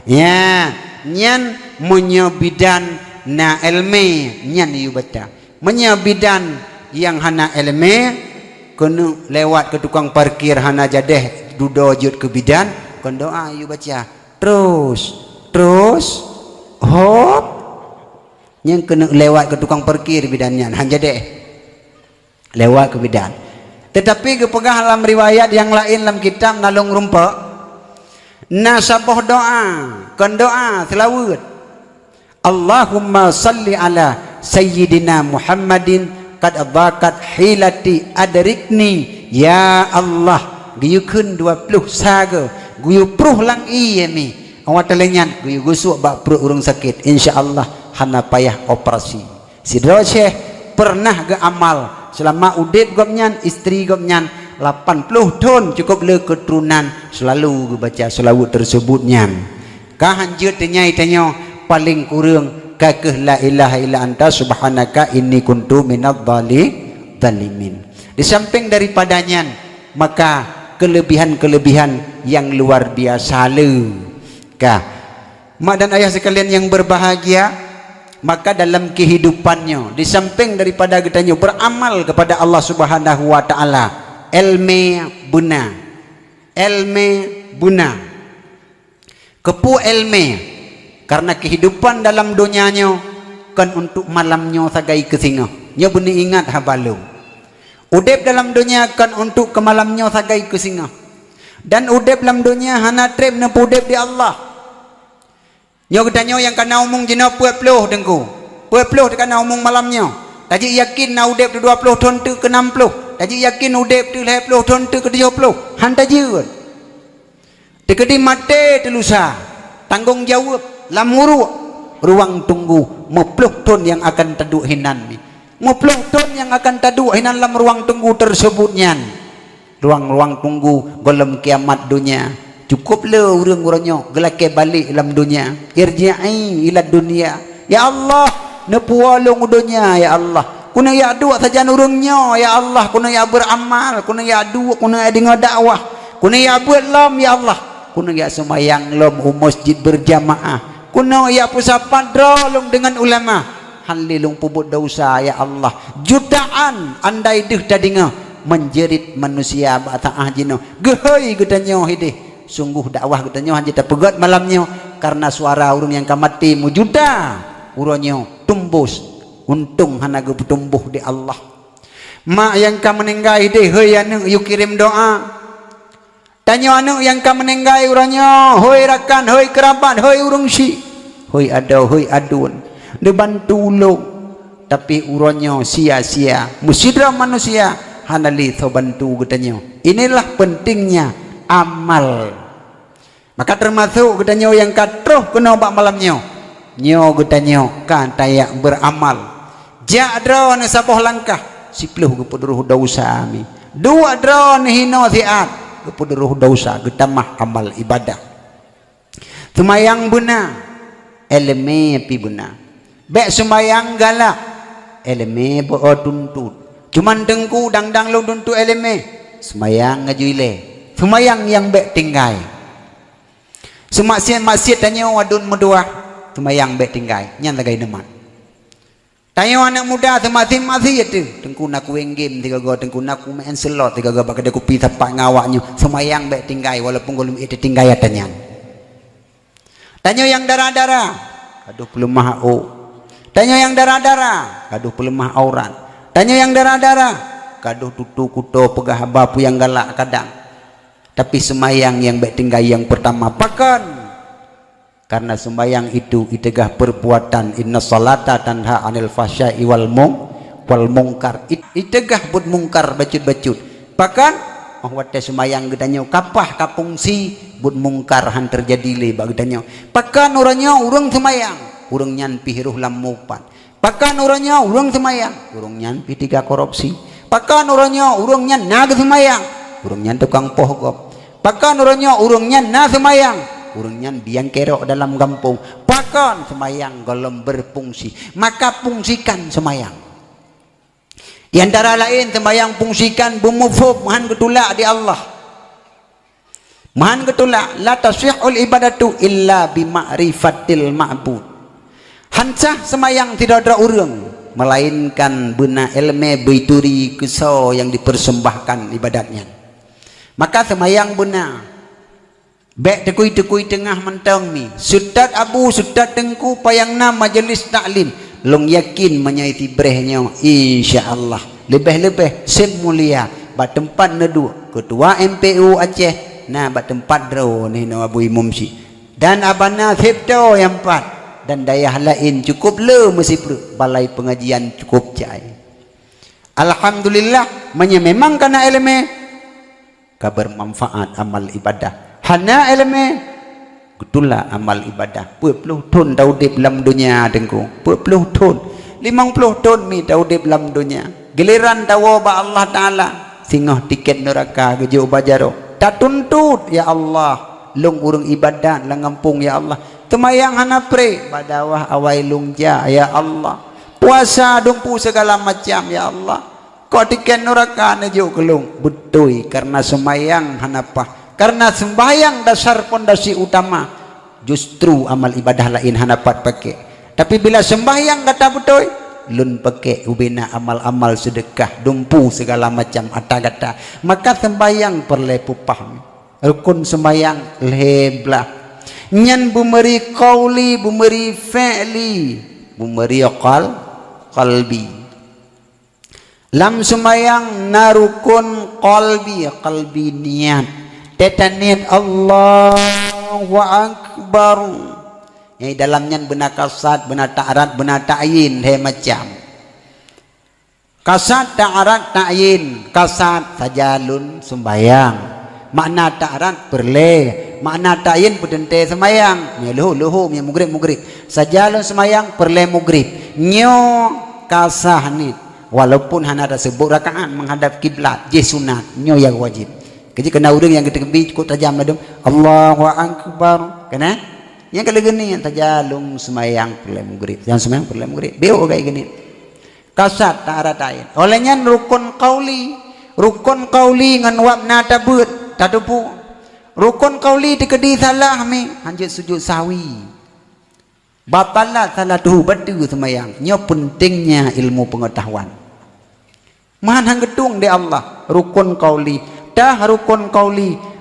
ya nyan menyebidan na elme nyan yu baca menyebidan yang hana elme kena lewat ke tukang parkir hana jadeh dudo jut ke bidan kon doa yu baca terus hop yang kena lewat ke tukang parkir bidannya han jadeh lewat ke bidan tetapi kepegah dalam riwayat yang lain dalam kitab nalung rumpa nasabah doa kon doa selawat Allahumma salli ala sayyidina Muhammadin qad adzakat hilati adrikni ya Allah guyukun 20 saga guyu pruh lang mi awak telenyan guyu gusuk bak perut urang sakit insyaallah hana payah operasi sidra syekh pernah ge amal selama udip gomnyan istri gomnyan 80 tahun cukup le keturunan selalu baca selawat tersebut nyan kahanjeut nyai tanyo paling kurang kakeh la ilaha illa anta subhanaka inni kuntu minadh dhalimin di samping daripadanya maka kelebihan-kelebihan yang luar biasa le kah mak dan ayah sekalian yang berbahagia maka dalam kehidupannya di samping daripada kitanya beramal kepada Allah Subhanahu wa taala ilmu buna kepu ilmu karena kehidupan dalam dunianya kan untuk malamnya sagai kesinga nya beni ingat habalung udep dalam dunia kan untuk ke malamnya sagai kesinga dan udep dalam dunia hana trip na udep di Allah nya katanya yang kana umung jena 20 dengku 20 kana umung malamnya taji yakin na udep 20 tahun tu ke 60 taji yakin udep tu 50 tahun tu ke 70 han taji dekedi mate telusa tanggung jawab lamuru ruang tunggu 50 ton yang akan taduk hinan 50 ton yang akan taduk hinan dalam ruang tunggu tersebutnya ruang tunggu golem kiamat dunia cukup le urang-urangnya gelake balik dalam dunia irji'i ila dunia ya Allah nepualung dunia ya Allah kuna ya dua saja urangnya ya Allah kuna ya beramal kuna ya dua kuna ya dengar dakwah kuna ya buat lam ya Allah kuna ya semayang lam masjid berjamaah kuno ya pusapan drolong dengan ulama halilung pubut dosa ya Allah jutaan andai deh tadinga menjerit manusia ba'ta'ah jino gehoi gedanyo hidih sungguh dakwah gedanyo hanjita pegat malamnya karena suara urung yang kamati mujuda uronyo tumbus untung hana ge tumbuh di Allah mak yang ka meninggal hidih heuy anu yu kirim doa Tanya anu yang ka menenggai urangnya, hoi rakan, hoi kerabat, hoi urang si, hoi ada, hoi adun, dia bantu ulung, tapi urangnya sia-sia. Musidra manusia, hanali tho bantu katanya. Inilah pentingnya amal. Maka termasuk katanya yang katruh kena bak malamnya. Nyo katanya kan tayak beramal. Ja'dra na sapoh langkah, sipluh kepuduruh dosa ami. Dua dra na hino siat. Kepuduruh dosa getamah amal ibadah. Semayang buna eleme pi buna. Bek semayang galak eleme bo tuntut. Cuman dengku dang-dang lu tuntut eleme. Semayang ngajuile. Semayang yang bek tinggai. Semaksiat tanya wadun medua. Semayang bek tinggai. Nyan lagai neman. Tanya anak muda semati-mati itu. Tengku nak wing game tiga go, tengku nak main slot tiga go, bakal dia kopi tapak ngawaknya. Semayang baik tinggai walaupun golum itu tinggai tanya. Tanya yang darah-darah, aduh belum mahu. Tanya yang darah-darah, aduh belum mah aurat. Tanya yang darah-darah, kaduh tutu kuto pegah bapu yang galak kadang. Tapi semayang yang baik tinggai yang pertama pakan. Karena sembahyang itu itegah perbuatan inna salata tanha anil fahsya'i wal mungkar. Itegah bud mungkar bacut-bacut. Bahkan wate sembahyang gedanya kapah kapungsi bud mungkar han terjadi le bagdanya. Bahkan orangnya urang sembahyang, urang nyan pihiruh lamupan. Bahkan orangnya urang sembahyang, urang nyan pi tiga korupsi. Bahkan orangnya urang nyan nag sembahyang, urang nyan tukang pohgop. Bahkan orangnya urang nyan na sembahyang. Urangnya biang kerok dalam kampung. Bahkan semayang golong berfungsi. Maka fungsikan semayang. Di antara lain semayang fungsikan bumufub mahan ketulak di Allah. Mahan ketulak la tasihul ibadatu illa bima'rifatil ma'bud. Hancah semayang tidak ada urang melainkan bena ilmu baituri keso yang dipersembahkan ibadatnya. Maka semayang benar. Bek tekui-tekui tengah mentang mi. Sudad abu, sudad tengku payang na majelis taklim. Long yakin menyaiti brehnya insya-Allah. Lebih-lebih sem mulia bat tempat nedu ketua MPU Aceh. Nah bat tempat dro ni no Abu Imumsi. Dan abana Fipto yang 4 dan dayah lain cukup le mesti balai pengajian cukup cai. Alhamdulillah memang kana ilmu kabar manfaat amal ibadah. Hana eleme gitulah amal ibadah 20 tahun daudib dalam dunia dengku 20 tahun 50 tahun mi daudib dalam dunia giliran tawa ba Allah Ta'ala singoh tiket neraka gejo bajaro tak tuntut ya Allah lung urung ibadah lang ngampung ya Allah temayang hana pre badawah awai lungja ya Allah puasa dumpu segala macam ya Allah kok tiket neraka nejo kelung betul karena semayang hanapah. Karena sembahyang dasar pondasi utama, justru amal ibadah lain hanapat pakai. Tapi bila sembahyang kata betul, lun pakai ubina amal-amal sedekah, dumpu segala macam kata-kata. Maka sembahyang perlu paham. Rukun sembahyang leblah. Nyan bumeri qauli, bumeri fi'li, bumeri qalbi. Lam sembahyang narukun qalbi niat. Tetaniat Allahu Akbar. Yang dalamnya benar kasat, benar ta'arat, benar ta'yin. He macam kasat, ta'arat, ta'yin. Kasat sajalun sembayang. Makna ta'arat perle. Makna ta'yin pedente sembayang. Nya luhu nya mugrib. Sajalun sembayang perle mugrib. Nyo kasah ni. Walaupun hana ada sebut rakaat menghadap kiblat, je sunat. Nyo yang wajib. Jadi kena urang yang ketepi cukup tajam ladum Allahu Akbar kena yang kalau gini yang tajalung semayang perle maghrib yang semayang perle maghrib beo kayak gini kasat ta'aratain olehnya rukun qauli ngan wab na tabut tadupu rukun qauli dikedi salah mi hanjut sujud sawi batalat salah tuh batu semayang nyo pentingnya ilmu pengetahuan mahan hang gedung di Allah rukun qauli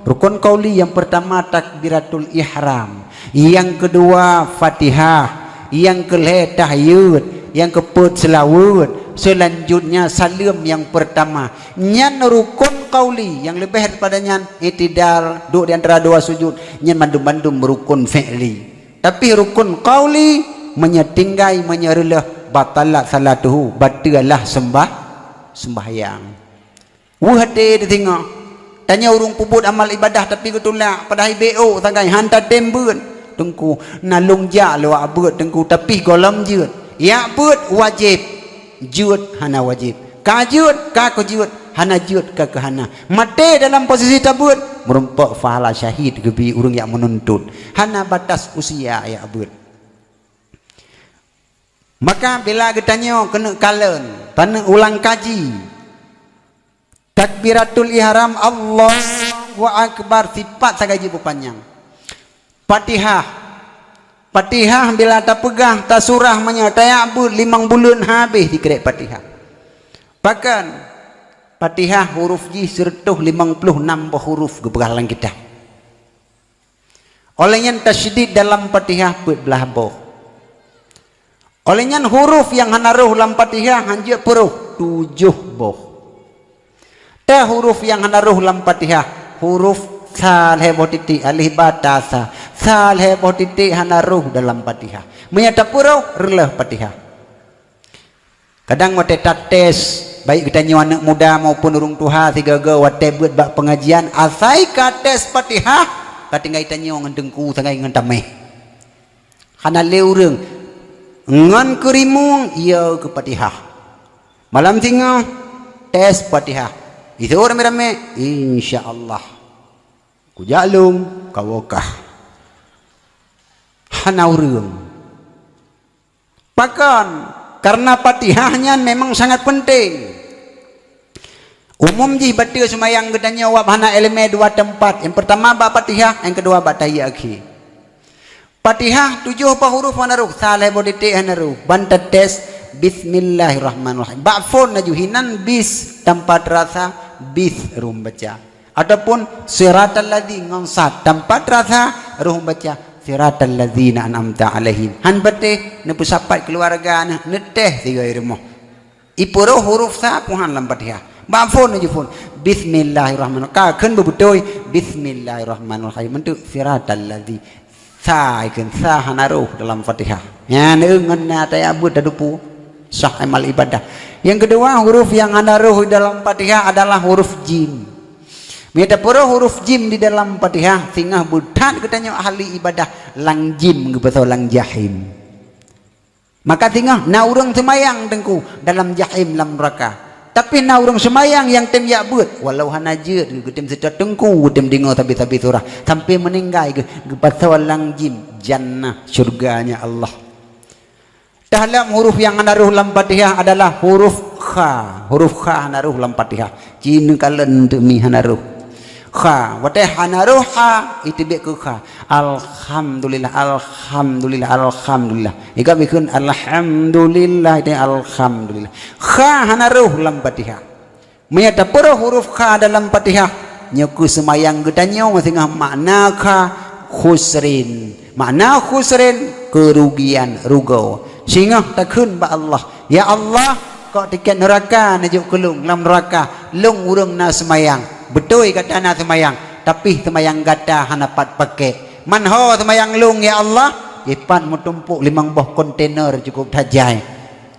rukun qauli yang pertama takbiratul ihram, yang kedua Fatihah, yang kelih tahyud, yang keempat selawat, selanjutnya salam yang pertama. Nyan rukun qauli, yang lebih daripadanya i'tidal, duduk di antara dua sujud, nyen mandum-mandum rukun fi'li. Tapi rukun qauli menyetinggai menyerelah batalat salatuhu, batalah sembahyang. Wahde tengok tanya urung puput amal ibadah tapi ketulak pada IBO tangai hantar tembun tengku nalung ja lo abut tengku tapi golam jut ya but wajib jut hana wajib kajut ka kujut hana jut ka hana mati dalam posisi tabut merumpak fahala syahid gebi urung yang menuntut hana batas usia ya abut. Maka bila ditanya kena kalen tanah ulang kaji takbiratul ihram Allahu akbar sifat sagaji panjang. Fatihah bila tak pegah tak surah menyatayak abud 5 bulan habis dikerek Fatihah. Bahkan Fatihah huruf ji sertuh 56 huruf kebegalan kita. Olehnya tasydid dalam Fatihah belah boh. Olehnya huruf yang hanaruh dalam Fatihah hanjak peruh 7 boh. Dah huruf yang hanaruh dalam Fatihah huruf sal heboh titik alif batasa sal heboh titik hanaruh dalam Fatihah menyata purau relah Fatihah. Kadang wate tes baik kita nyu anak muda maupun urung tuha tiga wate buat bak pengajian asai ka tes Fatihah katinggai tanyo ngendengku tangai ngentameh kana leureng ngan kerimung iya ke Fatihah malam tinggal tes Fatihah itu rame-rame insyaallah ku jalung kawokah hana urang pakan karena Fatihahnya memang sangat penting. Umum ji baca semayang gedanya wab hana eleme 2 tempat. Yang pertama ba Fatihah, yang kedua ba tahiyat akhir. Fatihah 7 huruf hanaruh saleh bodite hanaruh bantat tes bismillahirrahmanirrahim. Ba fon najuhinan bis tempat rasa bis rum baca. Ataupun siratal ladzi ngansat tempat rasa rum baca siratal ladzina an'amta alaihim. Han bete ne pusapat keluarga ne neteh tiga irmo. Ipuro huruf sa puhan lam Fatihah. Ba fon je fon bismillahirrahmanirrahim. Ka keun bebutoi bismillahirrahmanirrahim mentu siratal ladzi sa ikeun sa hanaruh dalam Fatihah. Nya neungeun na teh abut dadupu sah amal ibadah. Yang kedua huruf yang hanaruh dalam Fatihah adalah huruf jim. Meta pura huruf jim di dalam Fatihah singah budak katanya ahli ibadah lang jim gebetau lang jahim. Maka singah na urang semayang dengku dalam jahim lam neraka. Tapi na urang semayang yang tem yabut walau hanajeut getem sedot dengku getem dengar tabi-tabi surah sampai meninggal gebetau lang jim jannah surganya Allah. Dalam huruf yang hanaruh dalam Fatihah adalah huruf kha. Huruf kha hanaruh dalam Fatihah. Cina kalen demi hanaruh. Kha wate hanaruh ha itibek ke kha alhamdulillah alhamdulillah alhamdulillah ika bikun alhamdulillah itu alhamdulillah kha hanaruh dalam Fatihah menyata pura huruf kha dalam Fatihah nyaku semayang gedanyo masingah makna kha khusrin makna khusrin kerugian rugo sehingga takun ba Allah ya Allah kok tiket neraka najuk kelung dalam neraka lung urang na semayang betul kata na semayang tapi semayang gata hanapat pakai manho semayang lung ya Allah ipan mutumpuk 5 buah kontainer cukup tajai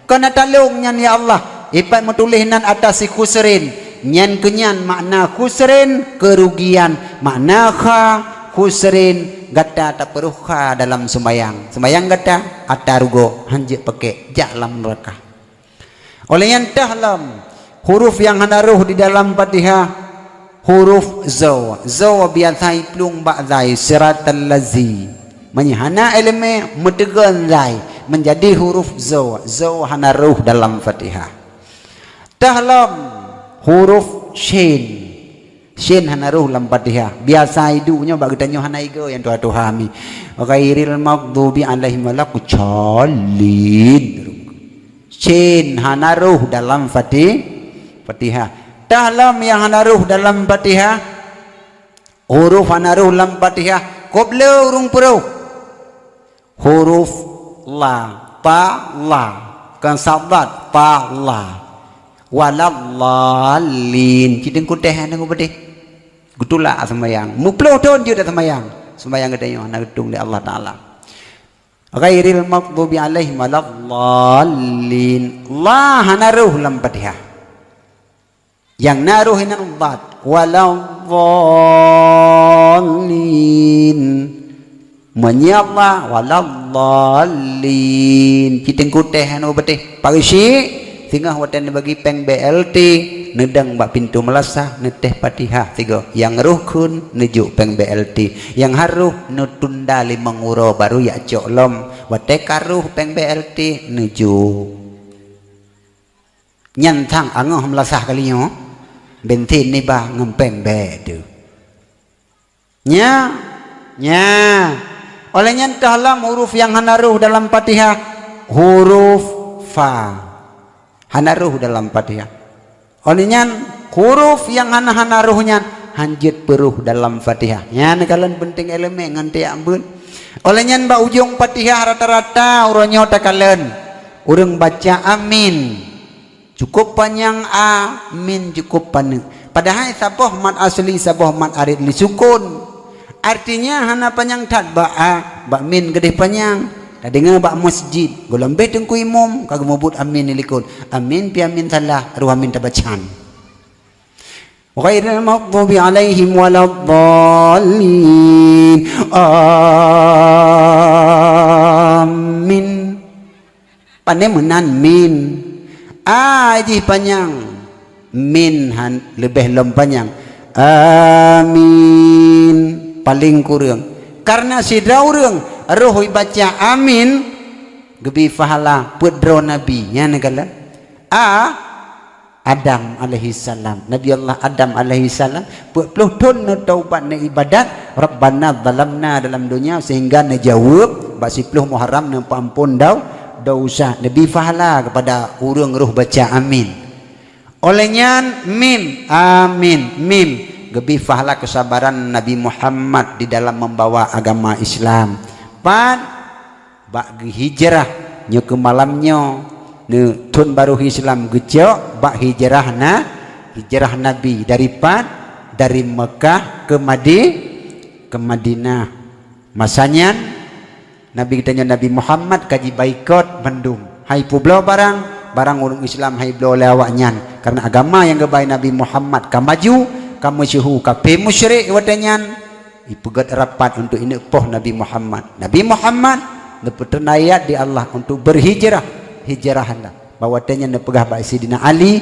kana talung nyan ya Allah ipan mutulinan atas si khusrin nyan kenyan makna khusrin kerugian makna kha khusrin gata tak perlu kha dalam semayang gata atarugo hanjek pakai jalam neraka oleh yang tahlam huruf yang hanaruh di dalam Fatihah huruf zaw biasai plung ba'zai siratal ladzi menyahana eleme metegan zai menjadi huruf zaw hanaruh dalam Fatihah. Tahlam huruf shin hanaruh dalam Fatihah biasa idunya bagi tanyo hanaigo yang tuha-tuhami ghairil maghdubi alaihim waladdallin shin hanaruh dalam Fatihah. Dalam yang hanaruh dalam Fatihah huruf hanaruh dalam Fatihah qobla urung purau huruf la ta la kan sabat ta la waladhdallin cideng kuteh nang ubedeh gutula sembayang muploh ton je sembayang sembayang gedenya na gedung di Allah taala ghairil maghdubi alaihim waladhdallin Allah naruh lam Fatihah yang naruh hinan dhat waladhdallin menyapa waladhdallin cideng kuteh anu ubedeh pagisi tingah watan bagi peng BLT nedang bak pintu melasah neteh Fatihah tiga yang rukun nuju peng BLT yang haruh nutunda 5 euro baru ya coklom wate karuh peng BLT nuju nyantang angoh melasah kalinya bentin ni bah ngempeng bedu nya oleh nyantahlah huruf yang hanaruh dalam Fatihah huruf fa hanaruh dalam Fatihah. Olehnya huruf yang hanaruhnya hanjit peruh dalam Fatihah. Ya kalian penting elemen nganti ambun. Olehnya ba ujung Fatihah rata-rata uronyo takalen. Urang baca amin. Cukup panjang amin cukup panjang. Padahal sapoh mat asli sapoh mat arid li sukun. Artinya hana panjang tad ba min gede panjang. Dengar bak masjid golam beteng ku imam kagak mabut amin nilikun amin pi amin salah ruh amin tabacan ghairil maghdubi alaihim waladhdallin amin pane menan min aji panjang min lebih lom panjang amin paling kurang karena si daurang roh baca amin gebi fahala pudro nabi nya negala Adam alaihi salam Nabi Allah Adam alaihi salam puluh ton taubat na ibadat Rabbana zalamna dalam dunia sehingga najawab bak 10 Muharram na ampun dosa nabi fahala kepada urang roh baca amin olehnya mim amin mim gebi fahala kesabaran Nabi Muhammad di dalam membawa agama Islam pan bak hijrah nyo ke malamnya ne tun baru Islam gejok bak hijrah Nabi dari Mekah ke Madinah masanya Nabi kitanya Nabi Muhammad kaji baikot mendung hai publo barang urang Islam hai blo lewaknya karena agama yang gebai Nabi Muhammad kamaju kamu syuhu kape musyrik wadanyan ipugat rapat untuk ini poh Nabi Muhammad lepetan ayat di Allah untuk berhijrah hijrahlah bawatanya nepegah bak Sidina Ali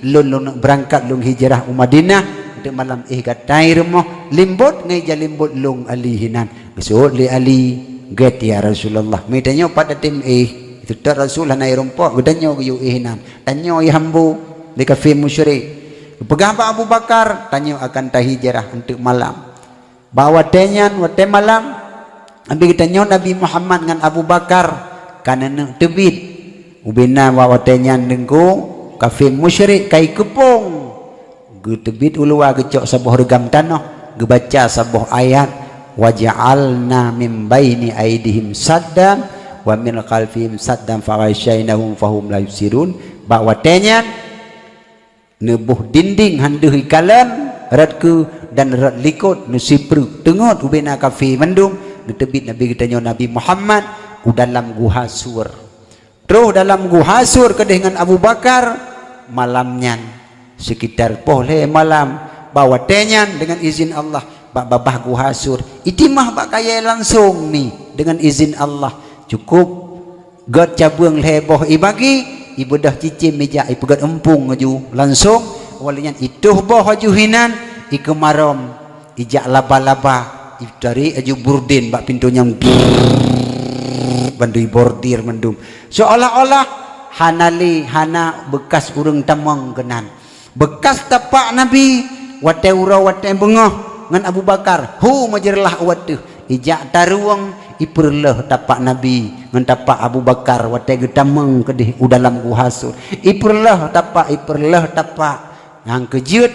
lun berangkat lung hijrah Madinah untuk malam gatai rumah limbut ngai jalimbut lung Ali hinan gesut li Ali get ya Rasulullah mitanya pada tim itu tak Rasulullah nai rumpok gedanyo yu hinan tanyo hambu di kafir musyrik pegah bak Abu Bakar tanyo akan tahijrah untuk malam bawa tenyan wate malam ambil kita nyon Nabi Muhammad dengan Abu Bakar karena tebit ubina bawa tenyan dengku kafir musyrik kai kepung ge tebit ulua gecok sabuh regam tanah ge baca sabuh ayat waja'alna min baini aidihim saddan wa min khalfihim saddan faghasyainahum fahum la yusirun bawa tenyan nebuh dinding handeui kalen ratku dan rat likut nusipru tengot ubena kafi mendung ditebit Nabi kita Nabi Muhammad dalam guha sur terus dalam guha sur ke dengan Abu Bakar malamnya sekitar pohle malam bawa tenyan dengan izin Allah babah guha sur itimah bak kaya langsung nih dengan izin Allah cukup god cabung heboh ibagi ibadah cicim meja ipegat empung aju langsung walinya itu boh aju hinan ikemarom ijak laba-laba dari aju burdin bak pintunya bandui bordir mendum seolah-olah hana bekas urang tamang genan bekas tapak Nabi wate ura wate bengah ngan Abu Bakar majerlah wate ijak taruang iperleh tapak Nabi ngan tapak Abu Bakar wate getamang kedih dalam guhasur iperleh tapak ngang kejut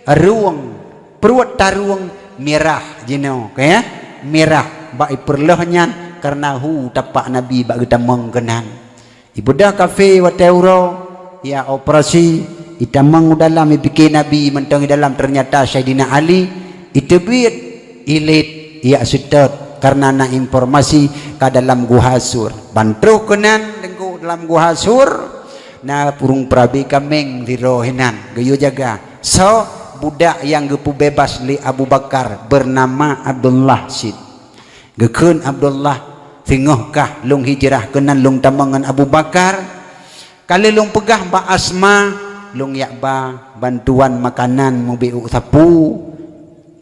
ruang perut taruang merah jino kaya merah bak iperlehnya karena tapak Nabi bak getamang genan ibudah kafe wate ura ya operasi itamang dalam bikin Nabi mentang dalam ternyata Sayyidina Ali itu bit ilit ya sedot karena na informasi ke dalam guhasur bantru kenan dengku dalam guhasur na purung prabi kameng dirohinan gayo jaga so budak yang gepu bebas li Abu Bakar bernama Abdullah Sid gekun Abdullah singoh kah lung hijrah kenan lung tamangan Abu Bakar kali lung pegah ba Asma lung yakba bantuan makanan mubiu sapu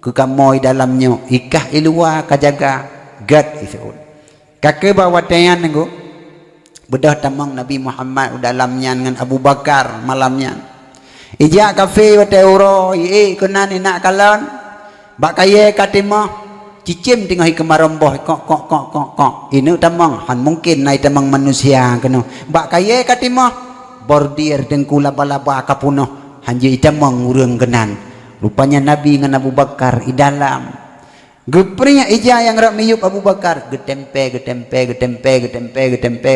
ke kamoy dalamnya ikah ilua kajaga gad isun kakek bawa tayan nenggo bedah tamang Nabi Muhammad dalamnya dengan Abu Bakar malamnya ijak kafe wa teuro kenan nak kalon bak kaye katimah cicim tengah kemaromboh kok ini tamang han mungkin nai tamang manusia kena bak kaye katimah bordir dengku laba-laba kapunoh hanji tamang urang kenan rupanya Nabi dengan Abu Bakar di dalam geprinya ija yang rak miyup Abu Bakar getempe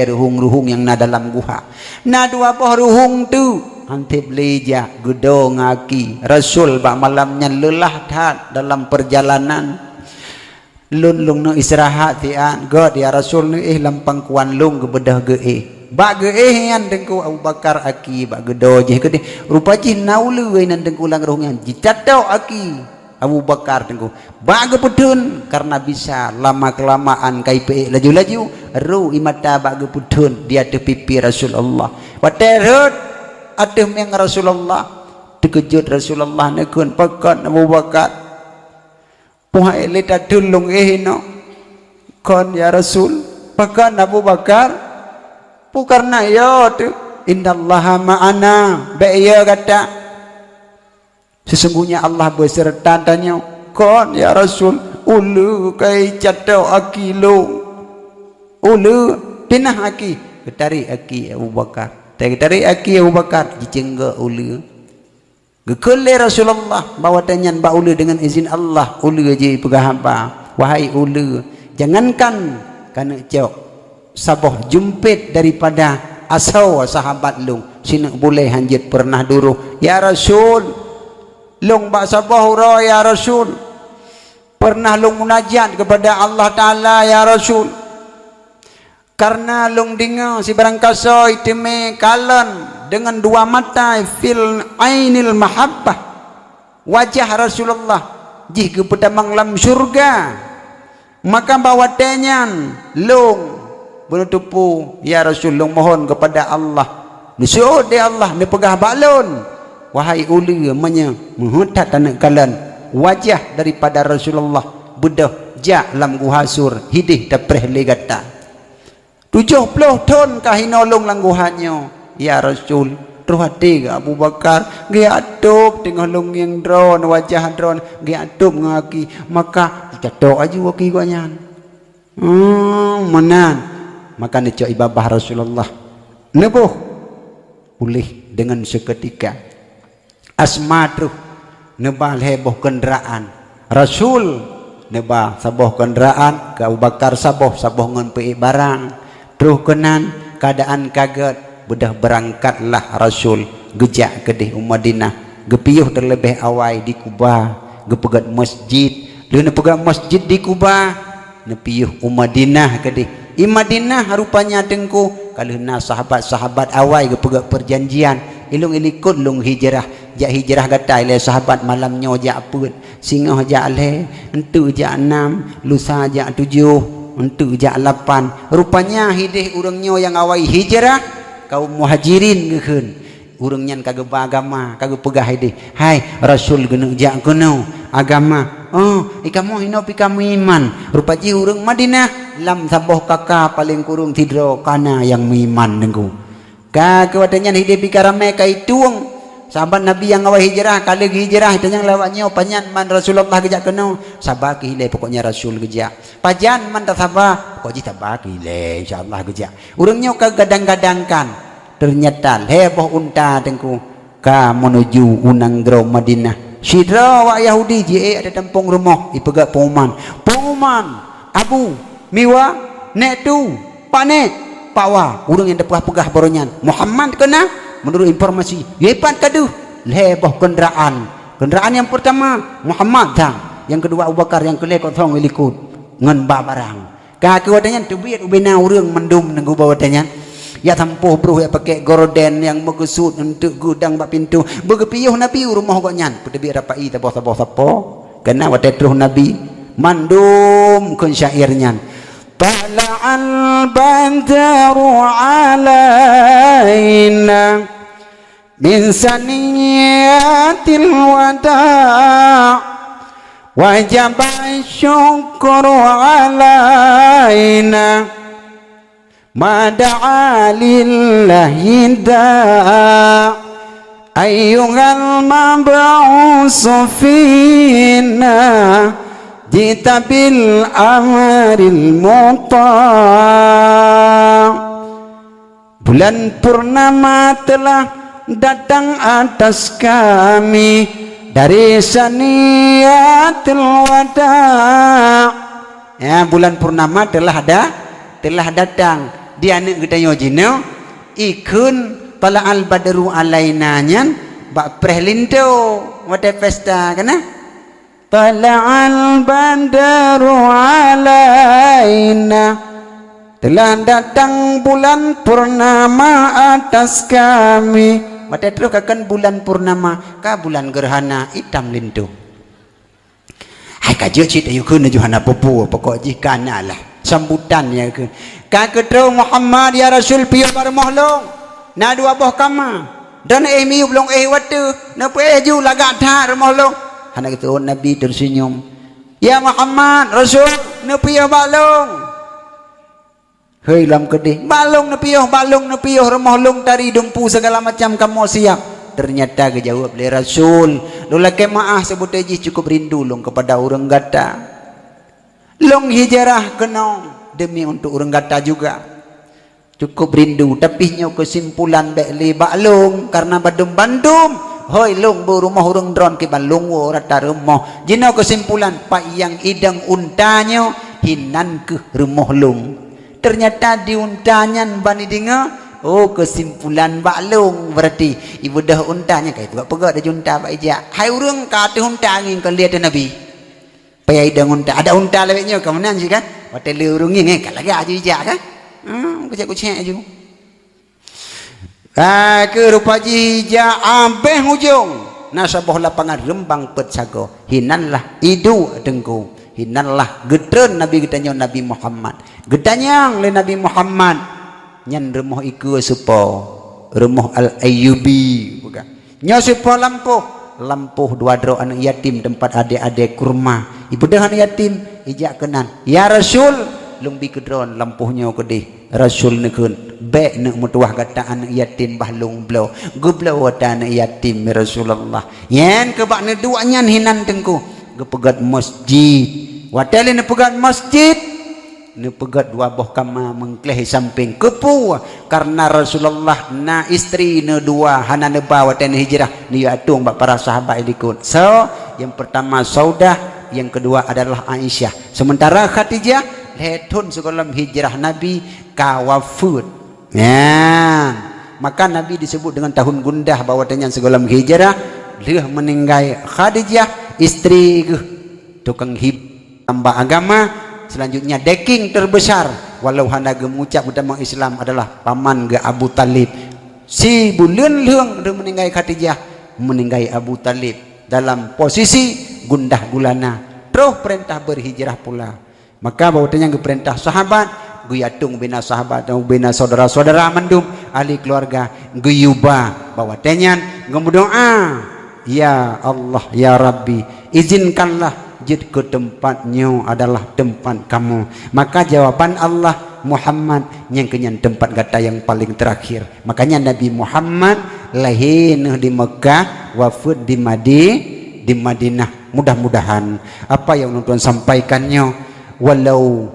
ruhung yang na dalam guha na dua poh ruhung tu antip leja gedo ngaki Rasul bak malamnya lelah tat dalam perjalanan lun lung no istirahat tian god ya Rasul ni lampang kuan lung ke bedah ge bak ge yan dengku Abu Bakar aki bak gedo je ke rupa ji naulu nan dengku lang ruhungan jitadau aki Abu Bakar dengku bak ge pudun karena bisa lama kelamaan kai pe laju-laju ru imata bak ge pudun dia tu pipi Rasulullah waterut adem yang Rasulullah terkejut Rasulullah nekun pakat Abu Bakar puhai leta dulung no kon ya Rasul pakat Abu Bakar karena ya tu innallaha ma'ana ya kata sesungguhnya Allah beserta tanya kon ya Rasul ulu kai catau akilo ulu tinah aki ketari aki Abu Bakar dari aki Abu Bakar jicengga ulu gekele Rasulullah bawa tanyan ba ulu dengan izin Allah ulu je pegah apa wahai ulu jangankan kana cok saboh jumpit daripada asau sahabat lung sini boleh hanjit pernah duru ya Rasul lung ba saboh ro ya Rasul pernah lung munajat kepada Allah Ta'ala ya Rasul karena lung dengar si barang kaso itime kalon dengan dua mata fil ainil mahabbah wajah Rasulullah jih ke pedamang lam surga maka bawa tenyan lung benutupu ya Rasul lung mohon kepada Allah nisuh dia Allah ni pegah balon wahai uli manya menghutat anak kalian wajah daripada Rasulullah bedah jak lam guhasur hidih dapreh legata 70 ton kahinolong langguhannya ya Rasul terus hati ke Abu Bakar dia atup tengah long yang drone wajah drone dia atup ngaki maka jatuh aja waki guanya menan maka ni cok ibabah Rasulullah nebuh pulih dengan seketika Asma terus nebah heboh kenderaan Rasul nebah saboh kenderaan ke Abu Bakar saboh ngan pe barang terus kenan keadaan kaget bedah berangkatlah Rasul gejak kedih Madinah gepiyuh terlebih awai di Kuba gepegat masjid dia pegat masjid di Kuba nepiyuh Madinah kedih Madinah rupanya dengku kalau na sahabat-sahabat awai gepegat perjanjian ilung ilikut lung hijrah jak hijrah kata ile sahabat malamnya jak put singoh jak le entu jak 6 lusa jak 7 untuk jak 8 rupanya hidih urangnya yang awai hijrah kaum muhajirin geun urangnya kagak beragama kagak pegah hidih hai Rasul geuneu jak geuneu agama ikamu hino pikamu iman rupanya urang Madinah lam saboh kakak paling kurung tidro kana yang iman nengku kakewadannya hidih pikarame kai tuang sahabat Nabi yang awal hijrah kali hijrah itu yang lewatnya panjang man Rasulullah kejak kena sabar kehilai pokoknya Rasul kejak pajan man tak sabar pokoknya sabar kehilai insyaAllah kejak urangnya kegadang-gadangkan ternyata heboh unta tengku ka menuju unang gro Madinah sidra wa Yahudi je ada tempung rumah ipegat pengumuman Abu Miwa nek tu pak nek pak wa urang yang depah pegah baronyan Muhammad kena menurut informasi yepan kadu leboh kendaraan yang pertama Muhammad dah, yang kedua Abu Bakar, yang kelima kau ikut ngan barang kaki wadanya tubiat ubina urang mendum nunggu bawatannya ya tampuh bro ya pakai gorden yang megusut untuk gudang bak pintu begepiyuh nabi rumah kok nyan pedebi rapai taboh sapo kena wate terus nabi mandum kun syairnya tala'al bandaru alaina min saniyatil wada' wajib syukru alaina mada'a lillahi da' ayyuhal mab'usu fina jita bil amril muta' bulan purnama telah datang atas kami dari saniyatil wada'. Ya, bulan purnama telah datang di anak kita yojino ikun tala'al badru alaina nyan bak prehlindo wate pesta kana tala'al badru alaina telah datang bulan purnama atas kami wate terus kakan bulan purnama ka bulan gerhana hitam lindo hai kajo cita yukun juhana popo pokok jikana lah sambutan ya ke kaketro Muhammad ya Rasul piyo barmohlong na dua boh kama dan miu belum watu na peju lagak tha remohlong anak itu nabi tersenyum ya Muhammad Rasul na piyo balong hei lam kedih balong na piyo remohlong tari dumpu segala macam kamu siap ternyata kejawab oleh Rasul lulake maah sebut aja cukup rindu long kepada orang gata long hijrah kenong demi untuk orang kata juga cukup rindu tapi nyo kesimpulan bekli baklong karena bandum hoi long bu rumah orang drone ke balong wo rata rumah jino kesimpulan pak yang idang untanyo hinan ke rumah long ternyata di untanya bani dinga oh kesimpulan baklong berarti ibu dah untanya kayak itu pegak ada junta pak ija hai urang kate unta ngin kan lihat nabi payah idang unta ada unta lewetnya kemudian sih kan hotel urungin kalau lagi aja ija kan kucek aja ke rupa jija ambeh ujung nasabah lapangan rembang petsago hinanlah idu dengku hinanlah gedren nabi gedanya Nabi Muhammad gedanyang le Nabi Muhammad nyan remoh iku supo remoh al ayyubi bukan nyo supo lampuh dua dro anak yatim tempat adik-adik kurma ibu dengan yatim ijak kenan ya Rasul lumbi kedron lampuhnya kedih Rasul nekun be nek mutuah kata anak yatim bahlung blau gublau wata anak yatim ya Rasulullah yen kebak ne duanya hinan tengku gepegat masjid watale ne pegat masjid ne pegat dua boh kama mengkleh samping kepu karena Rasulullah na istri ne dua hana ne bawa ten hijrah ni atung bak para sahabat ikut so yang pertama Saudah yang kedua adalah Aisyah sementara Khadijah letun sekolah hijrah Nabi kawafud ya maka Nabi disebut dengan tahun gundah bawa dengan sekolah hijrah dia meninggai Khadijah istri tukang hib tambah agama selanjutnya deking terbesar walau hana gemucap utama Islam adalah paman ge Abu Talib si buleun leung dia meninggai Khadijah meninggai Abu Talib dalam posisi gundah gulana terus perintah berhijrah pula maka bawatanya ke perintah sahabat guyatung bina sahabat atau bina saudara-saudara mendum ahli keluarga guyuba bawatanya berdoa ya Allah ya Rabbi izinkanlah jid ke tempatnya adalah tempat kamu maka jawaban Allah Muhammad yang kenyan tempat kata yang paling terakhir makanya Nabi Muhammad lahir di Mekah wafat di Madinah mudah-mudahan apa yang nonton sampaikannya walau